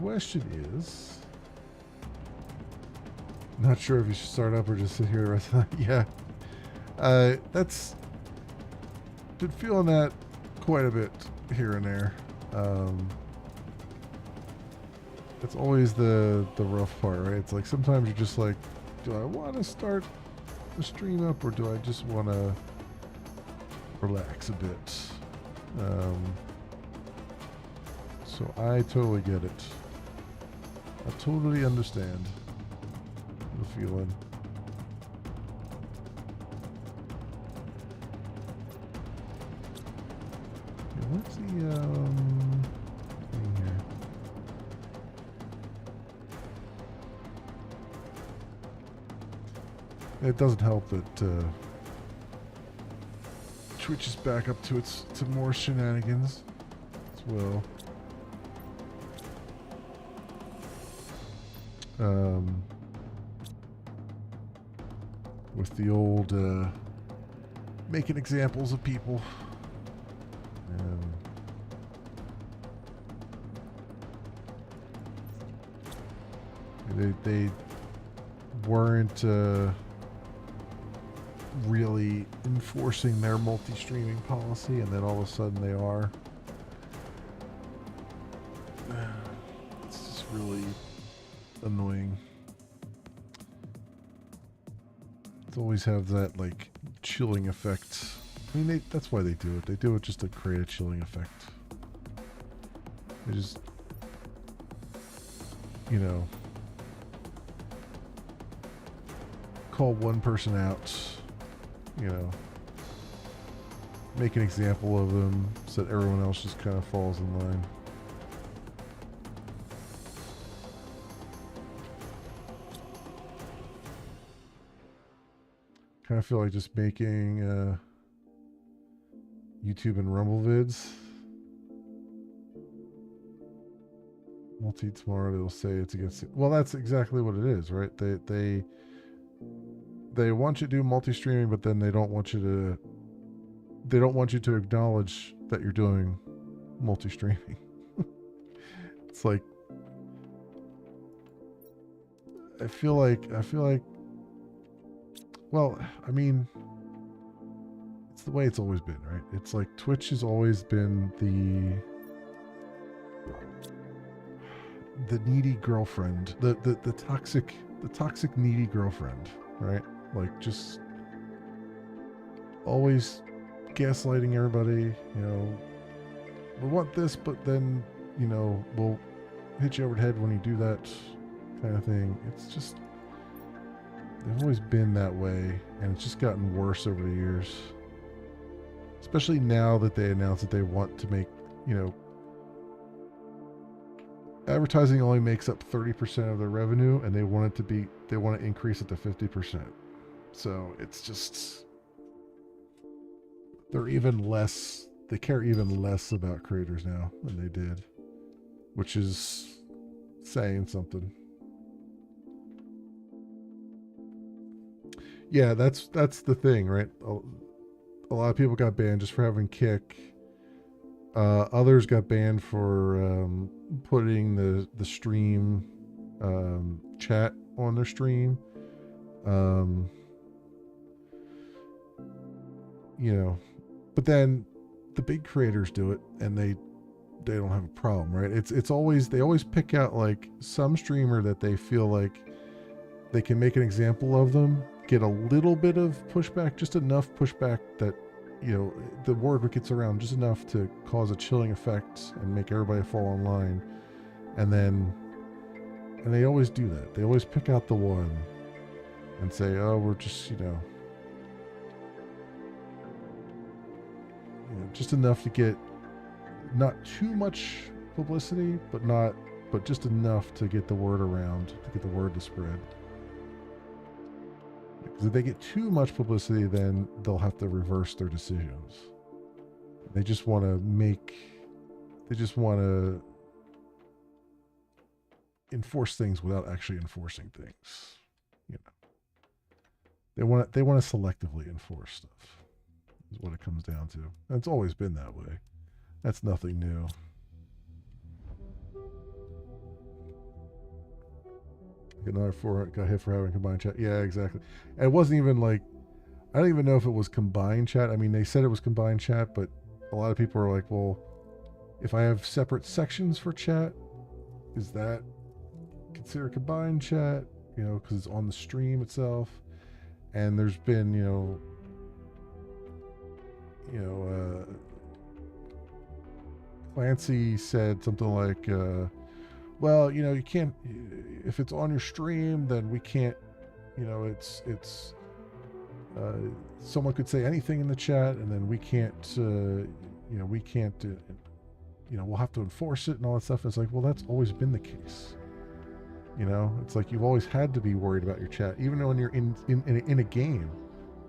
Question is, not sure if you should start up or just sit here the rest of the night. Yeah. That's been feeling that quite a bit here and there. That's always the rough part, right? It's like sometimes you're just like do I want to start the stream up or do I just want to relax a bit? So I totally get it. I totally understand the feeling. Okay, what's the thing here? It doesn't help that Twitch is back up to more shenanigans as well. With the old making examples of people. They weren't really enforcing their multi-streaming policy, and then all of a sudden they are. It's just really annoying. It's always have that like chilling effect. I mean, that's why they do it. They do it just to create a chilling effect. They just, you know, call one person out, you know, make an example of them so that everyone else just kind of falls in line. Kind of feel like just making YouTube and Rumble vids. Multi tomorrow, they'll say it's against it. Well, that's exactly what it is, right? They want you to do multi-streaming, but then they don't want you to acknowledge that you're doing multi-streaming. It's like I feel like well, I mean, it's the way it's always been, right? It's like Twitch has always been the needy girlfriend, the toxic needy girlfriend, right? Like just always gaslighting everybody, you know, we want this, but then, you know, we'll hit you over the head when you do that kind of thing. It's just, they've always been that way, and it's just gotten worse over the years. Especially now that they announced that they want to make, you know, advertising only makes up 30% of their revenue, and they want to increase it to 50%. So it's just, they care even less about creators now than they did, which is saying something. Yeah, that's the thing, right? A lot of people got banned just for having Kick. Others got banned for putting the stream chat on their stream. You know, but then the big creators do it, and they don't have a problem, right? It's always, they always pick out like some streamer that they feel like they can make an example of them, get a little bit of pushback, just enough pushback that, you know, the word gets around just enough to cause a chilling effect and make everybody fall in line. And they always do that. They always pick out the one and say, oh, we're just, you know, just enough to get not too much publicity, but just enough to get the word around, to get the word to spread. Because if they get too much publicity, then they'll have to reverse their decisions. They just want to enforce things without actually enforcing things. You know, they want to selectively enforce stuff. Is what it comes down to. And it's always been that way. That's nothing new. Got hit for having combined chat. Yeah, exactly. And it wasn't even like, I don't even know if it was combined chat. I mean, they said it was combined chat, but a lot of people are like, well, if I have separate sections for chat, is that considered combined chat? you know, because it's on the stream itself. And there's been, Clancy said something like, well, you can't, if it's on your stream, then we can't, it's someone could say anything in the chat, and then we can't, we can't, we'll have to enforce it and all that stuff. It's like, well, that's always been the case. It's like you've always had to be worried about your chat, even when you're in a game.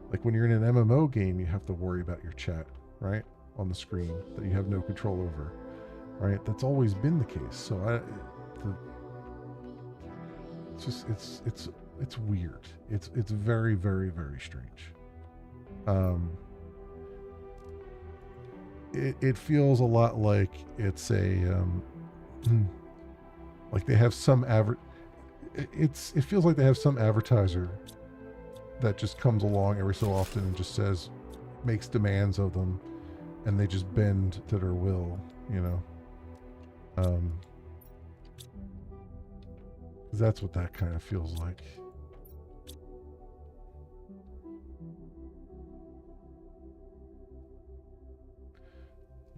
Like when you're in an MMO game, you have to worry about your chat, right, on the screen that you have no control over, right? That's always been the case. So it's weird. It's very, very, very strange. It feels a lot like it's a like they have some it feels like they have some advertiser that just comes along every so often and just makes demands of them, and they just bend to their will, 'cause that's what that kind of feels like.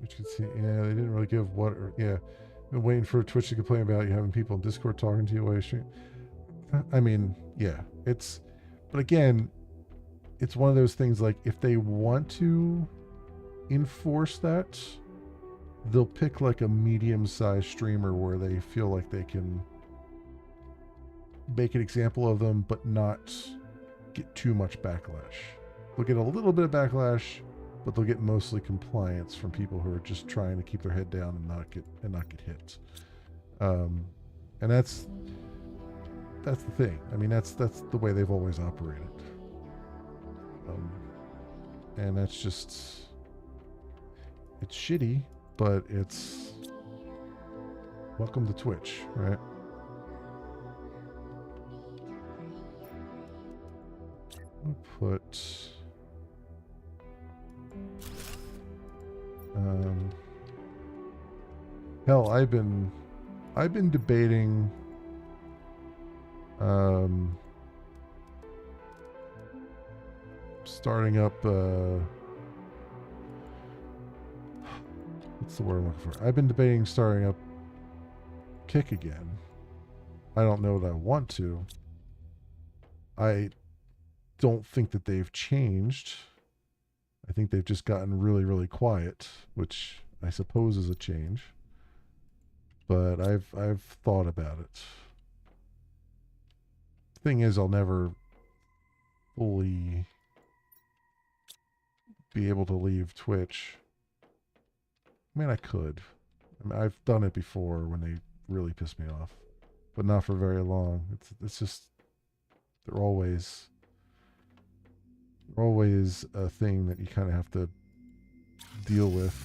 Which you can see, yeah, they didn't really give what, or yeah, been waiting for Twitch to complain about you having people in Discord talking to you while you stream. I mean, yeah, but again, it's one of those things, like, if they want to enforce that, they'll pick like a medium-sized streamer where they feel like they can make an example of them but not get too much backlash. They'll get a little bit of backlash, but they'll get mostly compliance from people who are just trying to keep their head down and not get hit. And that's the thing. I mean, that's the way they've always operated. And that's just, it's shitty, but it's welcome to Twitch, right? I'll put hell, I've been debating starting up what's the word I'm looking for? I've been debating starting up Kick again. I don't know that I want to. I don't think that they've changed. I think they've just gotten really, really quiet, which I suppose is a change. But I've thought about it. Thing is, I'll never fully be able to leave Twitch. I mean, I could. I mean, I've done it before when they really piss me off, but not for very long. It's just they're always a thing that you kind of have to deal with.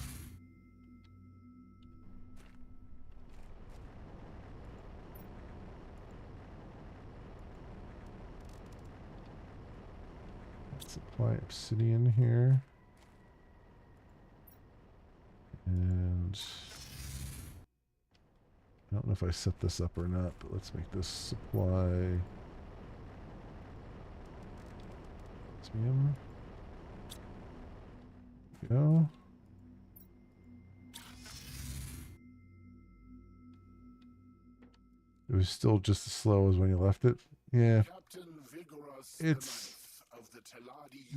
Let's apply obsidian here. And I don't know if I set this up or not, but let's make this supply osmium. Go. It was still just as slow as when you left it. Yeah. It's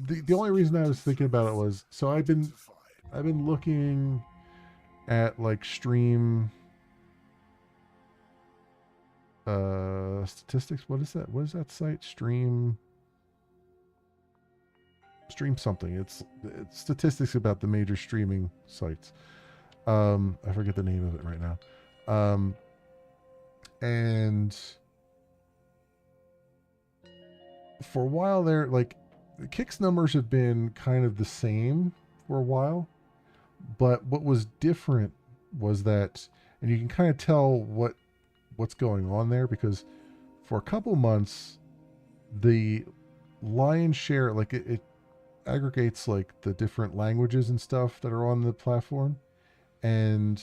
the only reason I was thinking about it was, so I've been looking at like stream statistics. What is that? What is that site? Stream something. It's statistics about the major streaming sites. I forget the name of it right now. And for a while there, like, the Kick's numbers have been kind of the same for a while, but what was different was that, and you can kind of tell what's going on there, because for a couple months, the lion's share, like it aggregates like the different languages and stuff that are on the platform, and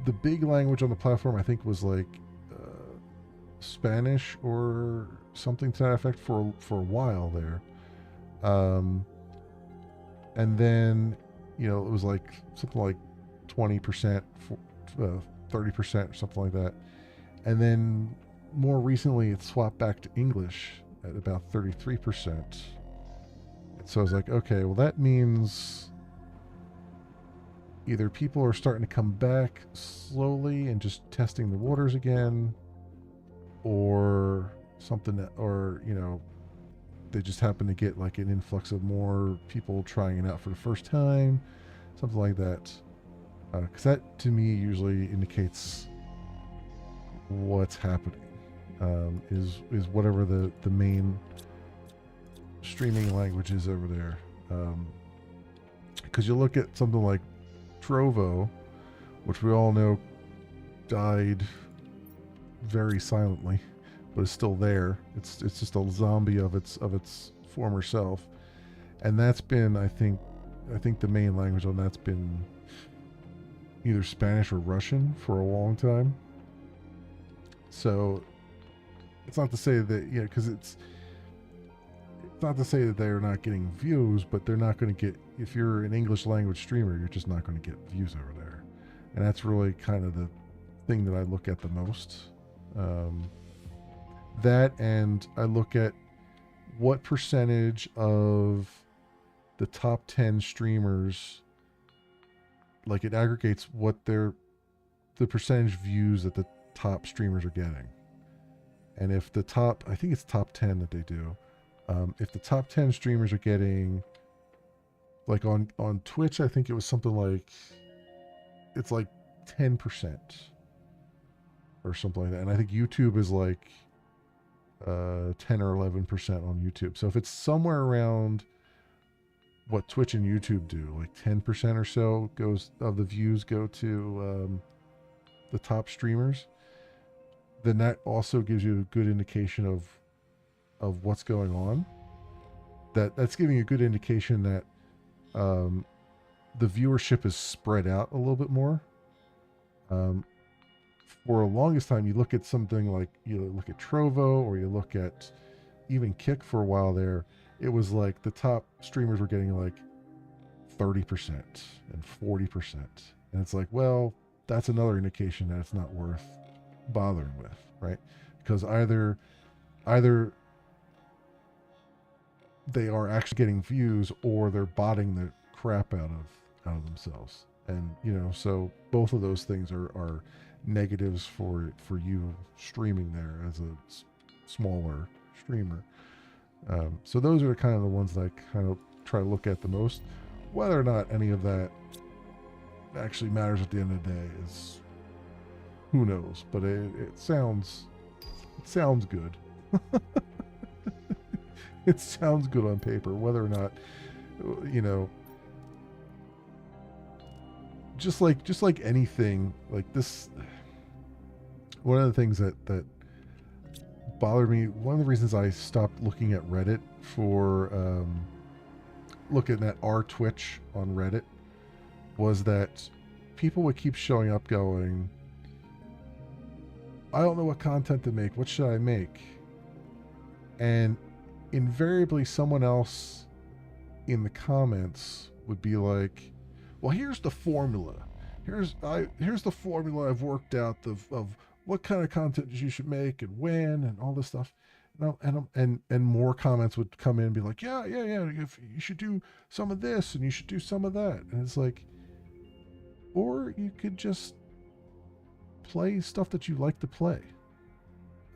the big language on the platform, I think, was like Spanish or something to that effect for a while there. And then, you know, it was like something like 20%, 30% or something like that. And then more recently, it swapped back to English at about 33%. And so I was like, okay, well, that means either people are starting to come back slowly and just testing the waters again, or something that, or, you know, they just happen to get like an influx of more people trying it out for the first time, something like that. Because that to me usually indicates what's happening. Is whatever the main streaming language is over there. Because you look at something like Trovo, which we all know died very silently, but is still there. It's just a zombie of its former self, and that's been I think the main language on that's been either Spanish or Russian for a long time. So it's not to say that, you know, because it's not to say that they're not getting views, but they're not going to get, if you're an English language streamer, you're just not going to get views over there, and that's really kind of the thing that I look at the most. That, and I look at what percentage of the top 10 streamers, like it aggregates what the percentage views that the top streamers are getting. And if the top, I think it's top 10 that they do. If the top 10 streamers are getting, like on Twitch, I think it was something like, it's like 10% or something like that. And I think YouTube is like 10 or 11% on YouTube. So if it's somewhere around what Twitch and YouTube do, like 10% or so goes of the views go to the top streamers, then that also gives you a good indication of what's going on. That's giving you a good indication that the viewership is spread out a little bit more. For the longest time, you look at something like, you look at Trovo, or you look at even Kick for a while there, it was like the top streamers were getting like 30% and 40%. And it's like, well, that's another indication that it's not worth bothering with, right? Because either they are actually getting views, or they're botting the crap out of themselves. And, you know, so both of those things are negatives for you streaming there as a smaller streamer. So those are kind of the ones that I kind of try to look at the most. Whether or not any of that actually matters at the end of the day is, who knows, but it sounds good. It sounds good on paper. Whether or not, you know, just like anything like this, one of the things that bothered me, one of the reasons I stopped looking at Reddit for looking at our Twitch on Reddit, was that people would keep showing up going, I don't know what content to make, what should I make? And invariably someone else in the comments would be like, well, here's the formula. Here's the formula I've worked out of what kind of content you should make and when and all this stuff. And more comments would come in and be like, yeah, if you should do some of this and you should do some of that. And it's like, or you could just play stuff that you like to play.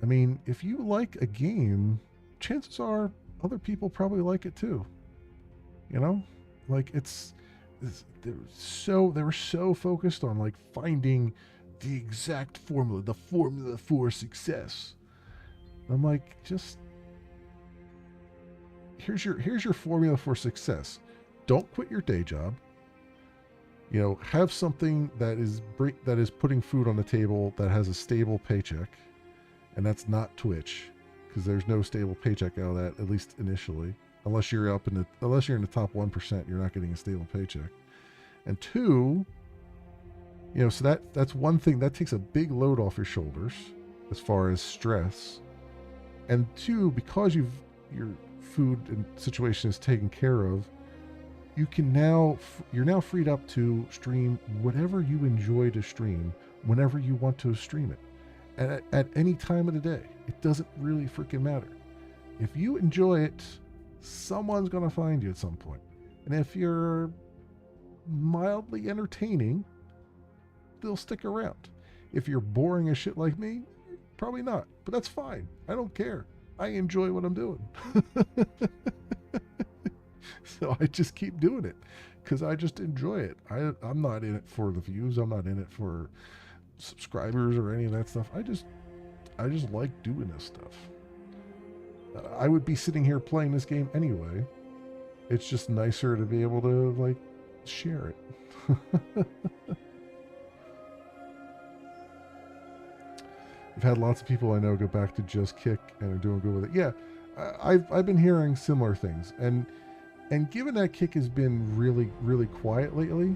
I mean, if you like a game, chances are other people probably like it too. You know, like they were so focused on like finding the exact formula, the formula for success. I'm like, just here's your formula for success. Don't quit your day job. You know, have something that is putting food on the table, that has a stable paycheck, and that's not Twitch, because there's no stable paycheck out of that, at least initially. Unless you're in the top 1%, you're not getting a stable paycheck. And two, you know, so that's one thing that takes a big load off your shoulders. as far as stress. And two, because your food and situation is taken care of, you're now freed up to stream whatever you enjoy to stream whenever you want to stream it at any time of the day. It doesn't really freaking matter. If you enjoy it, someone's going to find you at some point. And if you're mildly entertaining, they'll stick around. If you're boring as shit like me, probably not. But that's fine. I don't care. I enjoy what I'm doing. So I just keep doing it because I just enjoy it. I'm not in it for the views. I'm not in it for subscribers or any of that stuff. I just like doing this stuff. I would be sitting here playing this game anyway. It's just nicer to be able to like share it. I've had lots of people I know go back to Just Kick and are doing good with it. Yeah, I've been hearing similar things, and given that Kick has been really, really quiet lately,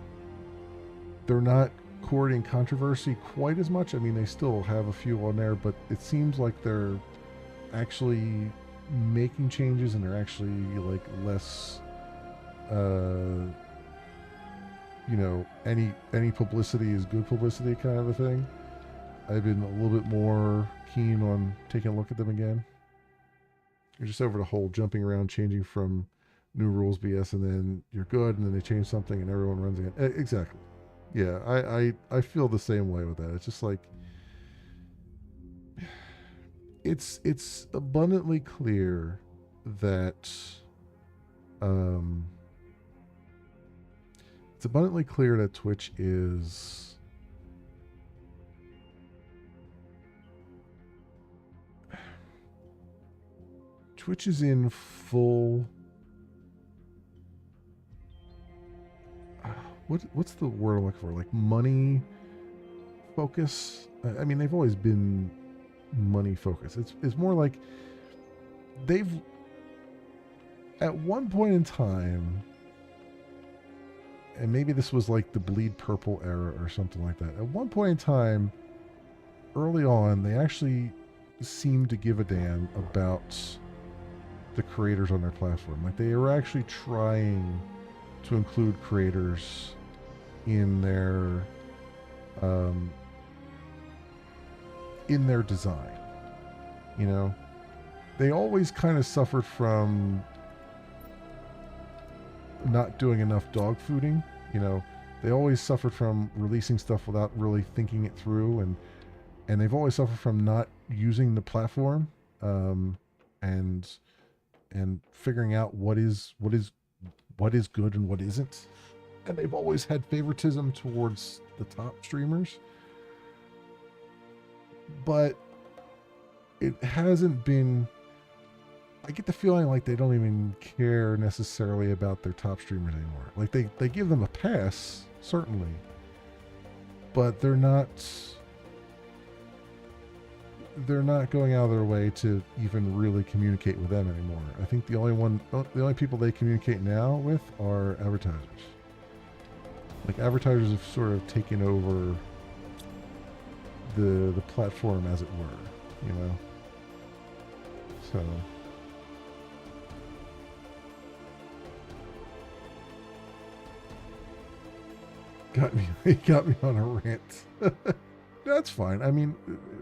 they're not courting controversy quite as much. I mean, they still have a few on there, but it seems like they're actually making changes, and they're actually like less, any publicity is good publicity kind of a thing. I've been a little bit more keen on taking a look at them again. You're just over the whole jumping around, changing from new rules BS, and then you're good, and then they change something and everyone runs again. Exactly. Yeah, I feel the same way with that. It's just like it's abundantly clear that Twitch is in full. What's the word I'm looking for? Like money focus. I mean, they've always been money focused. It's more like they've at one point in time, and maybe this was like the Bleed Purple era or something like that. At one point in time, early on, they actually seemed to give a damn about the creators on their platform. Like they were actually trying to include creators in their design. You know, they always kind of suffered from not doing enough dog fooding. You know, they always suffered from releasing stuff without really thinking it through, and they've always suffered from not using the platform and figuring out what is good and what isn't. And they've always had favoritism towards the top streamers, but it hasn't been. I get the feeling like they don't even care necessarily about their top streamers anymore. Like they give them a pass, certainly, but they're not going out of their way to even really communicate with them anymore. I think the only people they communicate now with are advertisers. Like advertisers have sort of taken over the platform, as it were, you know. So he got me on a rant. That's fine. I mean,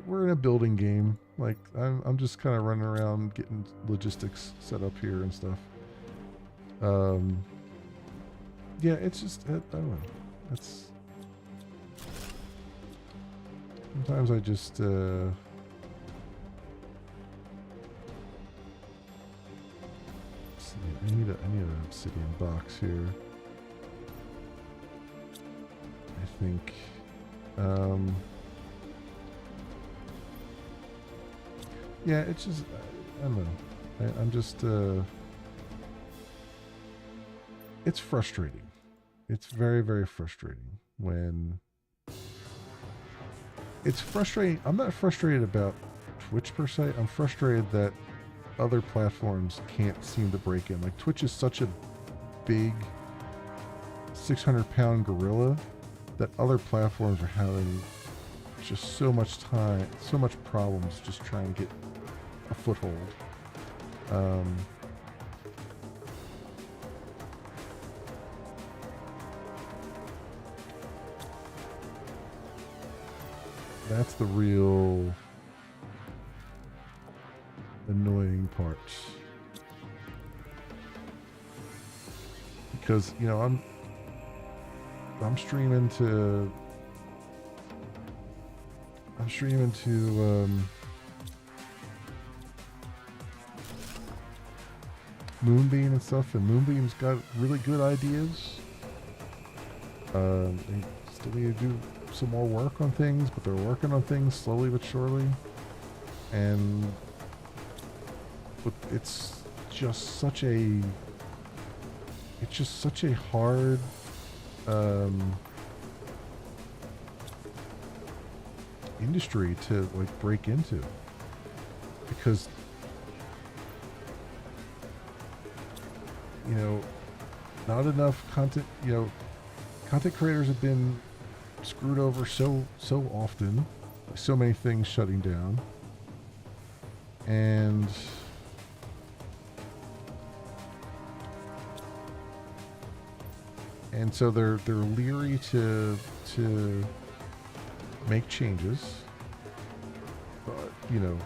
we're in a building game. Like I'm just kind of running around getting logistics set up here and stuff. Yeah, it's just I don't know. It's sometimes I just let's see, I need an obsidian box here. I think yeah, it's just I don't know. I'm just it's frustrating. It's very, very frustrating when it's frustrating. I'm not frustrated about Twitch per se. I'm frustrated that other platforms can't seem to break in. Like Twitch is such a big 600-pound gorilla that other platforms are having just so much time, so much problems just trying to get a foothold. That's the real annoying part. Because, you know, I'm streaming to Moonbeam and stuff, and Moonbeam's got really good ideas. They still need to do some more work on things, but they're working on things slowly but surely. But it's just such a hard industry to like break into, because you know, not enough content, you know, content creators have been screwed over so often by so many things shutting down, and so they're leery to make changes, but you know,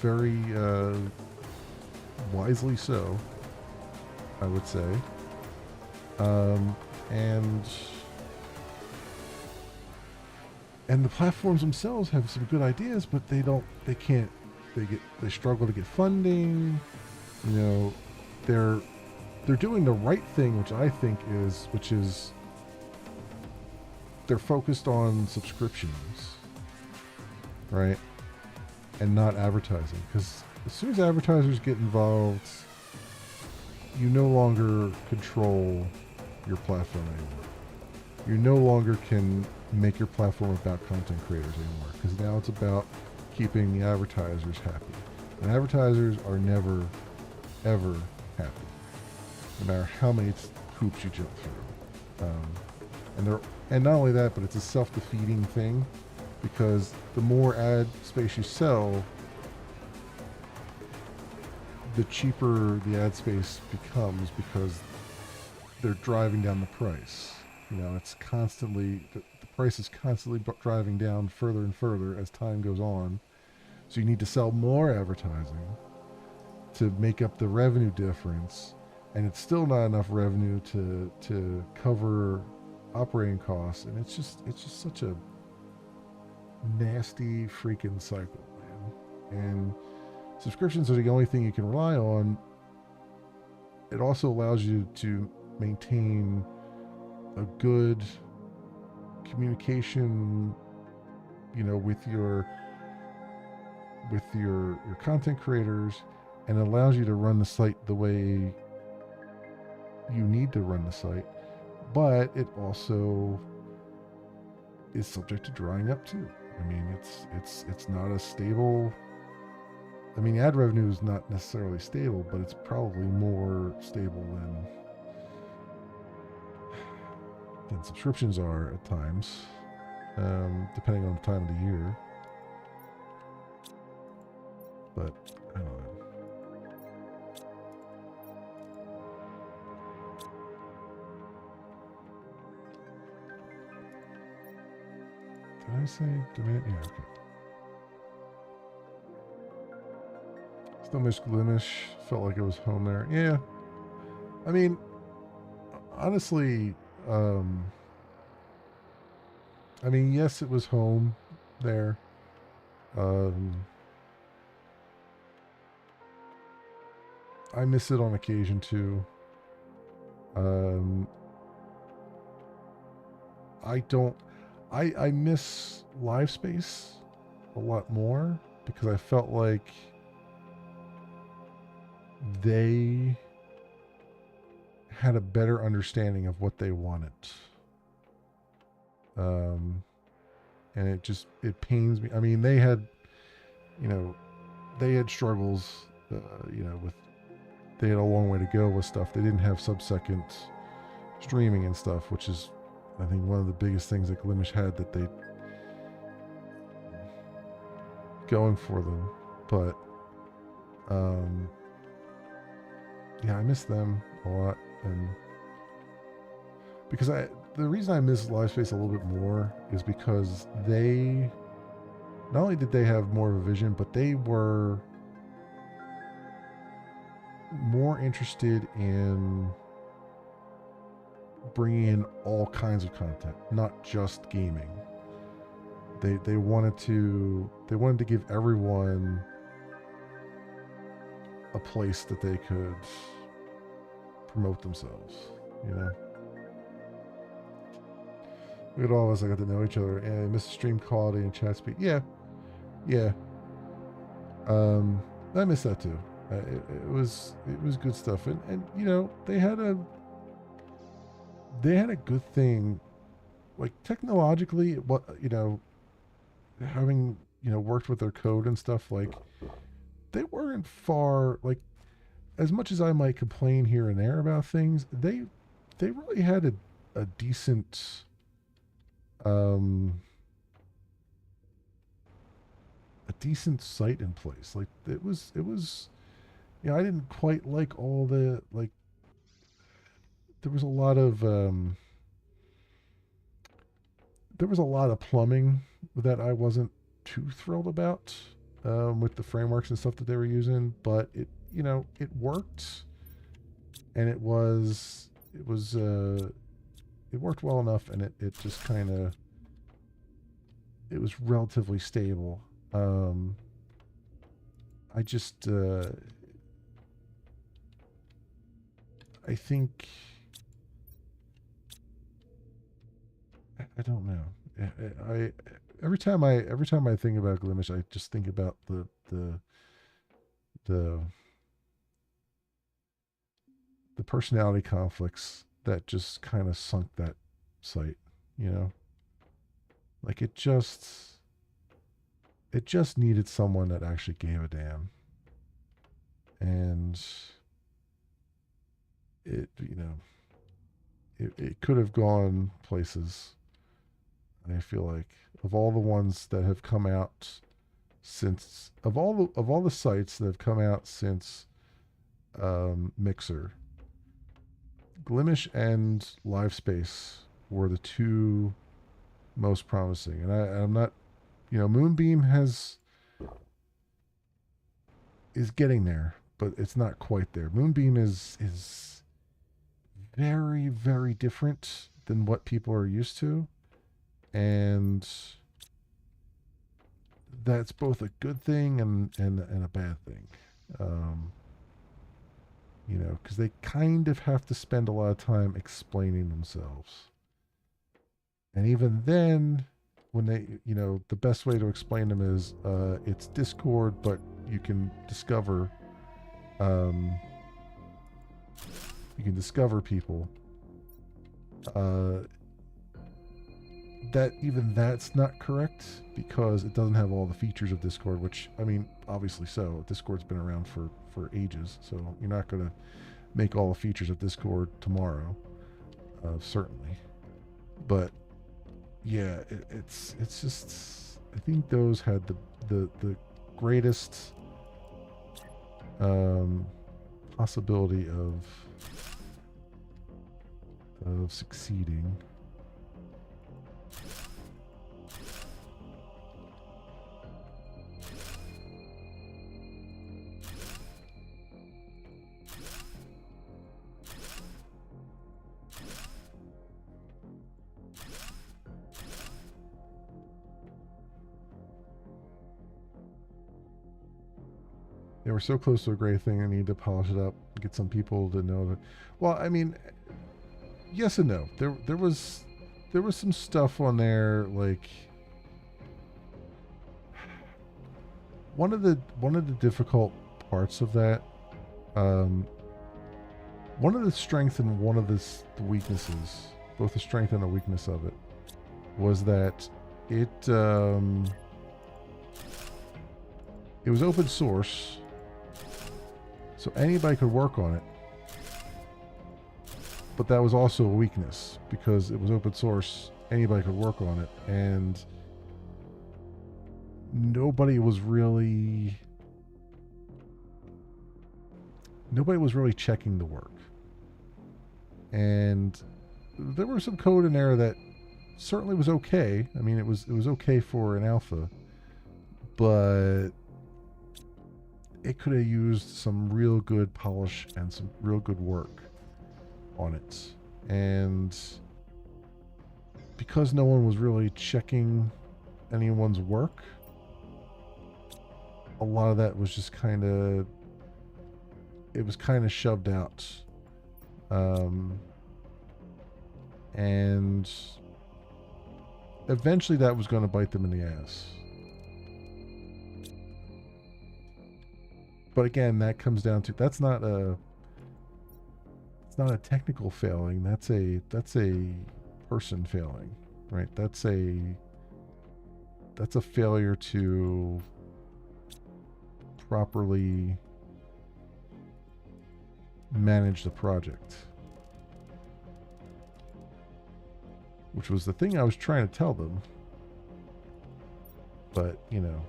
very wisely so, I would say. And the platforms themselves have some good ideas, but they struggle to get funding. You know, they're doing the right thing, which is they're focused on subscriptions, right? And not advertising, because as soon as advertisers get involved, you no longer control your platform anymore. You no longer can make your platform about content creators anymore, because now it's about keeping the advertisers happy. And advertisers are never, ever happy, no matter how many hoops you jump through. And not only that, but it's a self-defeating thing, because the more ad space you sell, the cheaper the ad space becomes, because they're driving down the price. You know, it's constantly, the price is constantly driving down further and further as time goes on. So you need to sell more advertising to make up the revenue difference, and it's still not enough revenue to cover operating costs, and it's just such a nasty freaking cycle, man. And subscriptions are the only thing you can rely on. It also allows you to maintain a good communication, you know, with your content creators, and it allows you to run the site the way you need to run the site. But it also is subject to drying up too. I mean, it's not a stable. I mean, ad revenue is not necessarily stable, but it's probably more stable than subscriptions are at times, depending on the time of the year. But I don't know. Did I say demand? Yeah, okay. Still miss Glimish. Felt like it was home there. Yeah. I mean, honestly, I mean, yes, it was home there. I miss it on occasion too. I miss Live Space a lot more, because I felt like they had a better understanding of what they wanted. And it pains me. I mean, they had struggles, they had a long way to go with stuff. They didn't have sub-second streaming and stuff, which is, I think, one of the biggest things that Glimish had that going for them, but yeah, I miss them a lot, and because the reason I miss LiveSpace a little bit more is because they not only did they have more of a vision, but they were more interested in bringing in all kinds of content, not just gaming. They wanted to give everyone a place that they could promote themselves, you know. Look at all of us. I got to know each other and miss stream quality and chat speed. Yeah. I miss that too. It was good stuff, and you know, they had a good thing, like technologically. What, you know, having, you know, worked with their code and stuff, like they weren't far. Like, as much as I might complain here and there about things, they really had a decent site in place. Like it was, you know, I didn't quite like all the, like, there was a lot of plumbing that I wasn't too thrilled about with the frameworks and stuff that they were using, but it, you know, it worked, and it worked well enough, and it just kind of, it was relatively stable. I just I think, I don't know. I every time I think about Glimish, I just think about the personality conflicts that just kind of sunk that site, you know? Like it just needed someone that actually gave a damn. And it, you know, it could have gone places. I feel like, of all the ones that have come out since, of all the sites that have come out since Mixer, Glimish and LiveSpace were the two most promising. And I'm not, you know, Moonbeam is getting there, but it's not quite there. Moonbeam is very, very different than what people are used to, and that's both a good thing and a bad thing. You know, because they kind of have to spend a lot of time explaining themselves. And even then, when they, you know, the best way to explain them is it's Discord, but you can discover people. That even that's not correct, because it doesn't have all the features of Discord, which, I mean, obviously so. Discord's been around for ages, so you're not going to make all the features of Discord tomorrow, certainly. But yeah, it's just, I think those had the greatest possibility of succeeding. They were so close to a great thing. I need to polish it up, get some people to know that. Well, I mean, yes and no. There was some stuff on there, like one of the difficult parts of that. One of the strengths and one of the weaknesses, both the strength and the weakness of it, was that it was open source. So anybody could work on it. But that was also a weakness, because it was open source, anybody could work on it, and nobody was really checking the work. And there was some code in there that certainly was okay. I mean, it was okay for an alpha, but it could have used some real good polish and some real good work on it. And because no one was really checking anyone's work, a lot of that was just kind of shoved out. And eventually that was going to bite them in the ass. But again, that comes down to, it's not a technical failing. That's a person failing, right? That's a failure to properly manage the project, which was the thing I was trying to tell them. But, you know,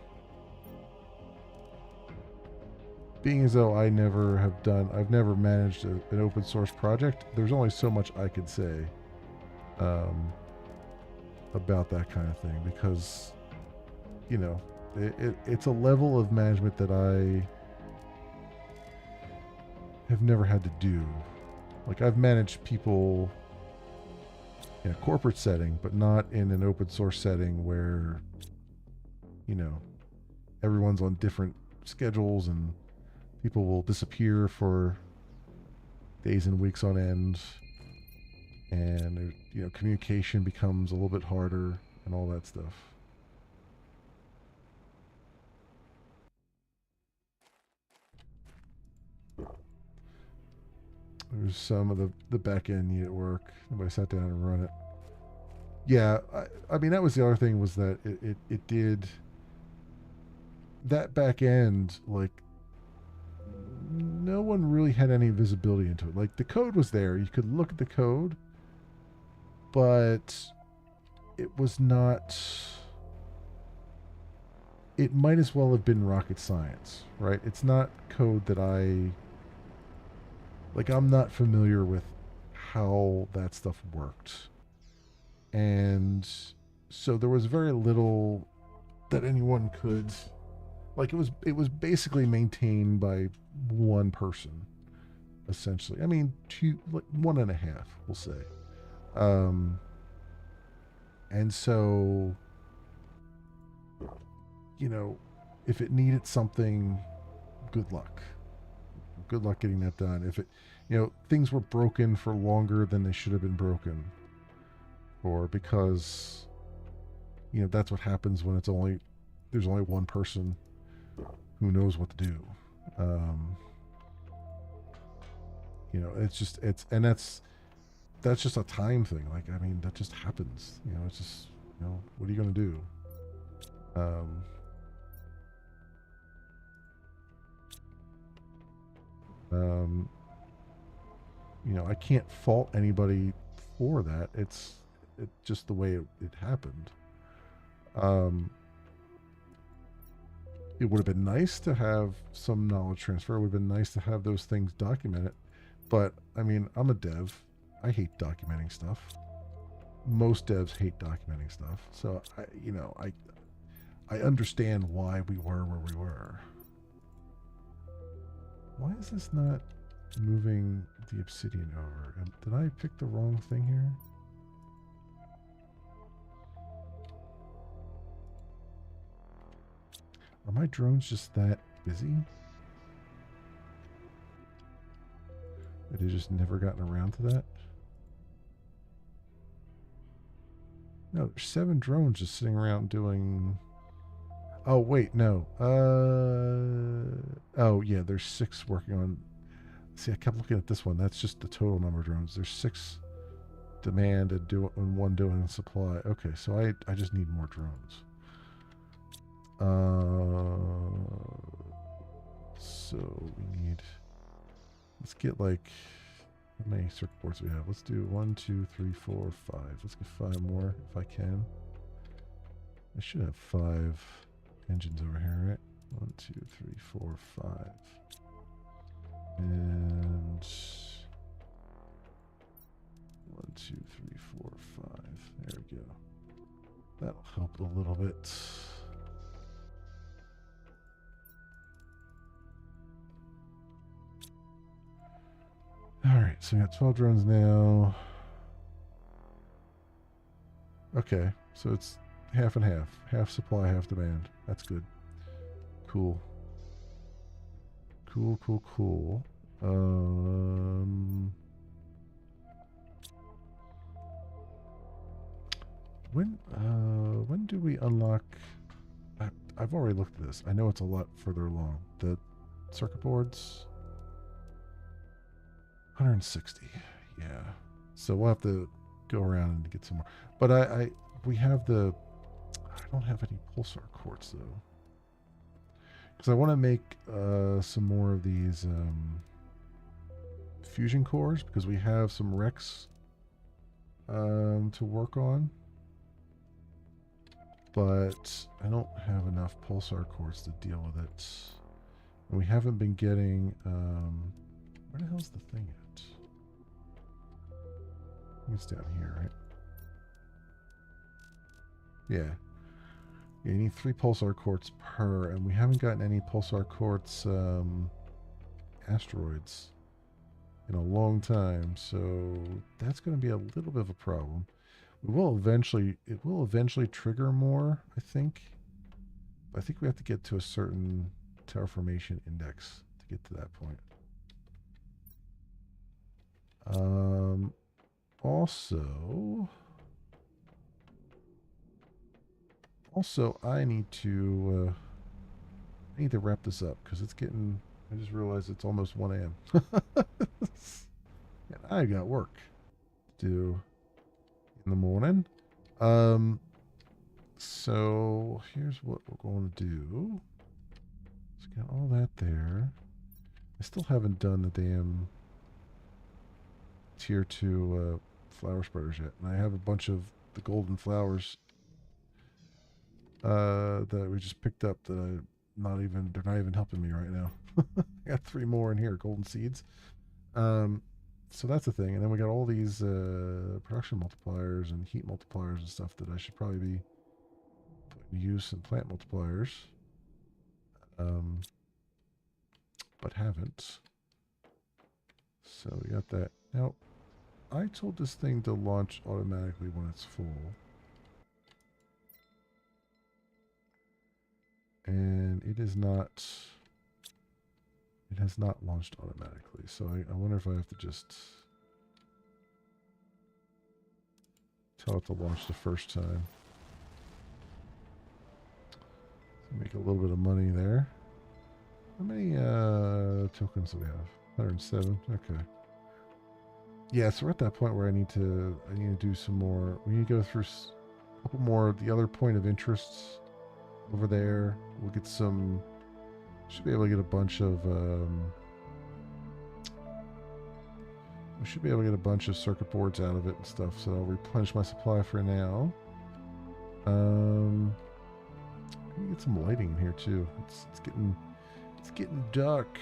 being as though I've never managed an open source project, there's only so much I could say about that kind of thing, because, you know, it's a level of management that I have never had to do. Like, I've managed people in a corporate setting, but not in an open source setting where, you know, everyone's on different schedules and people will disappear for days and weeks on end, and, you know, communication becomes a little bit harder and all that stuff. There's some of the back end needed work. Nobody sat down and run it. Yeah, I mean, that was the other thing, was that it did that back end, like, no one really had any visibility into it. Like, the code was there, you could look at the code, but it was not, it might as well have been rocket science, right? It's not code that I'm not familiar with how that stuff worked. And so there was very little that anyone could, like, it was basically maintained by one person, essentially. I mean, one and a half, we'll say. And so, you know, if it needed something, good luck. Good luck getting that done. If it, you know, things were broken for longer than they should have been broken, or because, you know, that's what happens when there's only one person who knows what to do. You know, that's just a time thing. Like, I mean, that just happens. You know, it's just, you know, what are you going to do? You know, I can't fault anybody for that. It's just the way it happened. It would have been nice to have some knowledge transfer. It would have been nice to have those things documented. But, I mean, I'm a dev. I hate documenting stuff. Most devs hate documenting stuff. So, I understand why we were where we were. Why is this not moving the obsidian over? Did I pick the wrong thing here? Are my drones just that busy? Have they just never gotten around to that? No, there's 7 drones just sitting around doing... Oh, wait, no. Oh, yeah, there's 6 working on... See, I kept looking at this one. That's just the total number of drones. There's 6 demand and 1 doing supply. Okay, so I just need more drones. So we need... Let's get, like... How many circuit boards do we have? Let's do 1, 2, 3, 4, 5. Let's get 5 more if I can. I should have 5... engines over here, right? 1, 2, 3, 4, 5. And 1, 2, 3, 4, 5. There we go. That'll help a little bit. Alright, so we got 12 drones now. Okay, so it's half and half. Half supply, half demand. That's good. Cool. Cool, cool, cool. When do we unlock... I've already looked at this. I know it's a lot further along. The circuit boards... 160. Yeah. So we'll have to go around and get some more. But we have the... I don't have any pulsar quartz, though. Because I want to make some more of these fusion cores, because we have some wrecks to work on. But I don't have enough pulsar quartz to deal with it. And we haven't been getting... where the hell's the thing at? I think it's down here, right? Yeah. You need 3 pulsar quartz per, and we haven't gotten any pulsar quartz asteroids in a long time, so that's going to be a little bit of a problem. It will eventually trigger more, I think. But I think we have to get to a certain terraformation index to get to that point. Also, I need to wrap this up because it's getting. I just realized it's almost 1 a.m. and I got work to do in the morning. So here's what we're going to do. Let's get all that there. I still haven't done the damn tier 2 flower spreaders yet, and I have a bunch of the golden flowers that we just picked up that they're not even helping me right now. I got 3 more in here, golden seeds. So that's the thing, and then we got all these production multipliers and heat multipliers and stuff that I should probably be putting to use in plant multipliers, but haven't. So we got that. Now, I told this thing to launch automatically when it's full. And it is not... It has not launched automatically. So I wonder if I have to just tell it to launch the first time. So make a little bit of money there. How many tokens do we have? 107. Okay. Yeah, so we're at that point where I need to do some more. We need to go through a couple more of the other point of interests over there. We'll get some. Should be able to get a bunch of. We should be able to get a bunch of circuit boards out of it and stuff. So I'll replenish my supply for now. Let me get some lighting in here too. It's getting dark,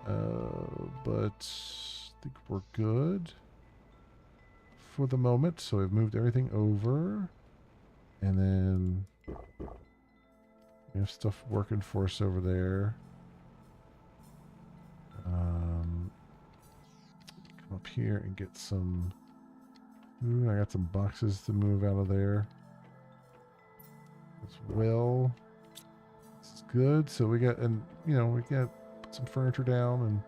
but I think we're good for the moment. So I've moved everything over, and then we have stuff working for us over there. Come up here and get some. Ooh, I got some boxes to move out of there as well. This is good. So we got, and we got put some furniture down and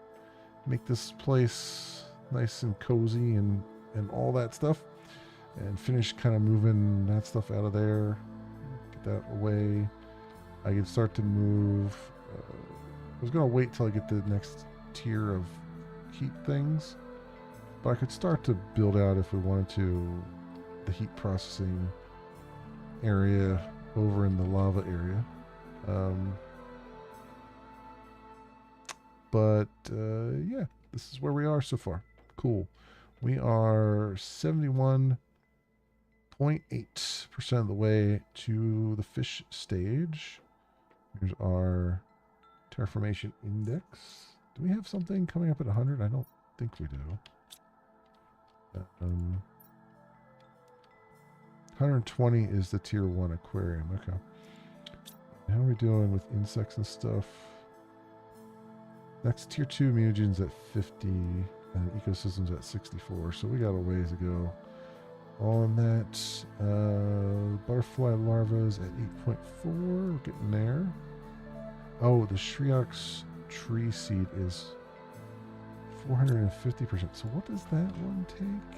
make this place nice and cozy and all that stuff, and finish kind of moving that stuff out of there. Get that away. I can start to move. I was going to wait till I get the next tier of heat things, but I could start to build out, if we wanted to, the heat processing area over in the lava area. Yeah, this is where we are so far. Cool. We are 71.8% of the way to the fish stage. Here's our terraformation index. Do we have something coming up at 100? I don't think we do. 120 is the tier 1 aquarium. Okay. How are we doing with insects and stuff? Next tier 2 mutagens at 50 and ecosystems at 64. So we got a ways to go on that. Butterfly larvas at 8.4. We're getting there. Oh, the Shriox tree seed is 450%. So what does that one take?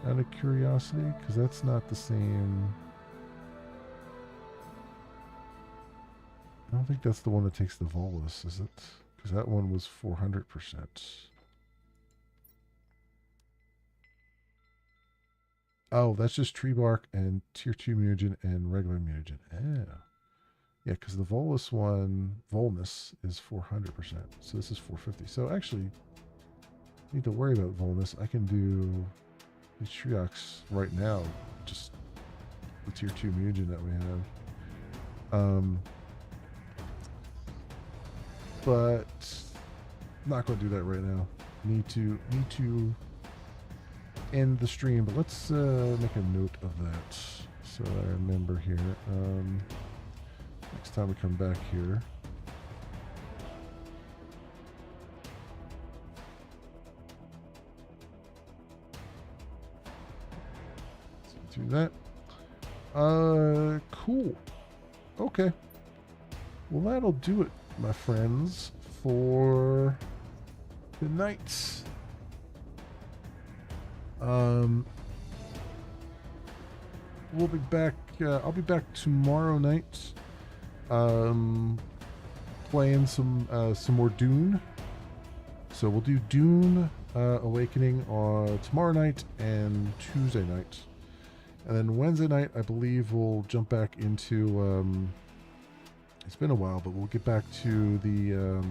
Out of curiosity, because that's not the same. I don't think that's the one that takes the Volus, is it? Because that one was 400%. Oh, that's just tree bark and tier 2 mutagen and regular mutagen. Yeah. Yeah, because the Volus one, Volnus, is 400%. So this is 450. So actually, need to worry about Volnus. I can do these Shriox right now. Just the tier 2 mutagen that we have. But not going to do that right now. Need to end the stream. But let's make a note of that so I remember here. Next time we come back here. So do that. Cool. Okay. Well, that'll do it, my friends, for the night. We'll be back. I'll be back tomorrow night. Playing some more Dune. So we'll do Dune Awakening on tomorrow night and Tuesday night, and then Wednesday night I believe we'll jump back into. It's been a while, but we'll get back to the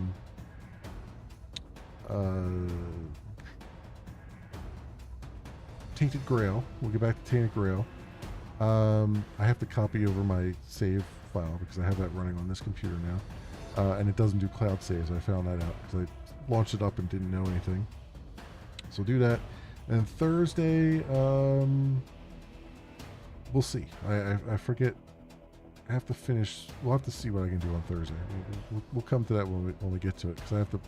Tainted Grail. We'll get back to Tainted Grail. I have to copy over my save file because I have that running on this computer now, and it doesn't do cloud saves. I found that out because I launched it up and didn't know anything. So we'll do that, and Thursday, we'll see. I forget. I have to finish. We'll have to see what I can do on Thursday. We'll come to that when we get to it because I have to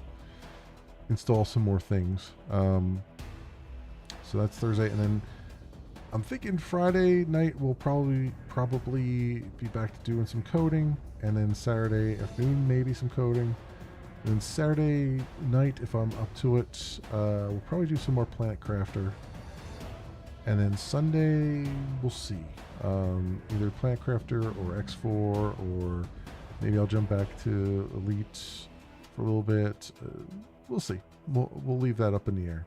install some more things. So that's Thursday, and then I'm thinking Friday night we'll probably be back to doing some coding, and then Saturday afternoon maybe some coding, and then Saturday night if I'm up to it, we'll probably do some more Planet Crafter, and then Sunday we'll see. Either Planet Crafter or X4, or maybe I'll jump back to Elite for a little bit. We'll see. We'll leave that up in the air.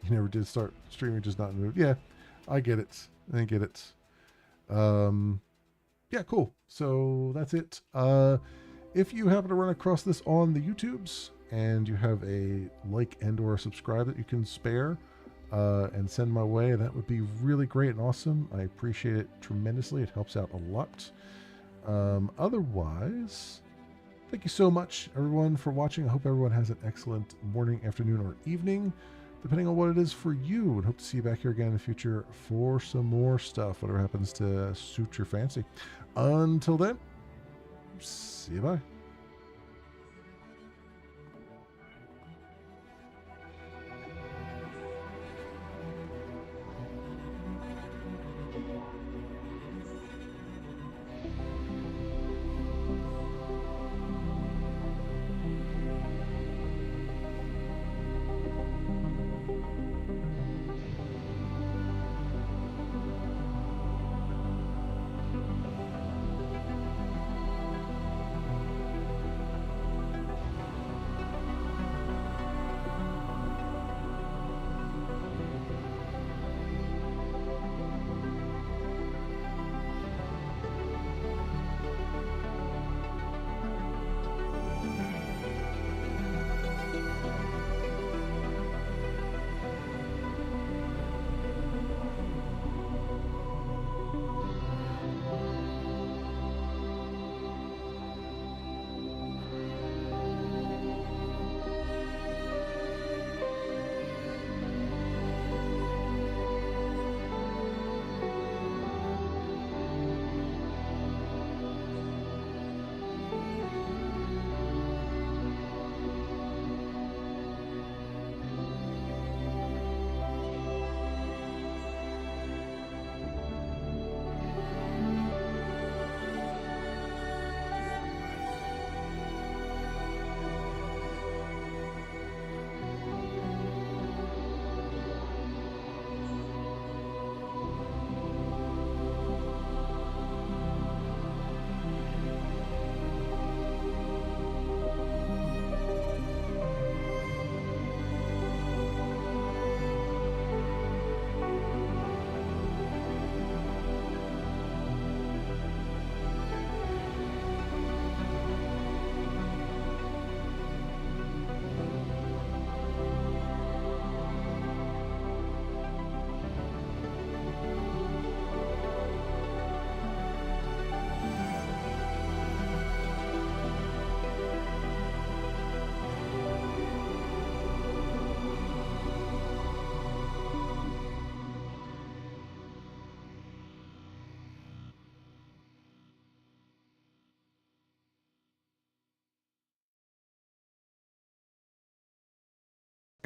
You never did start streaming, just not in the mood. Yeah, I get it. I get it. Yeah, cool. So that's it. If you happen to run across this on the YouTubes and you have a like and or subscribe that you can spare, and send my way, that would be really great and awesome. I appreciate it tremendously. It helps out a lot. Otherwise, thank you so much, everyone, for watching. I hope everyone has an excellent morning, afternoon, or evening, depending on what it is for you. And hope to see you back here again in the future for some more stuff, whatever happens to suit your fancy. Until then, see you bye.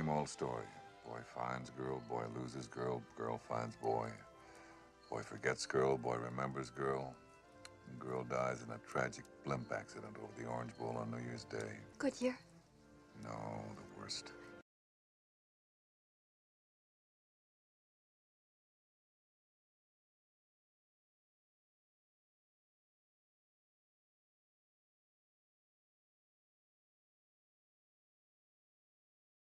Same old story. Boy finds girl, boy loses girl, girl finds boy. Boy forgets girl, boy remembers girl. And girl dies in a tragic blimp accident over the Orange Bowl on New Year's Day. Goodyear. No, the worst.